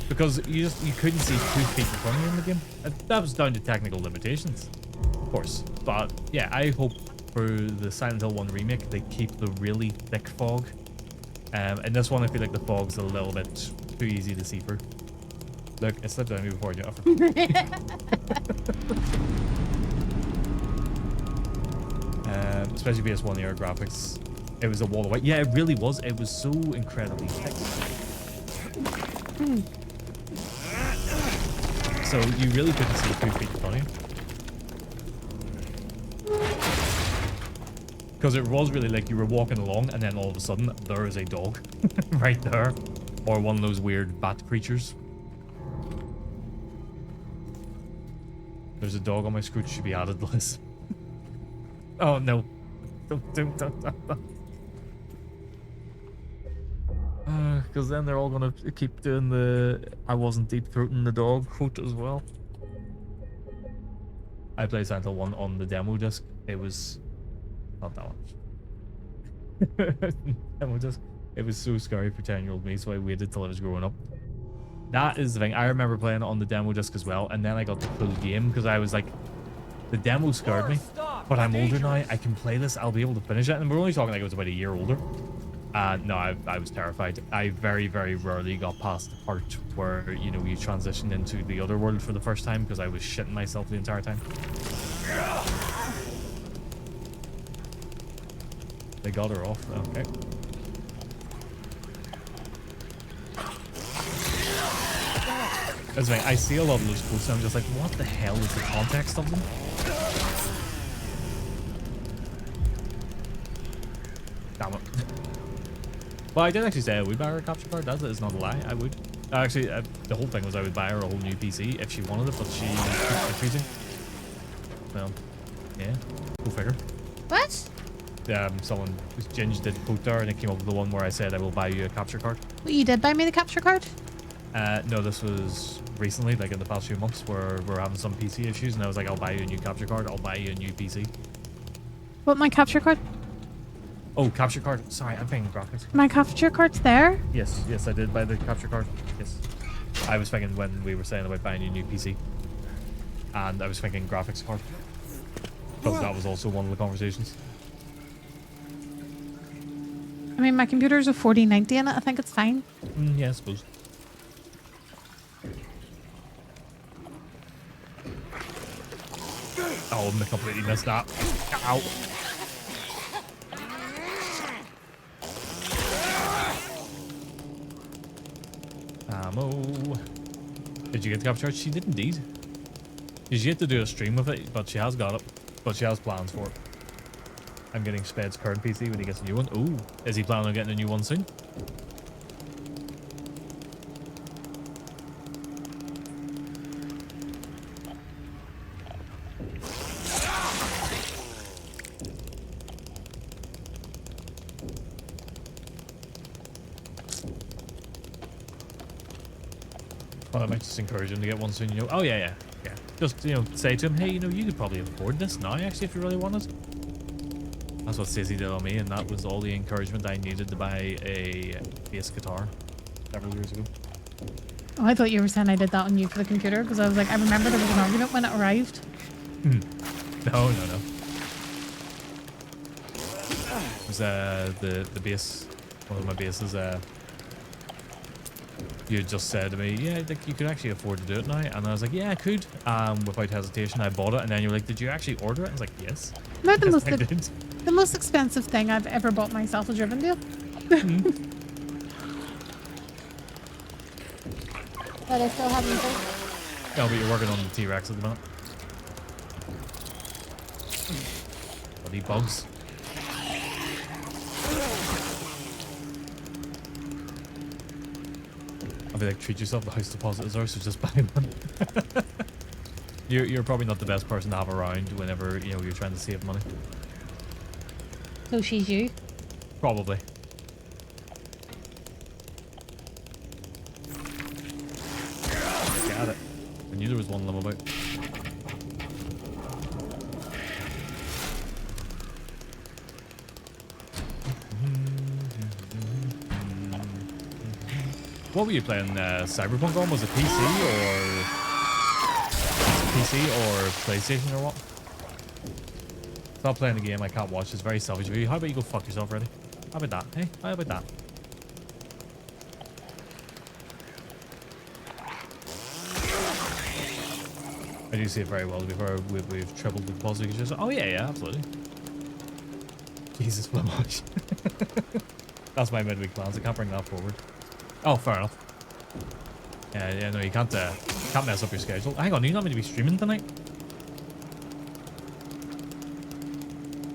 Because you couldn't see 2 feet in front of you in the game. That was down to technical limitations, of course. But yeah, I hope for the Silent Hill 1 remake they keep the really thick fog. And this one I feel like the fog's a little bit too easy to see through. Look, it slipped on me before you offered. Especially PS1 era graphics. It was a wall of white. Yeah, it really was. It was so incredibly thick. So you really couldn't see 2 feet in front of you. Because it was really like you were walking along and then all of a sudden there is a dog right there. Or one of those weird bat creatures. There's a dog on my scooter, should be added to this. Oh no. Because then they're all gonna keep doing the I wasn't deep throating the dog quote as well. I played Silent Hill 1 on the demo disc. It was not that one. Demo disc. It was so scary for 10-year-old me, so I waited till I was growing up. That is the thing. I remember playing it on the demo disc as well, and then I got the full game because I was like, the demo scared me. But I'm older now. I can play this. I'll be able to finish it. And we're only talking like I was about a year older. No, I was terrified. I very, very rarely got past the part where, you know, you transitioned into the other world for the first time because I was shitting myself the entire time. They got her off. Okay. That's right. I see a lot of those posts and I'm just like, what the hell is the context of them? Damn it. Well, I did actually say I would buy her a capture card. That is not a lie. I would. Actually, the whole thing was I would buy her a whole new PC if she wanted it, but she keeps refusing. Well, yeah. Go figure. What? Someone, Ginge did quote there and it came up with the one where I said I will buy you a capture card. Well, you did buy me the capture card? No, this was recently, like in the past few months, where we're having some PC issues, and I was like, I'll buy you a new capture card, I'll buy you a new PC. What, my capture card? Oh, capture card. Sorry, I'm thinking graphics. My capture card's there? Yes, I did buy the capture card. Yes. I was thinking when we were saying about buying you a new PC. And I was thinking graphics card. Because that was also one of the conversations. I mean, my computer's a 4090 in it. I think it's fine. Yeah, I suppose. Oh, I completely missed that. Ow. Ammo. Did you get the capture card? She did indeed. She's yet to do a stream with it, but she has got it. But she has plans for it. I'm getting Sped's current PC when he gets a new one. Ooh, is he planning on getting a new one soon? Well, I might just encourage him to get one soon, you know. Oh, yeah. Just, you know, say to him, hey, you know, you could probably afford this now, actually, if you really wanted. That's what Stacey did on me, and that was all the encouragement I needed to buy a bass guitar several years ago. Oh, I thought you were saying I did that on you for the computer, because I was like, I remember there was an argument when it arrived. No. It was the bass, one of my basses, you just said to me, yeah, like, you could actually afford to do it now. And I was like, yeah, I could. Without hesitation, I bought it. And then you were like, did you actually order it? I was like, yes. No, the, Yes, most, I did. the most expensive thing I've ever bought myself was Rivendell. But I still haven't built. No, but you're working on the T-Rex at the minute. Bloody bugs. I'll be like, treat yourself, the house deposit is ours, so just buy one. You're probably not the best person to have around whenever, you know, you're trying to save money. So she's you? Probably. Got it. I knew there was one of them about. What were you playing? Cyberpunk on? Was it PC or PlayStation or what? Stop playing the game. I can't watch. It's very selfish of you. How about you go fuck yourself already? How about that? Hey, how about that? I do see it very well before we've tripled the deposit. Just, oh yeah, absolutely. Jesus, what much? That's my midweek plans. I can't bring that forward. Oh, fair enough. Yeah, no, you can't mess up your schedule. Hang on, you're not meant to be streaming tonight?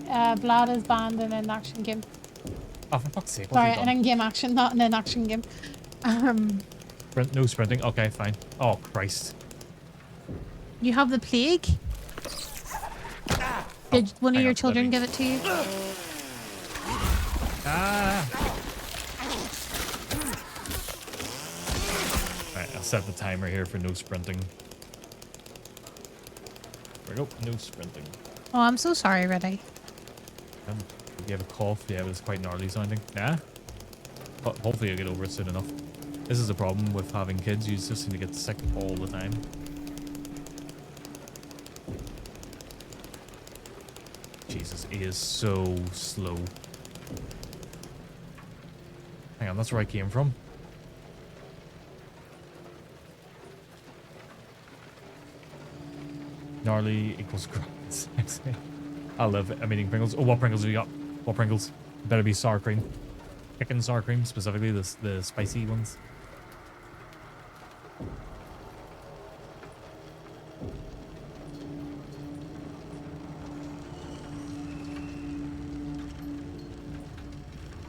Vlad is banned in an action game. Oh, for fuck's sake. Sorry, an in-game action, not in an action game. No sprinting? Okay, fine. Oh, Christ. You have the plague? Did one of your children give it to you? Ah! Alright, I'll set the timer here for no sprinting. There we go, no sprinting. Oh, I'm so sorry, Reddy. If you have a cough, yeah, but it's quite gnarly sounding. Nah? Hopefully you'll get over it soon enough. This is the problem with having kids, you just seem to get sick all the time. Jesus, he is so slow. Hang on, that's where I came from. Gnarly equals grind. I love it. I'm eating Pringles. Oh, what Pringles have you got? What Pringles? Better be sour cream. Chicken sour cream, specifically the spicy ones.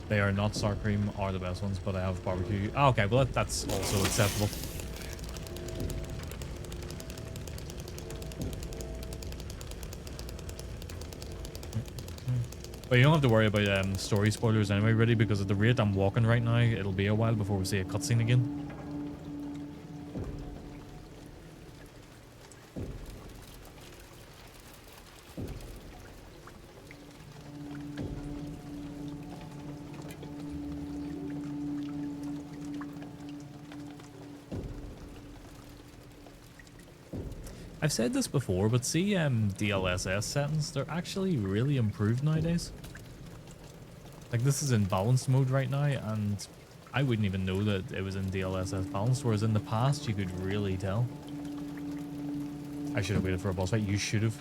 They are not sour cream are the best ones, but I have barbecue. Oh, okay, well that's also acceptable. But you don't have to worry about story spoilers anyway, really, because at the rate I'm walking right now, it'll be a while before we see a cutscene again. I've said this before, but see DLSS settings, they're actually really improved nowadays. Like, this is in balanced mode right now, and I wouldn't even know that it was in DLSS balanced, whereas in the past, you could really tell. I should have waited for a boss fight. You should have.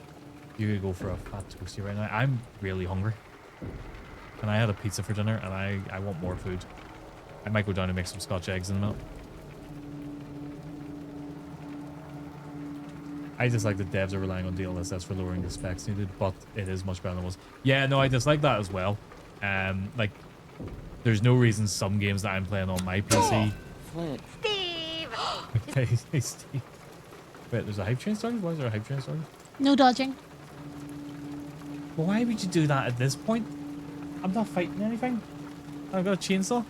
You could go for a fat toasty right now. I'm really hungry. And I had a pizza for dinner, and I want more food. I might go down and make some Scotch eggs in a minute. I dislike that devs are relying on DLSS for lowering the specs needed, but it is much better than it was. Yeah, no, I dislike that as well. Like, there's no reason some games that I'm playing on my PC. Steve! Hey, Steve. Wait, there's a hype train started? Why is there a hype train started? No dodging. Well, why would you do that at this point? I'm not fighting anything. I've got a chainsaw.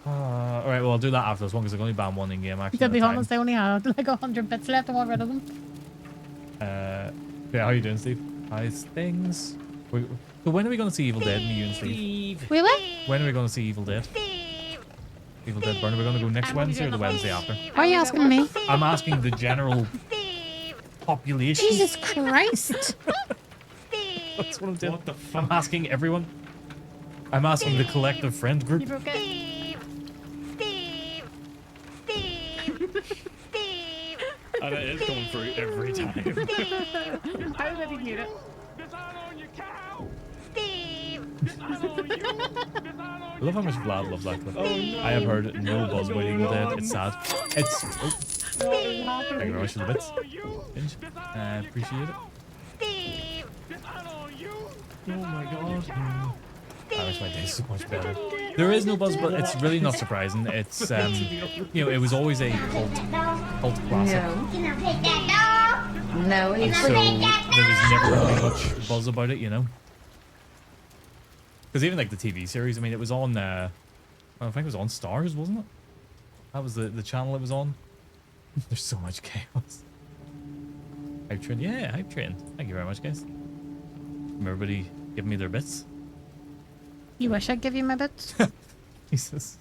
Alright, well, I'll do that after this one because I can only ban one in game actually. To be honest, I only had like 100 bits left. I want rid of them. Yeah, how you doing, Steve? How's things? So when are we going to see Evil Dead, me, you and Steve? We will? When are we going to see Evil Dead? Evil Dead Burn, are we going to go next Wednesday or the Wednesday after? Why are you asking me? I'm asking the general population. Jesus Christ. That's what I'm doing. What the fuck? I'm asking everyone. I'm asking the collective friend group. And it is going through every time. How did he get it? I love how much Vlad loves that clip. Oh, no. I have heard no buzz about Evil Dead. It's sad. It's... Oh. Thank you very much for the bits. Appreciate it. Oh my god. That makes my day so much better. There is no buzz, but it's really not surprising. It's, you know, it was always a cult classic. No, And so there was never really much buzz about it, you know? Because even like the TV series, I mean, it was on, I think it was on Stars, wasn't it? That was the channel it was on. There's so much chaos. Hype Train, yeah, Hype Train. Thank you very much, guys. From everybody giving me their bits. You wish I'd give you my bits? Jesus.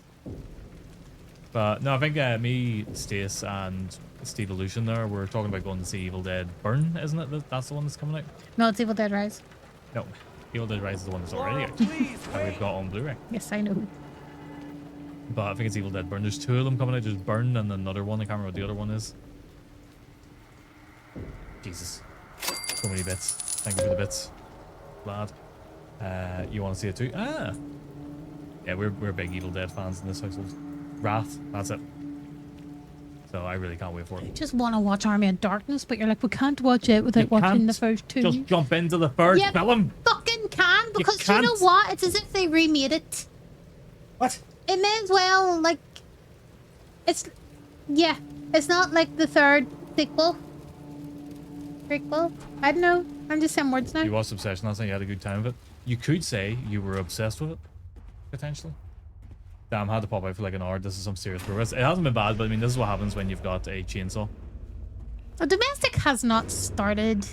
But no, I think me, Stace, and Steve Illusion there, we're talking about going to see Evil Dead Burn, isn't it? That's the one that's coming out? No, it's Evil Dead Rise. No, Evil Dead Rise is the one that's already out. That we've got on Blu-ray. Yes, I know. But I think it's Evil Dead Burn. There's two of them coming out. There's Burn and another one. I can't remember what the other one is. Jesus. So many bits. Thank you for the bits, lad. You want to see it too? Ah! Yeah, we're big Evil Dead fans in this household. Wrath, that's it. So I really can't wait for it. Just want to watch Army of Darkness, but you're like, we can't watch it without watching the first two. Just jump into the first film. Fucking can, because you know what? It's as if they remade it. What? It may as well, like, it's not like the third sequel. Prequel? I don't know. I'm just saying words now. You watched Obsession last night, you had a good time of it. You could say you were obsessed with it, potentially. Damn, had to pop out for like an hour. This is some serious progress. It hasn't been bad, but I mean, this is what happens when you've got a chainsaw. A domestic has not started.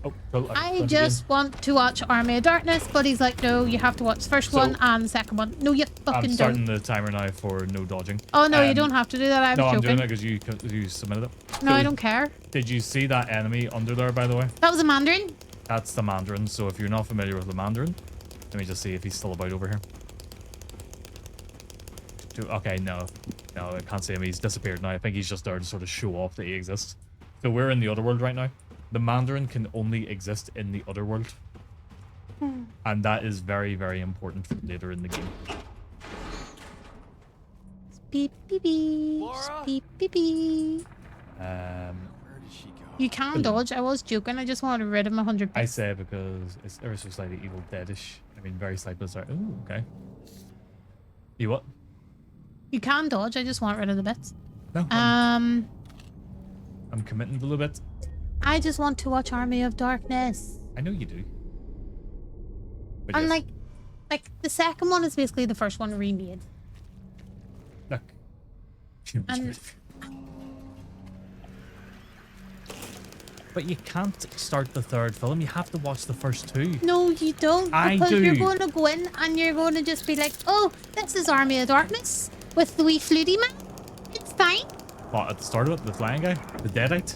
Oh, cool. I just want to watch Army of Darkness, but he's like, no, you have to watch the first one and the second one. No, you fucking I'm starting don't. the timer now for no dodging. Oh, no, you don't have to do that. I'm no, joking. I'm doing it because you submitted it. No, I don't care. Did you see that enemy under there, by the way? That was a Mandarin? That's the Mandarin. So if you're not familiar with the Mandarin, let me just see if he's still about over here. Okay, no, I can't see him. He's disappeared now. I think he's just there to sort of show off that he exists. So we're in the other world right now. The Mandarin can only exist in the other world. And that is very, very important for later in the game. Beep, beep, beep. Laura? Beep, beep, beep. Where did she go? You can dodge. I was joking. I just wanted rid of him 100 I bits. say because it's ever so slightly Evil Deadish. I mean, very slightly. Ooh, okay. You what? You can dodge. I just want rid of the bits. No. I'm committing a little bit. I just want to watch Army of Darkness. I know you do. But And yes, like the second one is basically the first one remade. look. And But you can't start the third film. You have to watch the first two. no, you don't. I Because do. you're going to go in and you're going to just be like, oh, this is Army of Darkness with the wee fluty man. It's fine. What, at the start of it? The flying guy? The Deadite?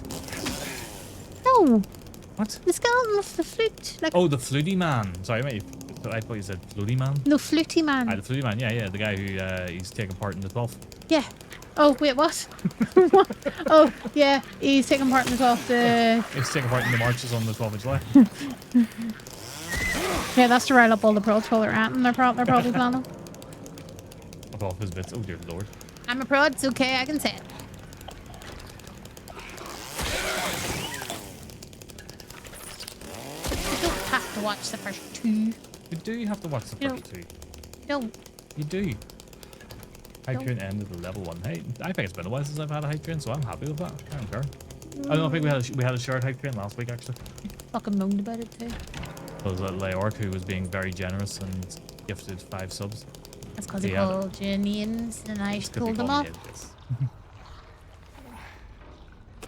No, What? the skeleton with the flute. Like, Oh, the Fluty Man. Sorry, mate. I thought you said Fluty Man. no, fluty man. The Fluty Man. Yeah. The guy who he's taking part in the 12th. Yeah. Oh, wait, what? What? Oh, yeah, he's taking part in the 12th. He's taking part in the marches on the 12th of July. Yeah, that's to rile up all the prods while they're at and they're probably planning. Of all his bits. Oh, dear Lord. I'm a prod, it's okay, I can say it. You don't have to watch the first two. You do have to watch the You first two. No. You do. Hype No. train ended at level 1. Hey, I think it's been a while since I've had a hype train, so I'm happy with that. I don't care. I don't think we had a shared hype train last week, actually. Fucking moaned about it too. It was Leork who was being very generous and gifted 5 subs. That's because he Yeah. called you names and I It's 'cause told they them call off. me Yes.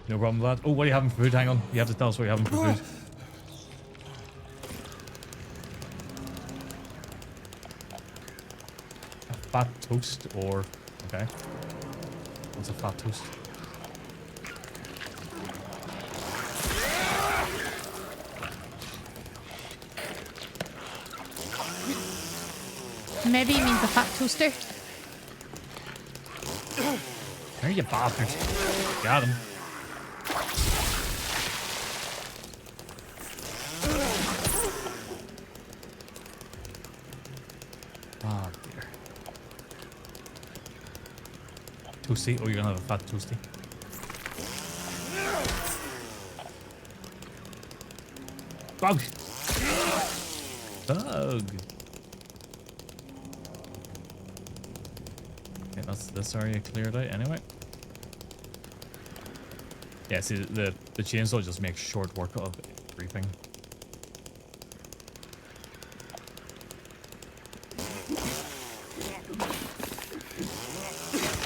No problem with that. Oh, what are you having for food? Hang on. You have to tell us what you're having for food. A fat toast or... Okay. What's a fat toast? Maybe he means a fat toaster. There you bastard. Got him. Oh dear. Toasty? Oh, you're gonna have a fat toasty. Bug! Bug! Okay, that's this area cleared out anyway. Yeah, see, the chainsaw just makes short work of everything.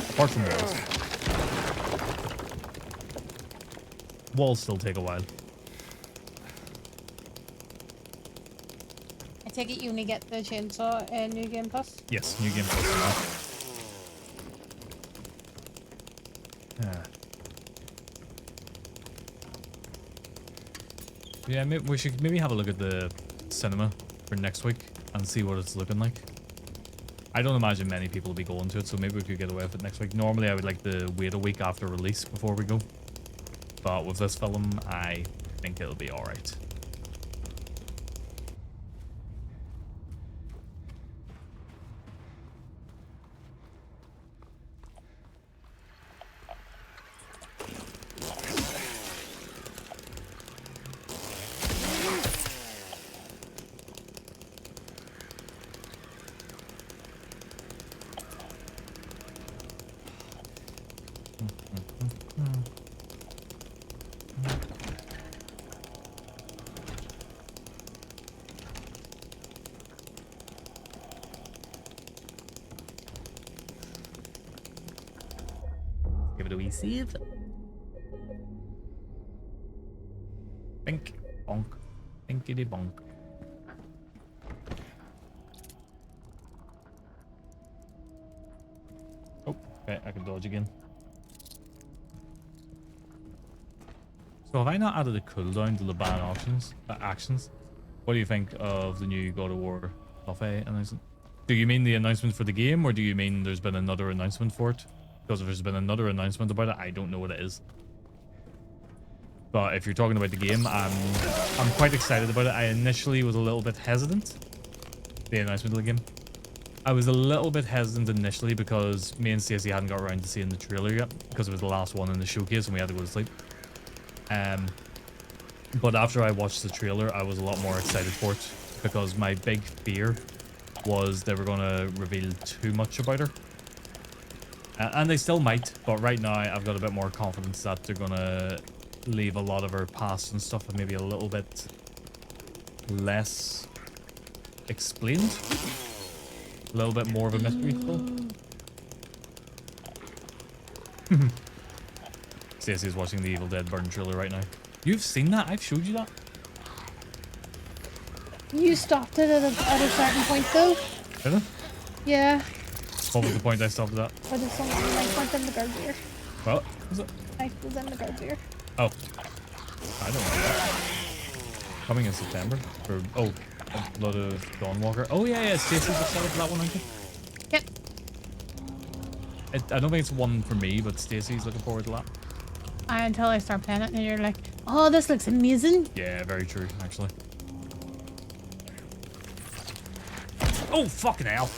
Apart from walls. Walls still take a while. I take it you only get the chainsaw in New Game Plus? Yes, new game plus now. Yeah, maybe we should maybe have a look at the cinema for next week and see what it's looking like. I don't imagine many people will be going to it, so maybe we could get away with it next week. Normally, I would like to wait a week after release before we go. But with this film, I think it'll be alright. Give it a wee save. Bink. Bonk. Binkity bonk. Oh, okay, I can dodge again. So have I not added a cooldown to the ban actions? What do you think of the new God of War buffet announcement? Do you mean the announcement for the game, or do you mean there's been another announcement for it? Because if there's been another announcement about it, I don't know what it is. But if you're talking about the game, I'm quite excited about it. I initially was a little bit hesitant. The announcement of the game. I was a little bit hesitant initially because me and Stacey hadn't got around to seeing the trailer yet, because it was the last one in the showcase and we had to go to sleep. But after I watched the trailer, I was a lot more excited for it, because my big fear was they were going to reveal too much about her. And they still might, but right now I've got a bit more confidence that they're going to leave a lot of her past and stuff and maybe a little bit less explained. A little bit more of a mystery still. Stacey's watching the Evil Dead Burn trailer right now. You've seen that? I've showed you that. You stopped it at a certain point, though. Did I? Yeah. What was the point I stopped at? But it's something like went in the girl's ear. What was it? Knife was in the girl's ear. Oh. I don't know that. Coming in September? Or, oh, Blood of Dawnwalker. Oh, yeah, Stacey's excited for that one, aren't you? Yep. I don't think it's one for me, but Stacey's looking forward to that. Until I start playing it and you're like, oh, this looks amazing. Yeah, very true, actually. Oh, fucking hell.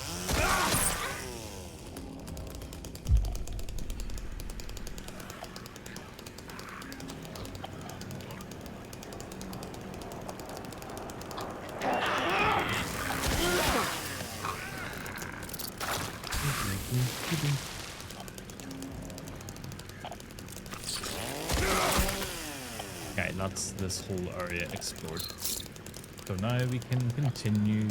Okay, that's this whole area explored. So now we can continue.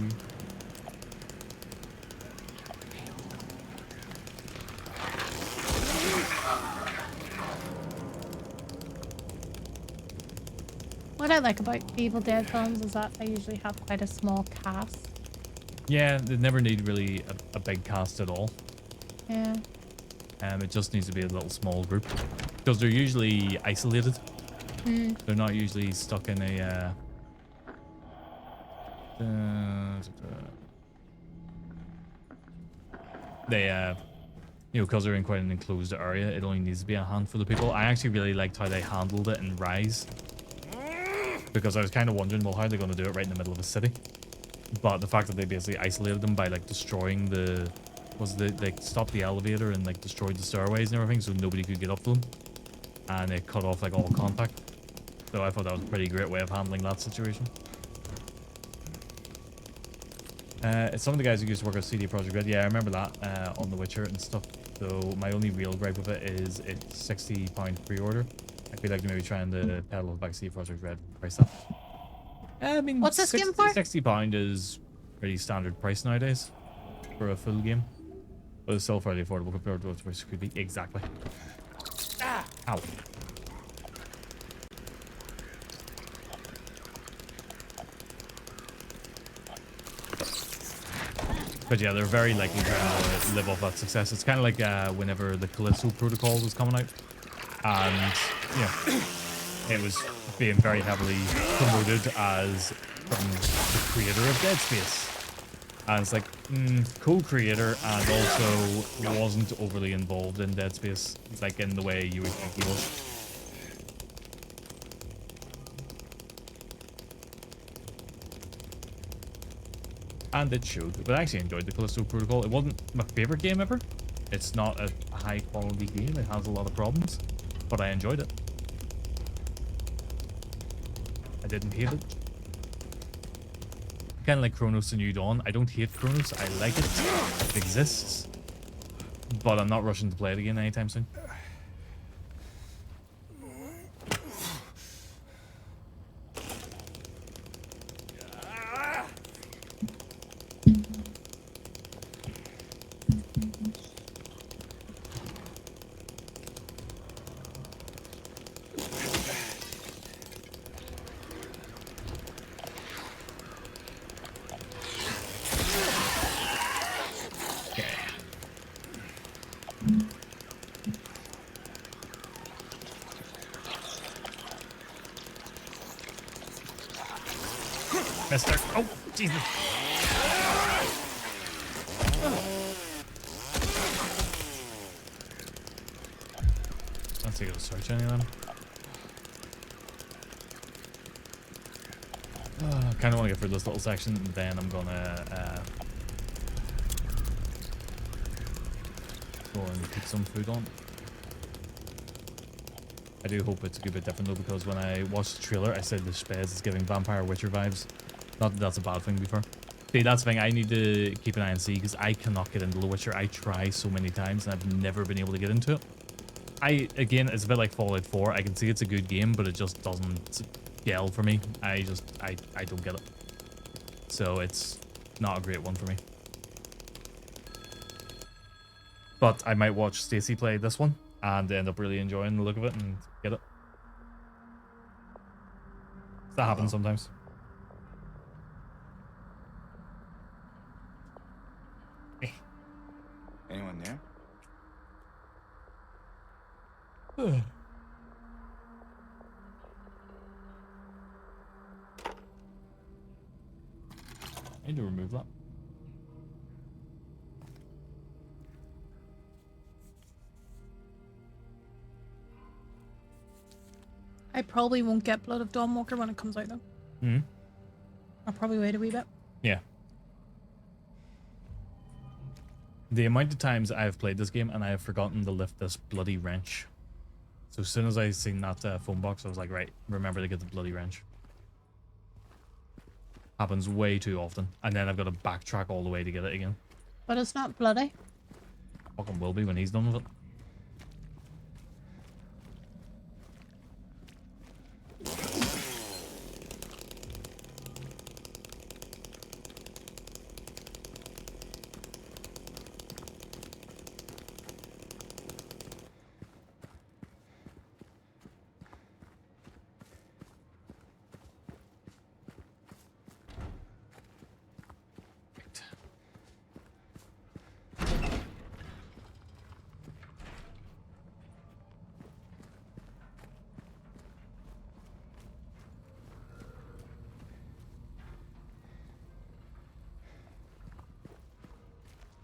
What I like about Evil Dead films is that they usually have quite a small cast. Yeah, they never need really a big cast at all. Yeah. It just needs to be a little small group. Because they're usually isolated. They're not usually stuck in a you know, because they're in quite an enclosed area, it only needs to be a handful of people. I actually really liked how they handled it in Rise, because I was kind of wondering, well, how are they going to do it right in the middle of a city? But the fact that they basically isolated them by like destroying they stopped the elevator and like destroyed the stairways and everything, so nobody could get up to them, and it cut off like all contact. So I thought that was a pretty great way of handling that situation. It's some of the guys who used to work at CD Projekt Red. Yeah, I remember that on The Witcher and stuff. So my only real gripe with it is it's £60 pre-order. I feel like they maybe trying to pedal back CD Projekt Red price that. I mean, what's this game for? £60 is pretty standard price nowadays for a full game, but it's still fairly affordable compared to what it could be. Exactly. Ah! Ow. But yeah, they're very likely trying to live off that success. It's kind of like whenever the Callisto Protocol was coming out, and you know, it was being very heavily promoted as from the creator of Dead Space, and it's like co-creator, and also wasn't overly involved in Dead Space, like in the way you would think he was. And it showed. But I actually enjoyed the Callisto Protocol. It wasn't my favorite game ever. It's not a high quality game. It has a lot of problems, but I enjoyed it. I didn't hate it. Kind of like Chronos: The New Dawn. I don't hate Chronos. I like it. It exists. But I'm not rushing to play it again anytime soon. mister. Oh, Jesus. Let's take a search any of them. I kind of want to get through this little section, and then I'm gonna go and pick some food on. I do hope it's a good bit different though, because when I watched the trailer, I said the Spez is giving Vampire Witcher vibes. Not that that's a bad thing before. See, that's the thing I need to keep an eye and see, because I cannot get into The Witcher. I try so many times and I've never been able to get into it. Again, it's a bit like Fallout 4. I can see it's a good game, but it just doesn't gel for me. I don't get it. So it's not a great one for me. But I might watch Stacey play this one and end up really enjoying the look of it and get it. That happens sometimes. Anyone there? I need to remove that. I probably won't get Blood of Dawnwalker when it comes out though. Hmm. I'll probably wait a wee bit. Yeah. The amount of times I've played this game and I have forgotten to lift this bloody wrench. So as soon as I seen that phone box, I was like, right, remember to get the bloody wrench. Happens way too often. And then I've got to backtrack all the way to get it again. But it's not bloody. Fucking will be when he's done with it.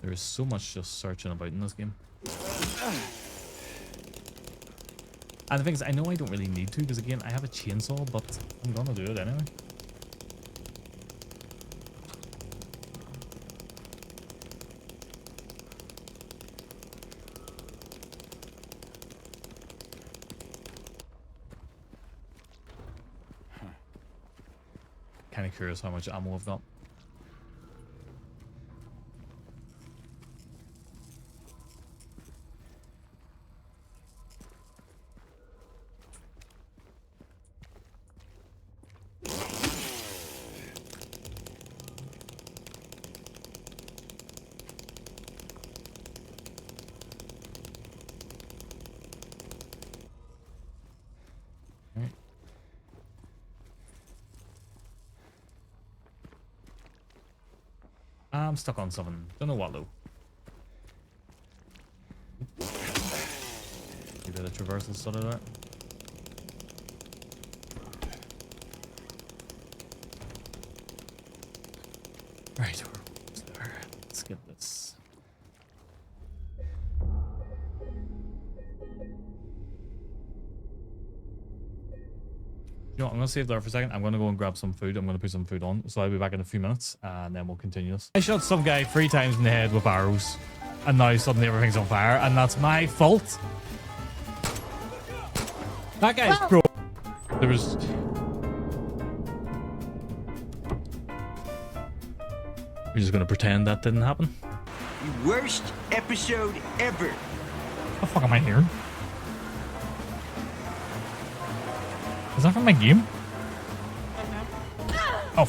There is so much just searching about in this game. And the thing is, I know I don't really need to, because again, I have a chainsaw, but I'm gonna do it anyway. Kind of curious how much ammo I've got. I'm stuck on something. Don't know what though. Maybe the traversal sorted out. Right, we're almost there. Let's get this. You know what, I'm going to save there for a second. I'm going to go and grab some food. I'm going to put some food on. So I'll be back in a few minutes and then we'll continue this. I shot some guy 3 times in the head with arrows. And now suddenly everything's on fire. And that's my fault. That guy's pro. There was... We're just going to pretend that didn't happen. Worst episode ever. What the fuck am I hearing? Is that from my game? Oh,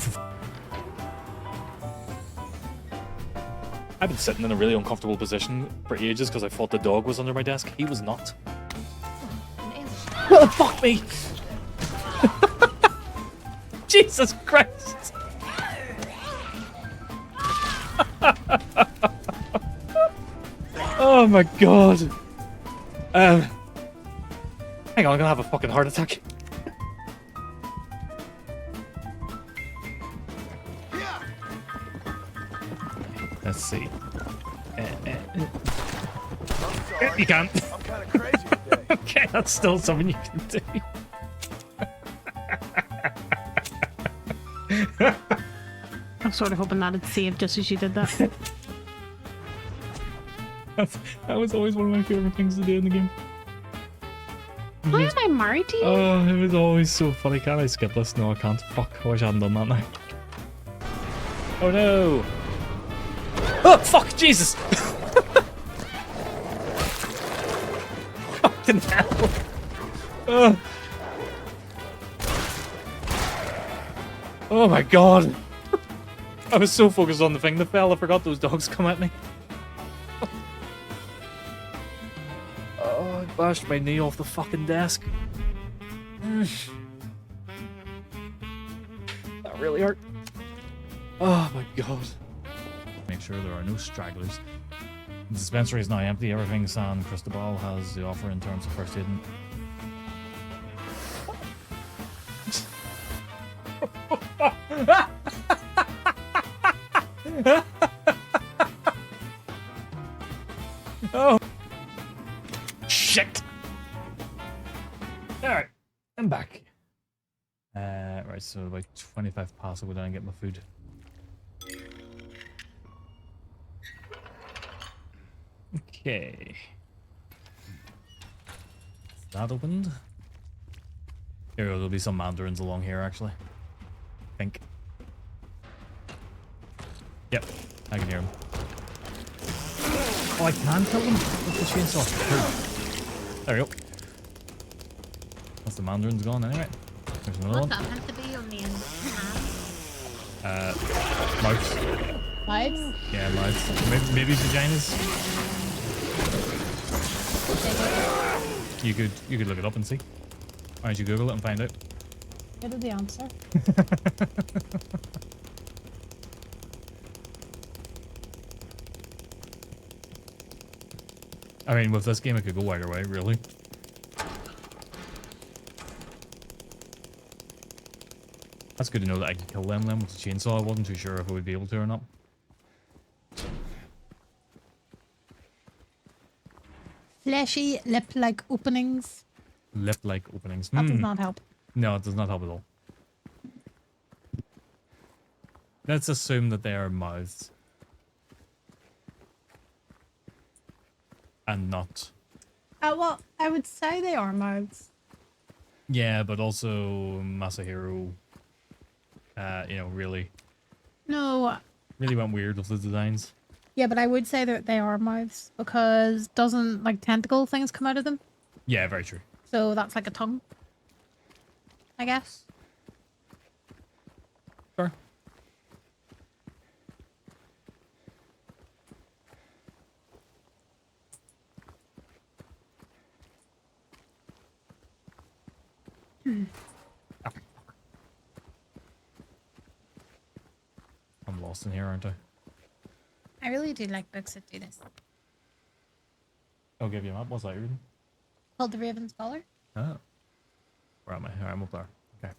I've been sitting in a really uncomfortable position for ages because I thought the dog was under my desk. He was not. Oh, fuck me! Jesus Christ! Oh my god! Hang on, I'm gonna have a fucking heart attack. You can't. I'm kind of crazy today. Okay, that's still something you can do. I'm sort of hoping that it saved just as you did that. That was always one of my favorite things to do in the game. Why am I married to you? Oh, it was always so funny. Can I skip this? No, I can't. Fuck, I wish I hadn't done that now. Oh no! Oh, fuck, Jesus! Fucking hell! Oh. Oh my god! I was so focused on the thing that fell, I forgot those dogs come at me. Oh, I bashed my knee off the fucking desk. That really hurt. Oh my god. Make sure there are no stragglers. The dispensary is now empty. Everything San Cristobal has to offer in terms of first aid. Oh shit! Alright, I'm back. Right, so about 25 past, I'll go down and get my food. Okay. That opened. Here we go, there'll be some mandarins along here actually. I think. Yep, I can hear them. Oh, I can kill them with the chainsaw. Cool. There we go. That's the mandarins gone anyway. There's another What's one. that meant to be on the end? Mouths. Vibes? Yeah, mouths. Maybe vaginas. You could look it up and see. Why don't you Google it and find out? What is the answer? I mean, with this game, it could go either way, really. That's good to know that I can kill them then with the chainsaw. I wasn't too sure if I would be able to or not. Fleshy lip-like openings. Lip-like openings. That does not help. No, it does not help at all. Let's assume that they are mouths. And not. Well, I would say they are mouths. Yeah, but also Masahiro, you know, really No. went weird with the designs. Yeah, but I would say that they are mouths because doesn't like tentacle things come out of them? Yeah, very true. So that's like a tongue, I guess. Sure. I'm lost in here, aren't I? I really do like books that do this. I'll give you a map. What's that reading? Called The Raven Scholar. Oh. Where am I? Here, I'm up there. Okay.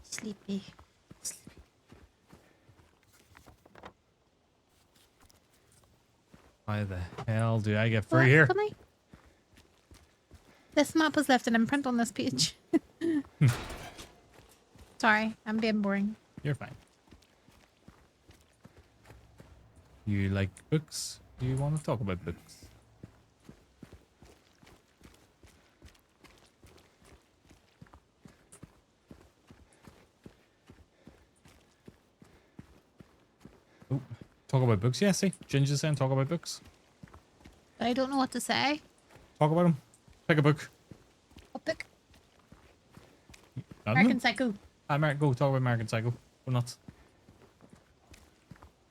Sleepy. Why the hell do I get Well, free here? that's funny. This map has left an imprint on this page. Sorry, I'm being boring. You're fine. You like books? Do you want to talk about books? Oh, talk about books? Yeah, see? Ginger's saying talk about books. But I don't know what to say. Talk about them. Pick a book. What book? I don't American know. Psycho. Go talk about American Psycho. Go nuts.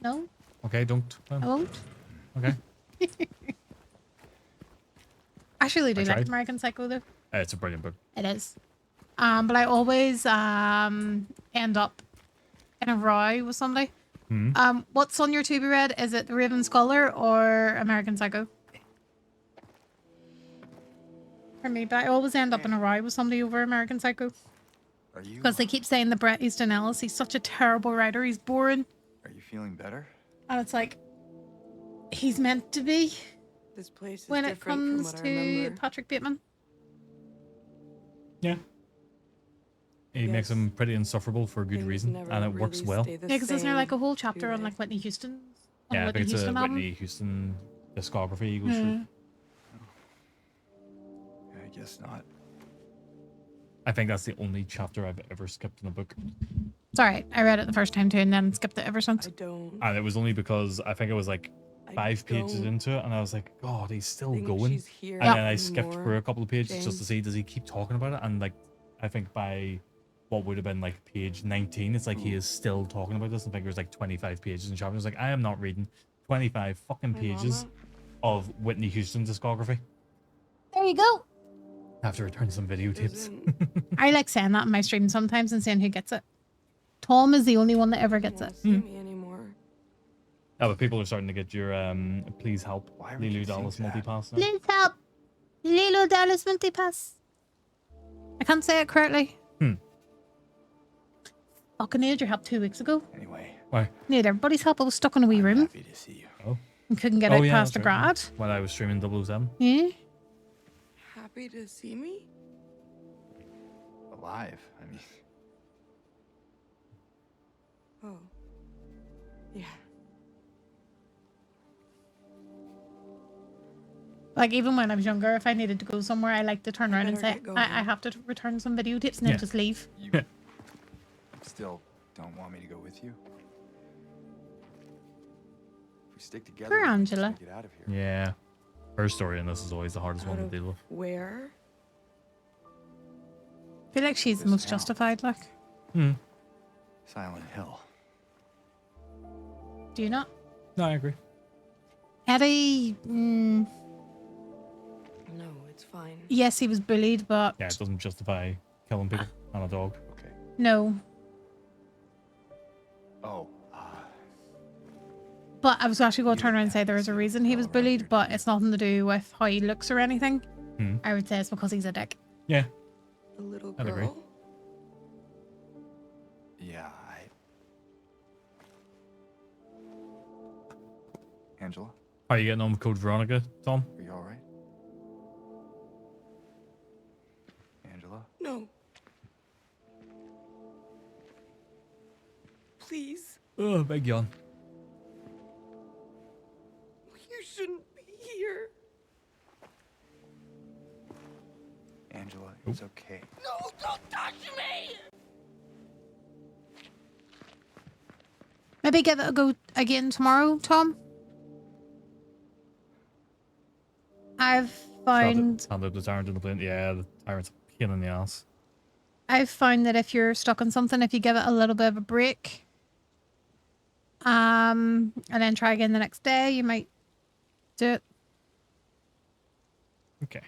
No, Okay, don't. I won't. Okay. I actually do I like tried. American Psycho though. It's a brilliant book. It is. But I always end up in a row with somebody. Hmm. What's on your to be read? Is it The Raven Scholar or American Psycho? For me, but I always end up in a row with somebody over American Psycho. Are you? Because they keep saying that Bret Easton Ellis, he's such a terrible writer. He's boring. Are you feeling better? And it's like, he's meant to be This place is when it different from comes what I to remember. Patrick Bateman. Yeah. He makes guess him pretty insufferable for a good things reason, never and it works really well. stay the Yeah, because isn't there like a same, whole do chapter on they? like Whitney Houston's Yeah, I Whitney think it's a Houston album? Whitney Houston discography he goes Yeah. through. I guess not. I think that's the only chapter I've ever skipped in a book. It's alright. I read it the first time too and then skipped it ever I since. don't And it was only because I think it was like I 5 pages don't into it, and I was like, God, he's still think going. she's here And then I skipped anymore, through a couple of pages just to James. see, does he keep talking about it? And like, I think by what would have been like page 19, it's like he is still talking about this. I think it was like 25 pages in chapter. I was like, I am not reading 25 fucking My pages mama? of Whitney Houston discography. There you go. I have to return some videotapes. Doesn't I like saying that in my stream sometimes and saying who gets it. Tom is the only one that ever gets wanna it. see me anymore. Oh, but people are starting to get your please help Why would you Lulu think Dallas that? multi-pass now. Please help. Lilo Dallas Multipass. I can't say it correctly. Fucking needed your help 2 weeks ago. Anyway, Why? Needed everybody's help. I was stuck in a wee room happy to see you. and couldn't get Oh, out yeah, past the that's right, grad. While I was streaming 007. Yeah. Happy to see me? Alive. I mean, Oh. Yeah. Like even when I was younger, if I needed to go somewhere, I like to turn around and better say, get going. I have to return some videotapes and then Yeah. just leave. you still don't want me to go with you? If we stick together, Poor we can just Angela. make it out of here. Yeah. Her story in this is always the hardest Out one to of deal with. where? I feel like she's the This most town. justified. Like, Silent Hill. do you not? No, I agree. Eddie, No, it's fine. yes, he was bullied, but Yeah, it doesn't justify killing people and a dog. Okay. no. Oh, But I was actually going to turn around and say Yeah, there is a see, reason he was all around bullied, here, but yeah. it's nothing to do with how he looks or anything. Hmm. I would say it's because he's a dick. Yeah. A little I'd agree. girl? yeah, Angela, How are you getting on with Code Veronica, Tom? are you all right? Angela? No. Please. Oh, big yawn. You shouldn't be here. Angela, it's okay. No, don't touch me! Maybe give it a go again tomorrow, Tom. I've found Hand up the tyrant in the plane. Yeah, the tyrant's a pain in the ass. I've found that if you're stuck on something, if you give it a little bit of a break, and then try again the next day, you might do it. Okay.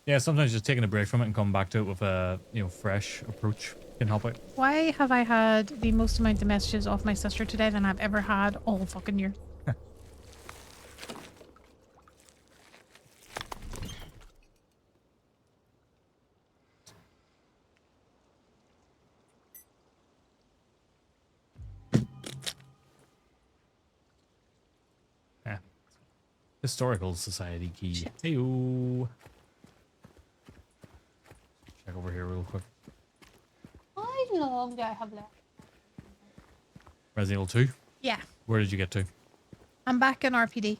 Yeah, sometimes just taking a break from it and coming back to it with a fresh approach can help out. Why have I had the most amount of messages off my sister today than I've ever had all fucking year? Yeah. Historical Society key. Heyo. Check over here real quick. How long do I have left? Resident Evil 2. Yeah, Where did you get to? I'm back in RPD.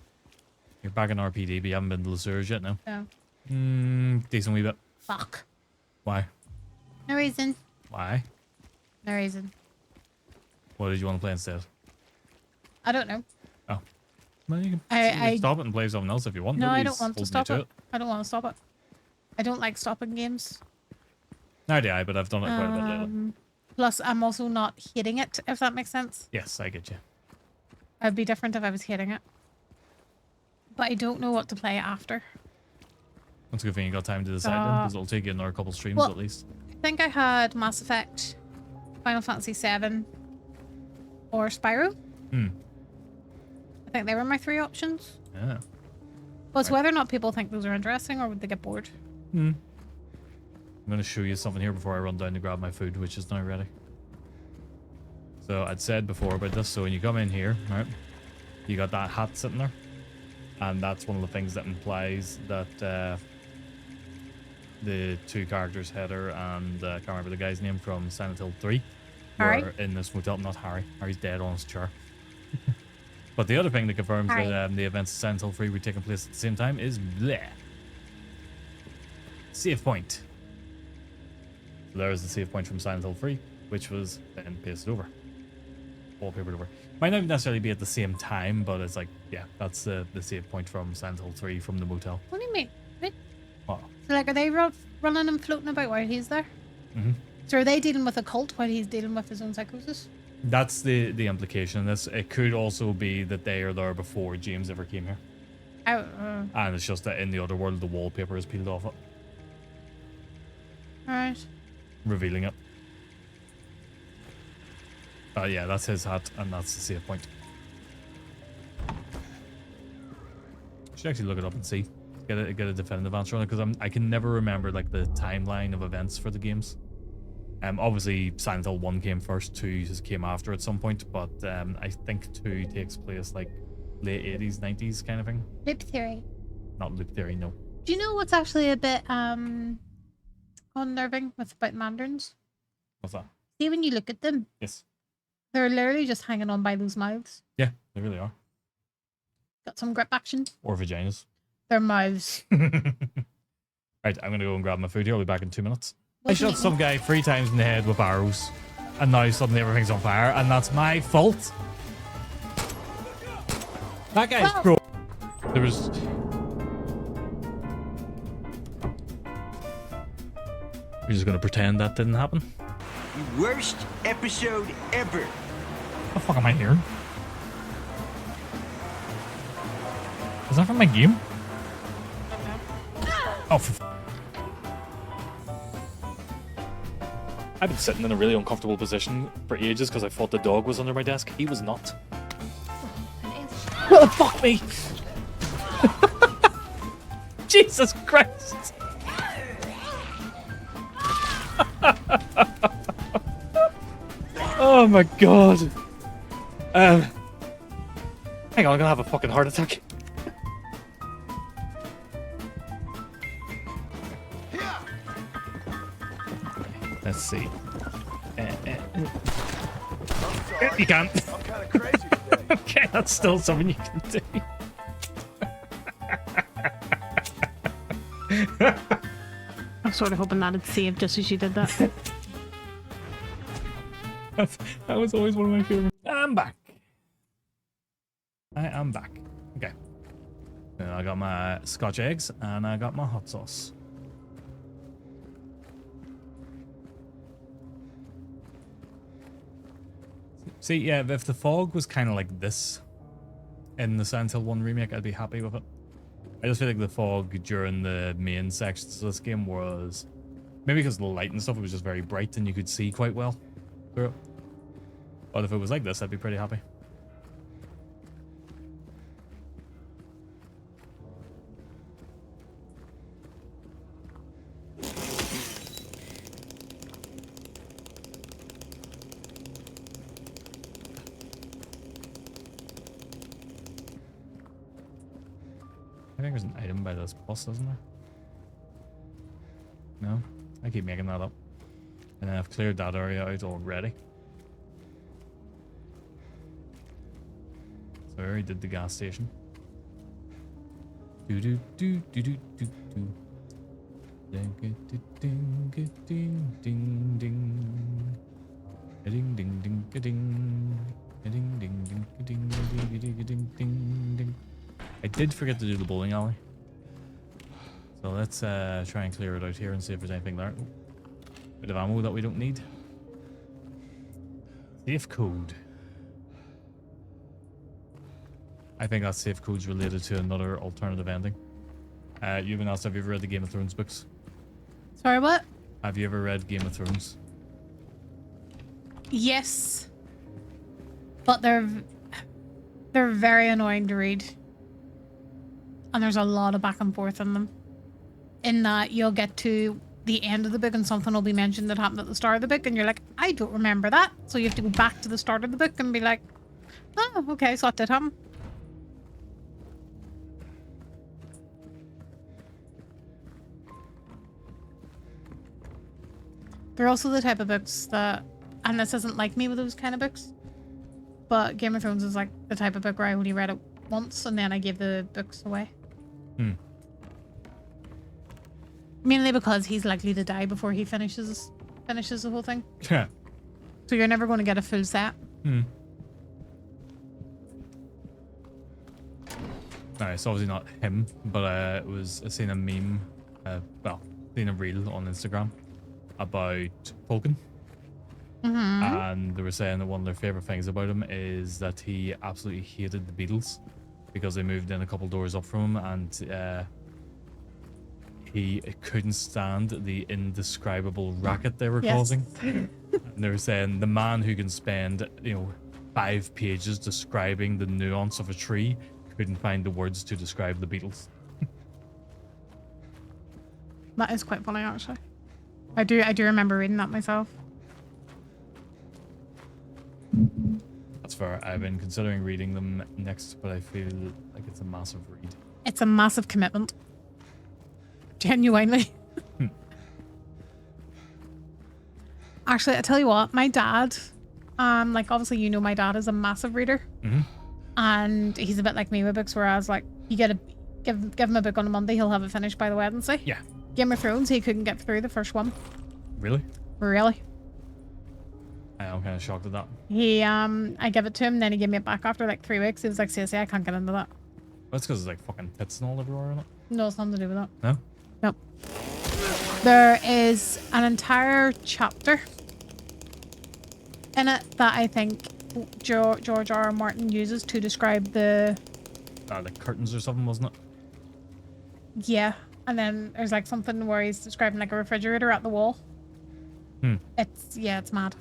You're back in RPD, but you haven't been to the sewers yet, no? No. Decent wee bit. Fuck. Why? No reason. Why? No reason. What did you want to play instead? I don't know. Oh. Well, you can I stop it and play something else if you want. no, I Nobody's don't want to holding you stop it. I don't want to stop it. I don't like stopping games. No, do I, but I've done it quite a bit lately. Plus, I'm also not hitting it, if that makes sense. Yes, I get you. It'd be different if I was hitting it. But I don't know what to play after. That's a good thing you got time to decide then, because it'll take you another couple streams well, at least. I think I had Mass Effect, Final Fantasy VII, or Spyro. I think they were my 3 options. Yeah. But it's Right. whether or not people think those are interesting or would they get bored. I'm going to show you something here before I run down to grab my food, which is now ready. So I'd said before about this. So when you come in here, right, you got that hat sitting there. And that's one of the things that implies that the two characters, Heather and I can't remember the guy's name from Silent Hill 3, Harry? were in this motel. Not Harry. Harry's dead on his chair. But the other thing that confirms Harry. that the events of Silent Hill 3 were taking place at the same time is bleh. Save point. So there's the save point from Silent Hill 3, which was then pasted over. Wallpapered over. Might not necessarily be at the same time, but it's like, yeah, that's the save point from Silent Hill 3 from the motel. What do you mean? Wait. What? So, like, are they running and floating about while he's there? Mm-hmm. So are they dealing with a cult while he's dealing with his own psychosis? That's the implication in this. It could also be that they are there before James ever came here. And it's just that in the other world, the wallpaper is peeled off it. Alright. Revealing it. Yeah, that's his hat, and that's the save point. Should actually look it up and see. Get a definitive answer on it, because I can never remember like the timeline of events for the games. Obviously Silent Hill 1 came first, 2 just came after at some point, but I think 2 takes place like late 80s, 90s kind of thing. Loop theory. Not loop theory, no. Do you know what's actually a bit unnerving about mandarins? What's that? See, when you look at them, Yes. they're literally just hanging on by those mouths. Yeah, they really are. Got some grip action. Or vaginas. Their mouths. Right, I'm gonna go and grab my food here. I'll be back in 2 minutes. I shot some guy 3 times in the head with arrows, and now suddenly everything's on fire, and that's my fault. That guy's pro. There was. We're just gonna pretend that didn't happen. Worst episode ever. What the fuck am I hearing? Is that from my game? Oh, for I've been sitting in a really uncomfortable position for ages because I thought the dog was under my desk. He was not. Oh, fuck me! Jesus Christ! Oh my god! Hang on, I'm gonna have a fucking heart attack. Let's see. You can't. I'm kind of crazy today. Okay, that's still something you can do. I'm sort of hoping that'd save just as you did that. That was always one of my favorites. I'm back. I am back. Okay. And I got my Scotch eggs and I got my hot sauce. See, yeah, if the fog was kind of like this in the Silent Hill 1 remake, I'd be happy with it. I just feel like the fog during the main sections of this game was... Maybe because of the light and stuff, it was just very bright and you could see quite well through it. But if it was like this, I'd be pretty happy. I think there's an item by this plus, isn't there? No? I keep making that up. And I've cleared that area out already. So I already did the gas station. Do do do do do do do. Ding ding ding ding ding ding ding. Ding ding ding ding ding ding ding ding ding ding ding ding. I did forget to do the bowling alley. So let's try and clear it out here and see if there's anything there. Oh, bit of ammo that we don't need. Safe code. I think that safe code's related to another alternative ending. You've been asked, have you ever read the Game of Thrones books? Sorry, what? Have you ever read Game of Thrones? Yes. But they're very annoying to read. And there's a lot of back and forth in them. In that you'll get to the end of the book and something will be mentioned that happened at the start of the book, and you're like, I don't remember that. So you have to go back to the start of the book and be like, oh, okay, so that did happen. They're also the type of books that, and this isn't like me with those kind of books, but Game of Thrones is like the type of book where I only read it once and then I gave the books away. Mainly because he's likely to die before he finishes the whole thing. Yeah. So you're never going to get a full set. No, it's obviously not him, but I seen a meme, seen a reel on Instagram about Tolkien. And they were saying that one of their favorite things about him is that he absolutely hated the Beatles because they moved in a couple doors up from him, and he couldn't stand the indescribable racket they were causing. And they were saying the man who can spend 5 pages describing the nuance of a tree couldn't find the words to describe the Beatles. That is quite funny, actually. I do remember reading that myself. That's fair. I've been considering reading them next, but I feel like it's a massive read. It's a massive commitment. Genuinely. Actually, I tell you what, my dad, like obviously my dad is a massive reader. And he's a bit like me with books, whereas like you get give him a book on a Monday, he'll have it finished by the Wednesday. Yeah. Game of Thrones, he couldn't get through the first one. Really? Really? I'm kind of shocked at that. He I gave it to him, then he gave me it back after like 3 weeks. He was like, seriously, I can't get into that. That's because it's like fucking tits and all everywhere in it. No, it's nothing to do with that. No? Nope. There is an entire chapter in it that I think George R. R. Martin uses to describe the... like curtains or something, wasn't it? Yeah. And then there's like something where he's describing like a refrigerator at the wall. It's mad.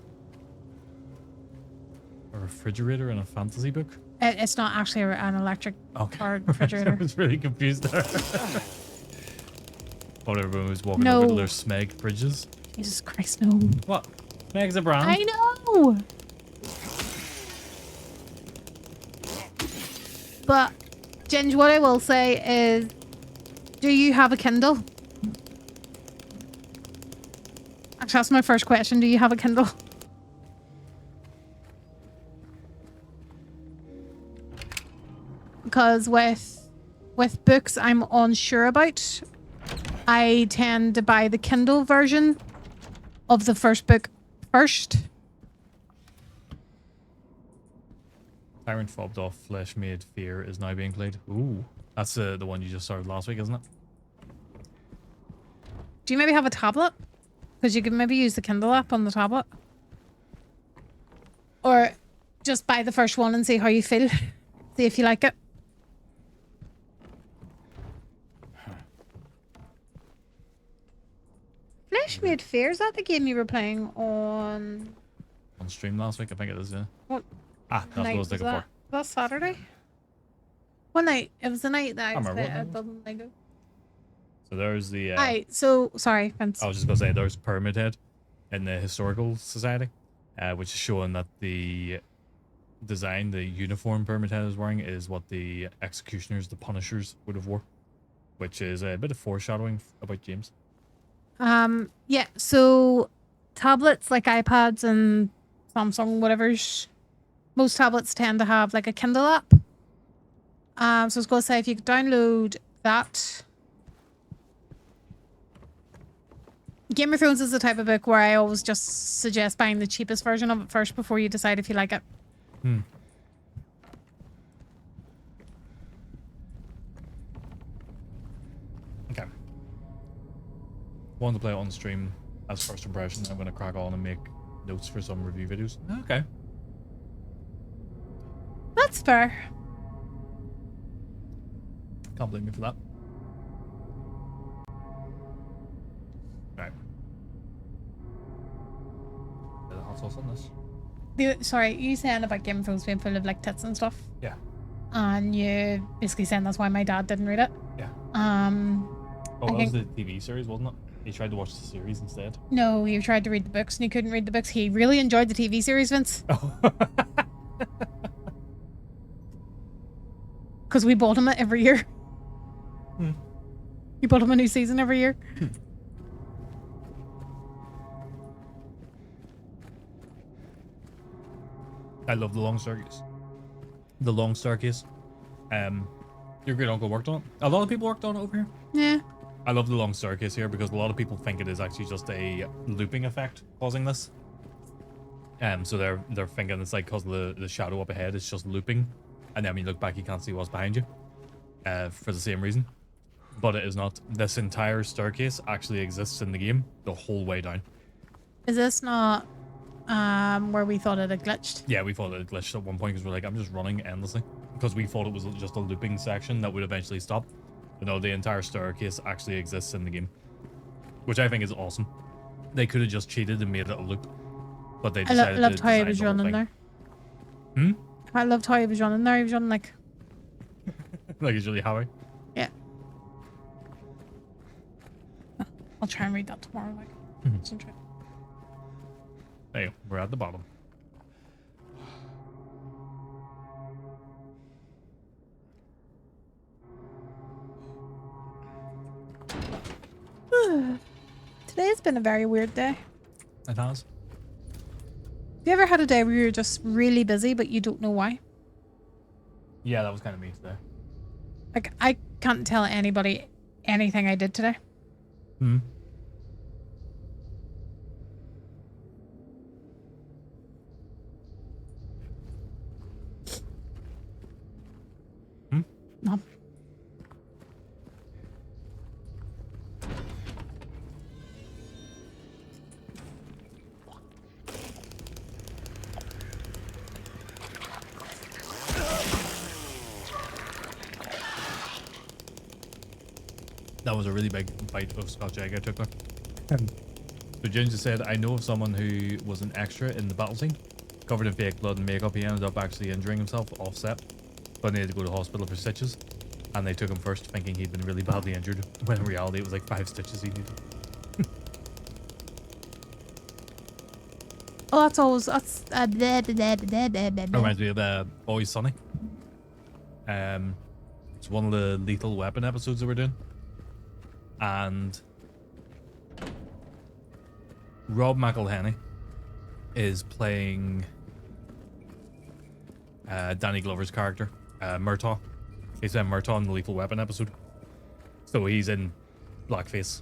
A refrigerator in a fantasy book? It's not actually an electric car refrigerator. I was really confused there. Thought everyone was walking over to their Smeg fridges. Jesus Christ, no. What? Smeg's a brand? I know! But, Ginge, what I will say is, do you have a Kindle? Actually, that's my first question. Do you have a Kindle? Because with books I'm unsure about, I tend to buy the Kindle version of the first book first. Tyrant fobbed off Flesh Made Fear is now being played. Ooh. That's the one you just started last week, isn't it? Do you maybe have a tablet? Because you could maybe use the Kindle app on the tablet. Or just buy the first one and see how you feel. See if you like it. Flesh Made Fear, is that the game you were playing on stream last week? I think it is, yeah. What that's what I was looking for. Was that Saturday? What night? It was the night that I was at Lego. So there's the... Alright, so... Sorry, Vince. I was just going to say, there's Pyramid Head in the Historical Society, which is showing that the design, the uniform Pyramid Head is wearing, is what the executioners, the Punishers, would have wore. Which is a bit of foreshadowing about James. Yeah, so tablets like iPads and Samsung, whatever's, most tablets tend to have like a Kindle app. So I was going to say, if you could download that. Game of Thrones is the type of book where I always just suggest buying the cheapest version of it first before you decide if you like it. Okay. Wanted to play it on stream as first impression. I'm going to crack on and make notes for some review videos. Okay. That's fair. Can't blame me for that. Right. Bit of hot sauce on this. Sorry, you saying about Game of Thrones being full of like tits and stuff? Yeah. And you basically saying that's why my dad didn't read it? Yeah. Oh, that was the TV series, wasn't it? He tried to watch the series instead. No, he tried to read the books and he couldn't read the books. He really enjoyed the TV series, Vince. Oh. Because we bought him it every year. Hmm. We bought him a new season every year. I love the long staircase. The long staircase. Your great uncle worked on it. A lot of people worked on it over here. Yeah. I love the long staircase here because a lot of people think it is actually just a looping effect causing this. So they're thinking it's like because of the shadow up ahead, it's just looping, and then when you look back, you can't see what's behind you. For the same reason, but it is not. This entire staircase actually exists in the game the whole way down. Is this not where we thought it had glitched? Yeah, we thought it had glitched at one point because we're like, I'm just running endlessly because we thought it was just a looping section that would eventually stop. But no, the entire staircase actually exists in the game, which I think is awesome. They could have just cheated and made it a loop, but they decided I loved to how he design was the whole running thing. there. Hmm? I loved how he was running there. He was running like... Like he's really happy. Yeah. I'll try and read that tomorrow. Like, concentrate. There you go. We're at the bottom. Today's been a very weird day. It has. Have you ever had a day where you're just really busy but you don't know why? Yeah, that was kind of me today. Like, I can't tell anybody anything I did today. Hmm. No. That was a really big bite of Scotch egg I took there. So Ginger said, I know of someone who was an extra in the battle scene. Covered in fake blood and makeup, he ended up actually injuring himself offset. But they had to go to hospital for stitches. And they took him first thinking he'd been really badly injured. When in reality it was like 5 stitches he needed. Oh, that's always... That's... Reminds me of Always Sunny. It's one of the Lethal Weapon episodes that we're doing. And Rob McElhenney is playing Danny Glover's character, Murtaugh. He's in Murtaugh in the Lethal Weapon episode. So he's in blackface.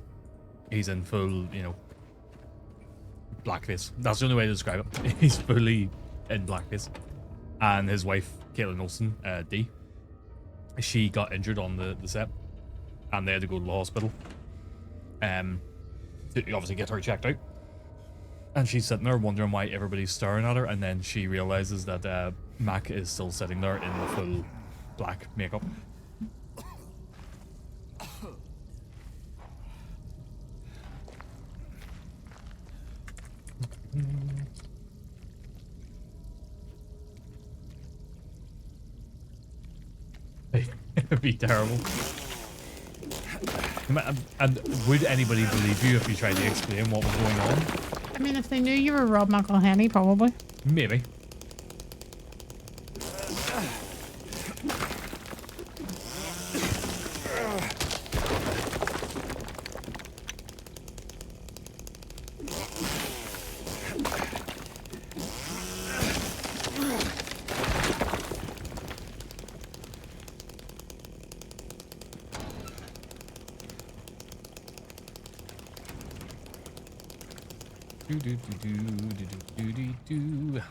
He's in full, you know, blackface. That's the only way to describe it. He's fully in blackface. And his wife, Caitlin Olsen, Dee, she got injured on the set. And they had to go to the hospital to obviously get her checked out. And she's sitting there wondering why everybody's staring at her, and then she realizes that Mac is still sitting there in the full black makeup. It'd be terrible. And would anybody believe you if you tried to explain what was going on? I mean, if they knew you were Rob McElhenney, probably. Maybe. Do.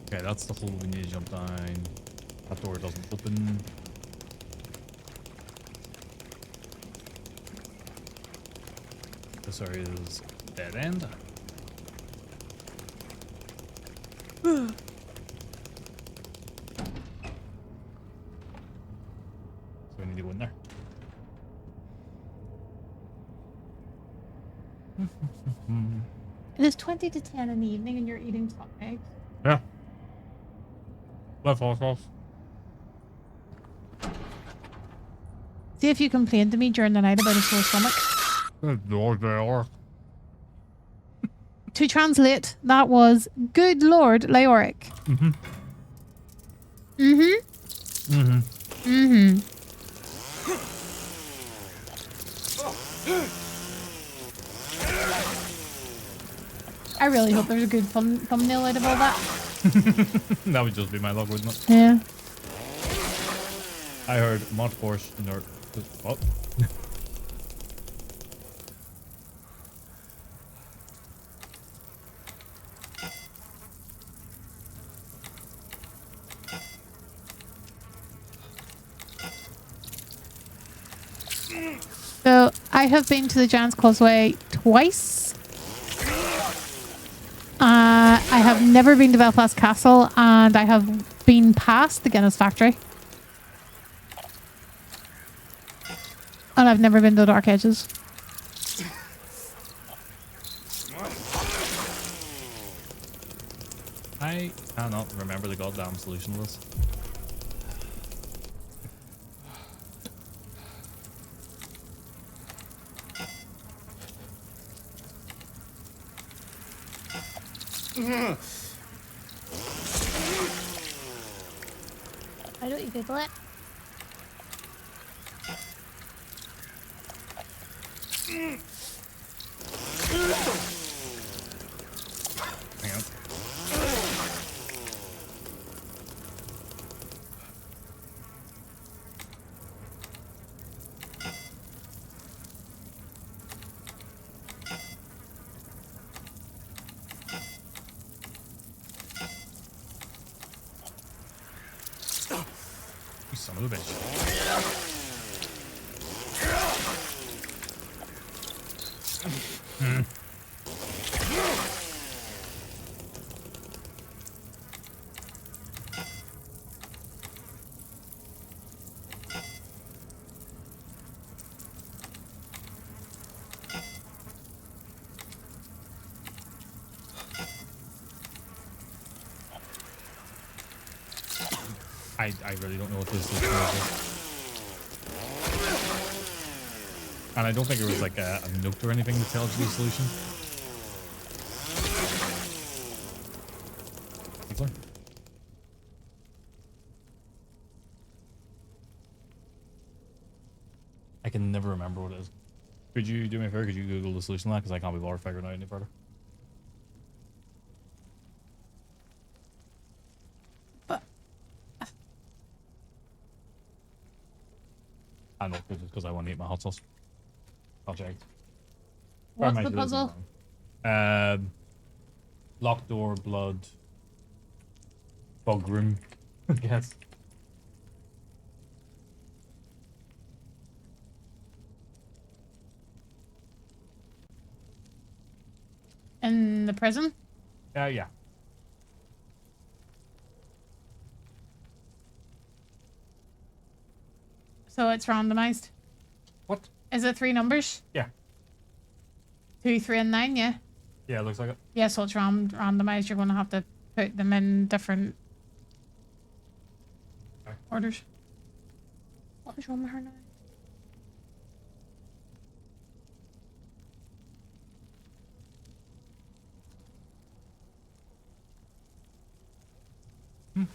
Okay, that's the hole we need to jump down. That door doesn't open. This area is dead end. So we need to It is 20 to 10 in the evening and you're eating spot eggs. Yeah. Left off. See if you complained to me during the night about a sore stomach. Good Lord, they are. To translate, that was good Lord Leoric. Mm-hmm. Mm-hmm. Mm-hmm. Mm-hmm. I really hope there's a good thumbnail out of all that. That would just be my luck, wouldn't it? Yeah. I heard mod force nerd. What? So I have been to the Giant's Causeway twice. I have never been to Belfast Castle, and I have been past the Guinness factory. And I've never been to the Dark Edges. I cannot remember the goddamn solution to this. Why don't you Google it? Hang on. You son of a bitch. I really don't know what this is. And I don't think it was like a note or anything that tells you the solution. Hopefully. I can never remember what it is. Could you do me a favor? Could you Google the solution to that? Because I can't be bothered figuring it out any further. I know, because I want to eat my hot sauce. I'll check. What's the puzzle? Locked door, blood, bug room, I guess. In the prison? Yeah. So it's randomized. What? Is it 3 numbers? Yeah. 2, 3, and 9, yeah? Yeah, it looks like it. Yeah, so it's randomized. You're going to have to put them in different orders. What is wrong with her now? Did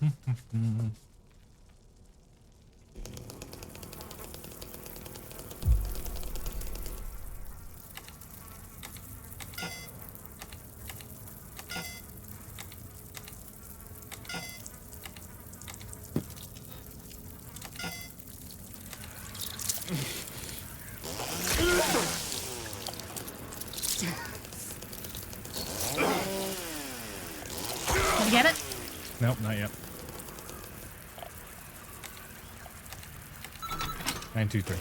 you get it? Nope, not yet. 9, 2, 3.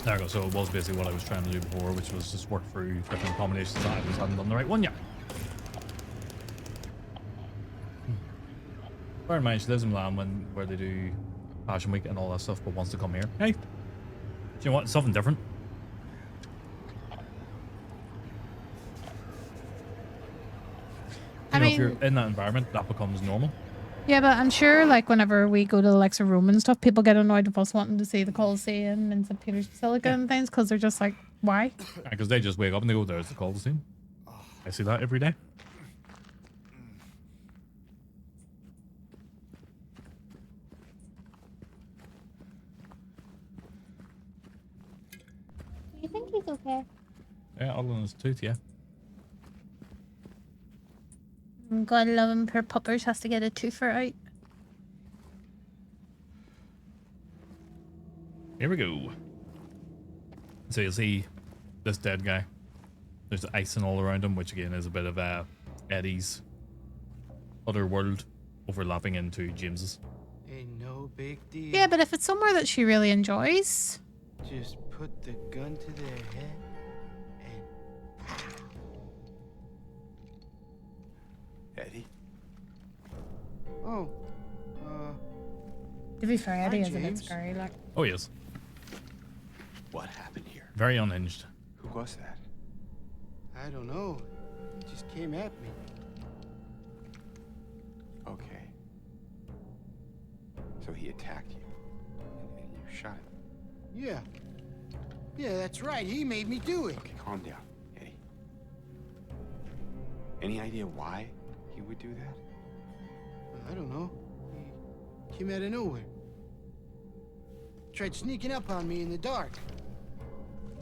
There we go. So it was basically what I was trying to do before, which was just work through different combinations. I just hadn't done the right one yet. Bear in mind, she lives in Milan where they do Fashion Week and all that stuff, but wants to come here. Hey, do you know what? It's something different. you know, if you're mean, in that environment, that becomes normal. yeah, but I'm sure like whenever we go to the likes of Rome and stuff, people get annoyed with us wanting to see the Colosseum and St. Peter's Basilica and things because they're just like, why? Because they just wake up and they go, there's the Colosseum. I see that every day. Do you think he's okay? Yeah, all in his tooth, yeah. God love him, poor puppers has to get a tooth out. Here we go. So you'll see this dead guy. There's icing all around him, which again is a bit of Eddie's other world overlapping into James's. Ain't no big deal. Yeah, but if it's somewhere that she really enjoys. Just put the gun to their head and Eddie? oh, To be fair, Eddie Hi, is a bit James. scary, like. Oh yes, What happened here? very unhinged. Who was that? I don't know. He just came at me. Okay. So he attacked you. And you shot him. Yeah. Yeah, that's right. He made me do it. Okay, calm down, Eddie. Any idea why he would do that? I don't know. He came out of nowhere. Tried sneaking up on me in the dark.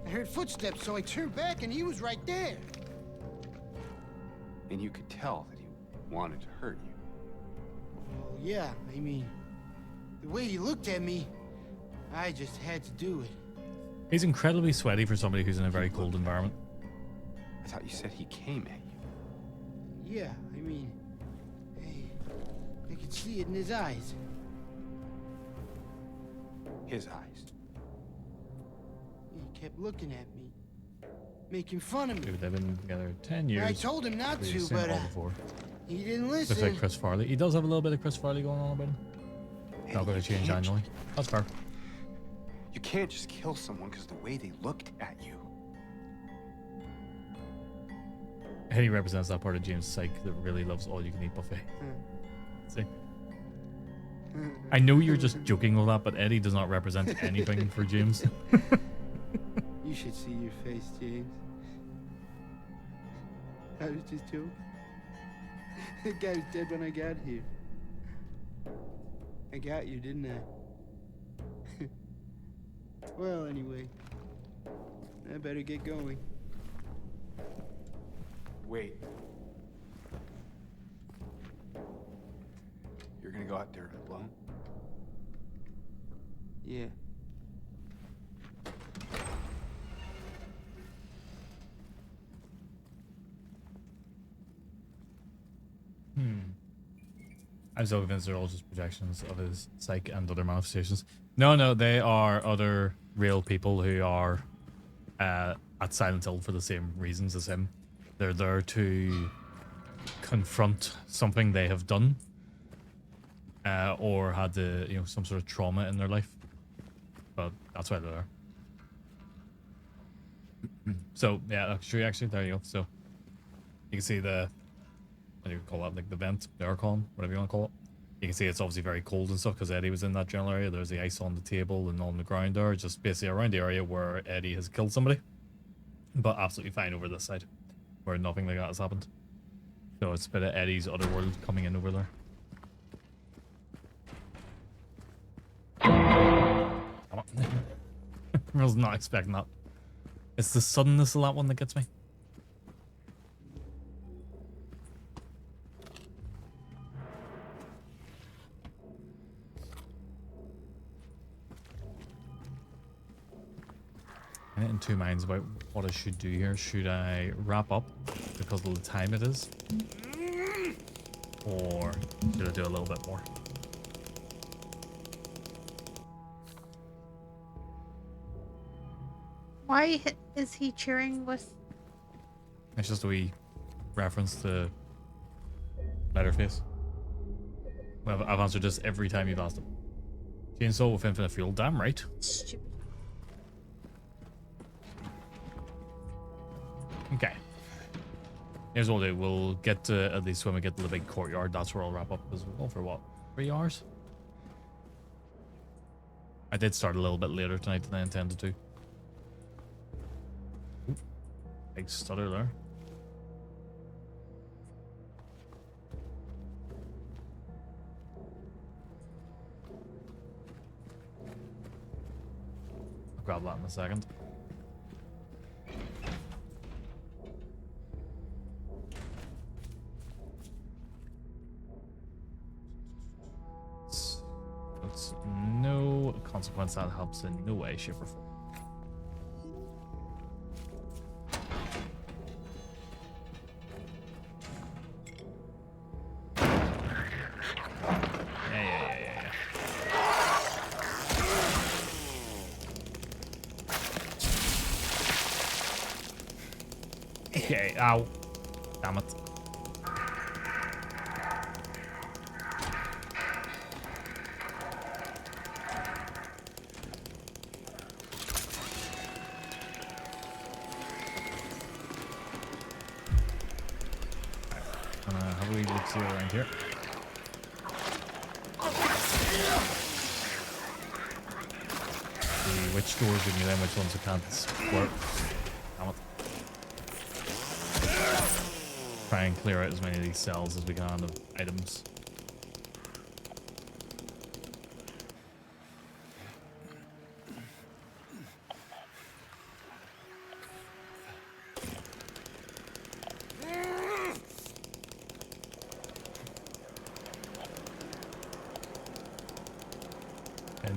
I heard footsteps, so I turned back and he was right there. And you could tell that he wanted to hurt you. Well, yeah, I mean, the way he looked at me, I just had to do it. He's incredibly sweaty for somebody who's in a very cold environment. I thought you said he came at you. Yeah, I mean, I could see it in his eyes. His eyes. He kept looking at me, making fun of me. Dude, they've been together 10 years. I told him not We've to, seen it but all before. he didn't Looks listen. like Chris Farley. He does have a little bit of Chris Farley going on about him. Not going to change annually. That's fair. You can't just kill someone because the way they looked at you. Eddie represents that part of James' psyche that really loves all-you-can-eat buffet. See? I know you're just joking all that, but Eddie does not represent anything for James. You should see your face, James. I was just joking. The guy was dead when I got here. I got you, didn't I? Well, anyway, I better get going. Wait. You're gonna go out there alone? Yeah. I'm so convinced they're all just projections of his psyche and other manifestations. No, they are other real people who are at Silent Hill for the same reasons as him. They're there to confront something they have done, or had some sort of trauma in their life. But that's why they're there. So yeah, that's true. Actually, there you go. So you can see the, what do you call that? Like the vent, the air column, whatever you want to call it. You can see it's obviously very cold and stuff because Eddie was in that general area. There's the ice on the table and on the ground there, just basically around the area where Eddie has killed somebody. But absolutely fine over this side, where nothing like that has happened. So it's a bit of Eddie's other world coming in over there. Come on. I was not expecting that. It's the suddenness of that one that gets me. I'm in two minds about what I should do here. Should I wrap up because of the time it is? Or should I do a little bit more? Why is he cheering with? It's just a wee reference to Letterface. Well, I've answered this every time you've asked him. Chainsaw with infinite fuel, damn right. Stupid. Okay. Here's what we'll do. We'll get to, at least when we get to the big courtyard, that's where I'll wrap up. Because we're going for what? 3 hours? I did start a little bit later tonight than I intended to. Ooh, big stutter there. I'll grab that in a second. It's no consequence that helps in no way, shape, or form. Yeah. Okay, ow. Damn it. Have we look see around here? See which doors give me them, which ones I can't work. Damn it. Try and clear out as many of these cells as we can of items.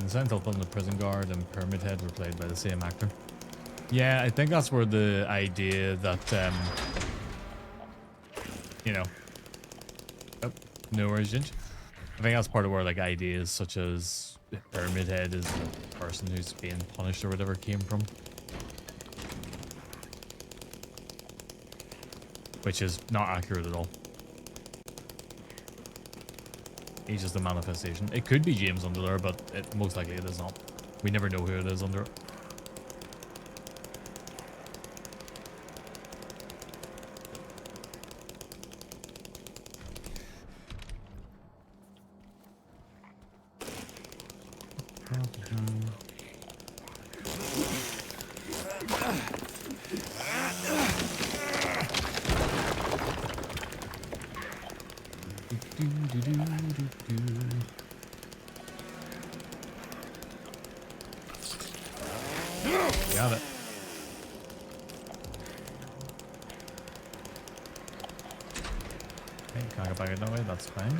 Sentinel from the prison guard and Pyramid Head were played by the same actor. Yeah, I think that's where the idea that, you know, oh, no worries, Ginge. I think that's part of where like ideas such as Pyramid Head is the person who's being punished or whatever came from. Which is not accurate at all. He's just a manifestation. It could be James under there, but most likely it is not. We never know who it is under it. Got it. Okay, can't go back that way, that's fine.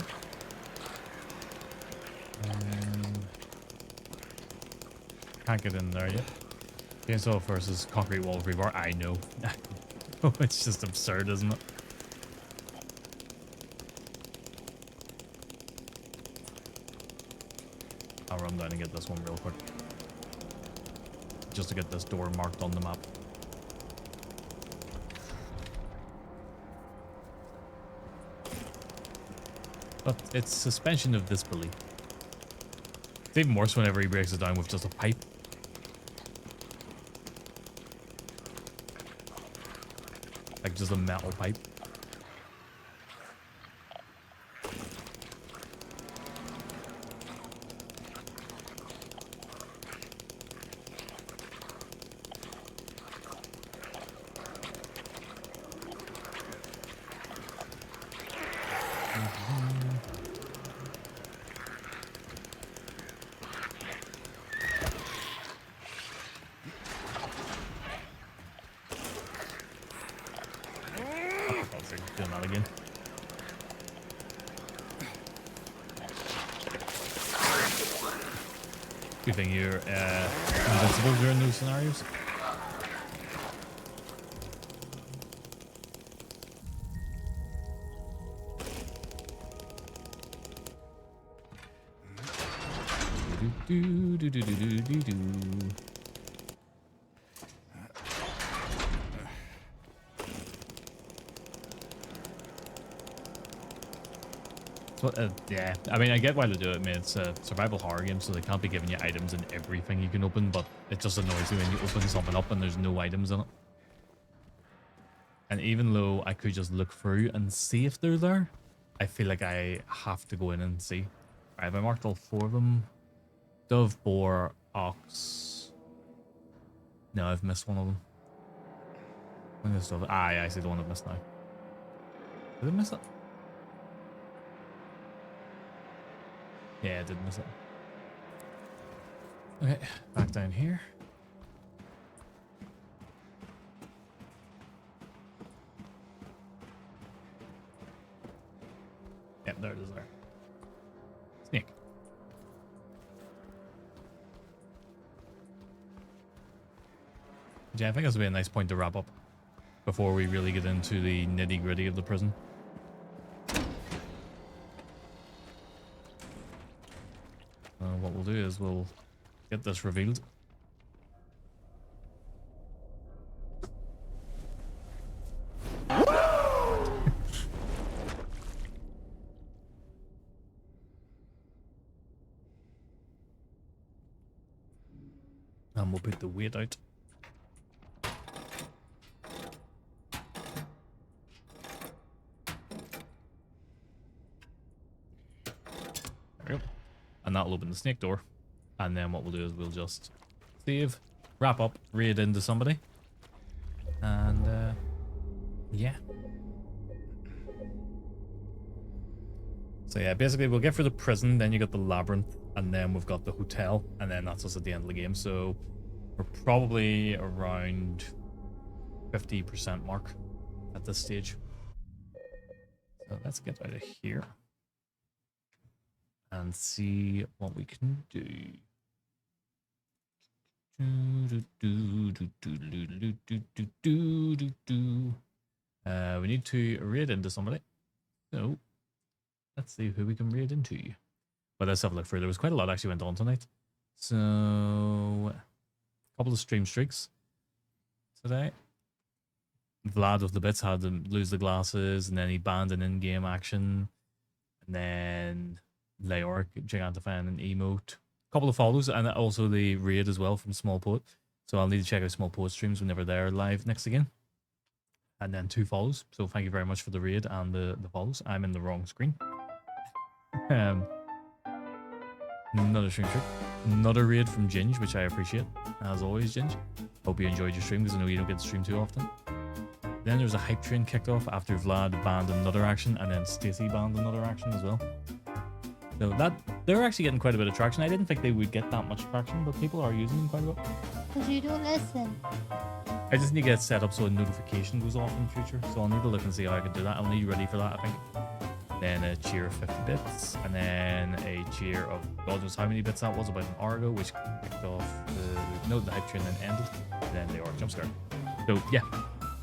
Can't get in there yet. Chainsaw versus concrete wall rebar. I know. It's just absurd, isn't it? I'll run down and get this one real quick. Just to get this door marked on the map. But it's suspension of disbelief. It's even worse whenever he breaks it down with just a pipe. Like just a metal pipe. Doing that again. Good thing you're invincible during those scenarios. Do. So, yeah, I mean, I get why they do it. I mean, it's a survival horror game, so they can't be giving you items in everything you can open, but it just annoys you when you open something up and there's no items in it. And even though I could just look through and see if they're there, I feel like I have to go in and see. Right, have I marked all 4 of them? Dove, boar, ox. No, I've missed one of them. When is dove? Ah, yeah, I see the one I've missed now. Did I miss it? Yeah, I did miss it. Okay, back down here. Yep, there it is there. Snake. Yeah, I think this would be a nice point to wrap up before we really get into the nitty-gritty of the prison. What we'll do is we'll get this revealed. And we'll put the weight out. There we go. And that'll open the snake door. And then what we'll do is we'll just save, wrap up, raid into somebody. And yeah. So yeah, basically we'll get through the prison, then you got the labyrinth, and then we've got the hotel, and then that's us at the end of the game. So we're probably around 50% mark at this stage. So let's get out of here and see what we can do. We need to raid into somebody. So let's see who we can raid into. But let's have a look through. There was quite a lot actually went on tonight. So a couple of stream streaks today. Vlad with the bits had to lose the glasses, and then he banned an in-game action. And then Leoric, Gigantafan, and Emote. A couple of follows, and also the raid as well from Small Poet. So I'll need to check out Small Poet streams whenever they're live next again. And then 2 follows. So thank you very much for the raid and the follows. I'm in the wrong screen. Another stream trick. Another raid from Ginge, which I appreciate. As always, Ginge. Hope you enjoyed your stream, because I know you don't get to stream too often. Then there's a hype train kicked off after Vlad banned another action, and then Stacy banned another action as well. So they're actually getting quite a bit of traction. I didn't think they would get that much traction, but people are using them quite a bit. Because you don't listen. I just need to get it set up so a notification goes off in the future. So I'll need to look and see how I can do that. I'll need you ready for that, I think. Then a cheer of 50 bits, and then a cheer of God knows how many bits that was, about an hour ago, which kicked off the hype train then ended, and then the jump scare. So yeah,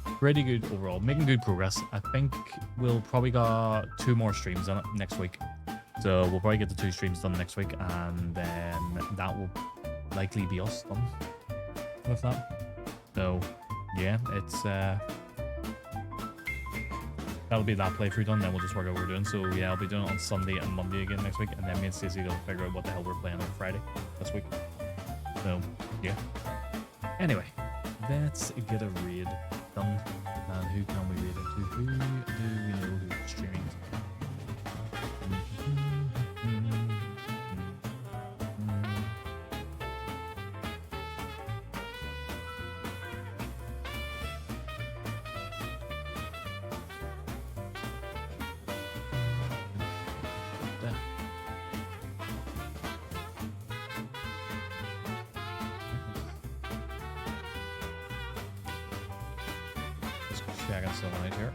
pretty good overall, making good progress. I think we'll probably got 2 more streams on it next week. So we'll probably get the 2 streams done next week, and then that will likely be us done with that. So yeah, it's that'll be that playthrough done, then we'll just work out what we're doing. So yeah, I'll be doing it on Sunday and Monday again next week, and then me and Stacey will figure out what the hell we're playing on Friday this week. So yeah. Anyway, let's get a raid done. And who can we raid into? Who do we know who's streaming? Checking someone out here.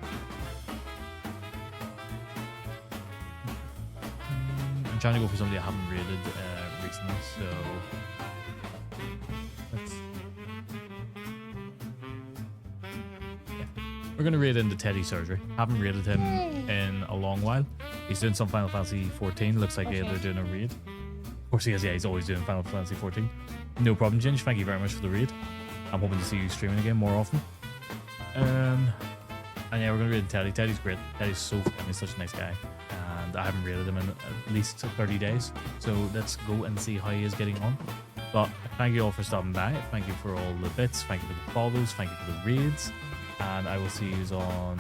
I'm trying to go for somebody I haven't raided recently, so let's. Yeah. We're gonna raid into Teddy Surgery. Haven't raided him in a long while. He's doing some Final Fantasy 14. Looks like they're doing a raid. Of course he is. Yeah, he's always doing Final Fantasy 14. No problem, Ginge. Thank you very much for the raid. I'm hoping to see you streaming again more often. And yeah, we're gonna raid Teddy. Teddy's great. Teddy's so funny. He's such a nice guy, and I haven't raided him in at least 30 days. So let's go and see how he is getting on. But thank you all for stopping by. Thank you for all the bits. Thank you for the follows. Thank you for the raids. and I will see you on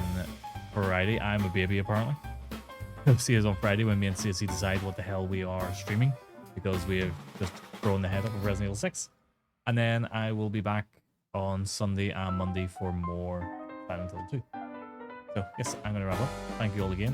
Friday. I'm a baby, apparently. I'll see you on Friday when me and CSC decide what the hell we are streaming, because we have just thrown the head up of Resident Evil 6. And then I will be back on Sunday and Monday for more Silent Hill 2. So, yes, I'm going to wrap up. Thank you all again.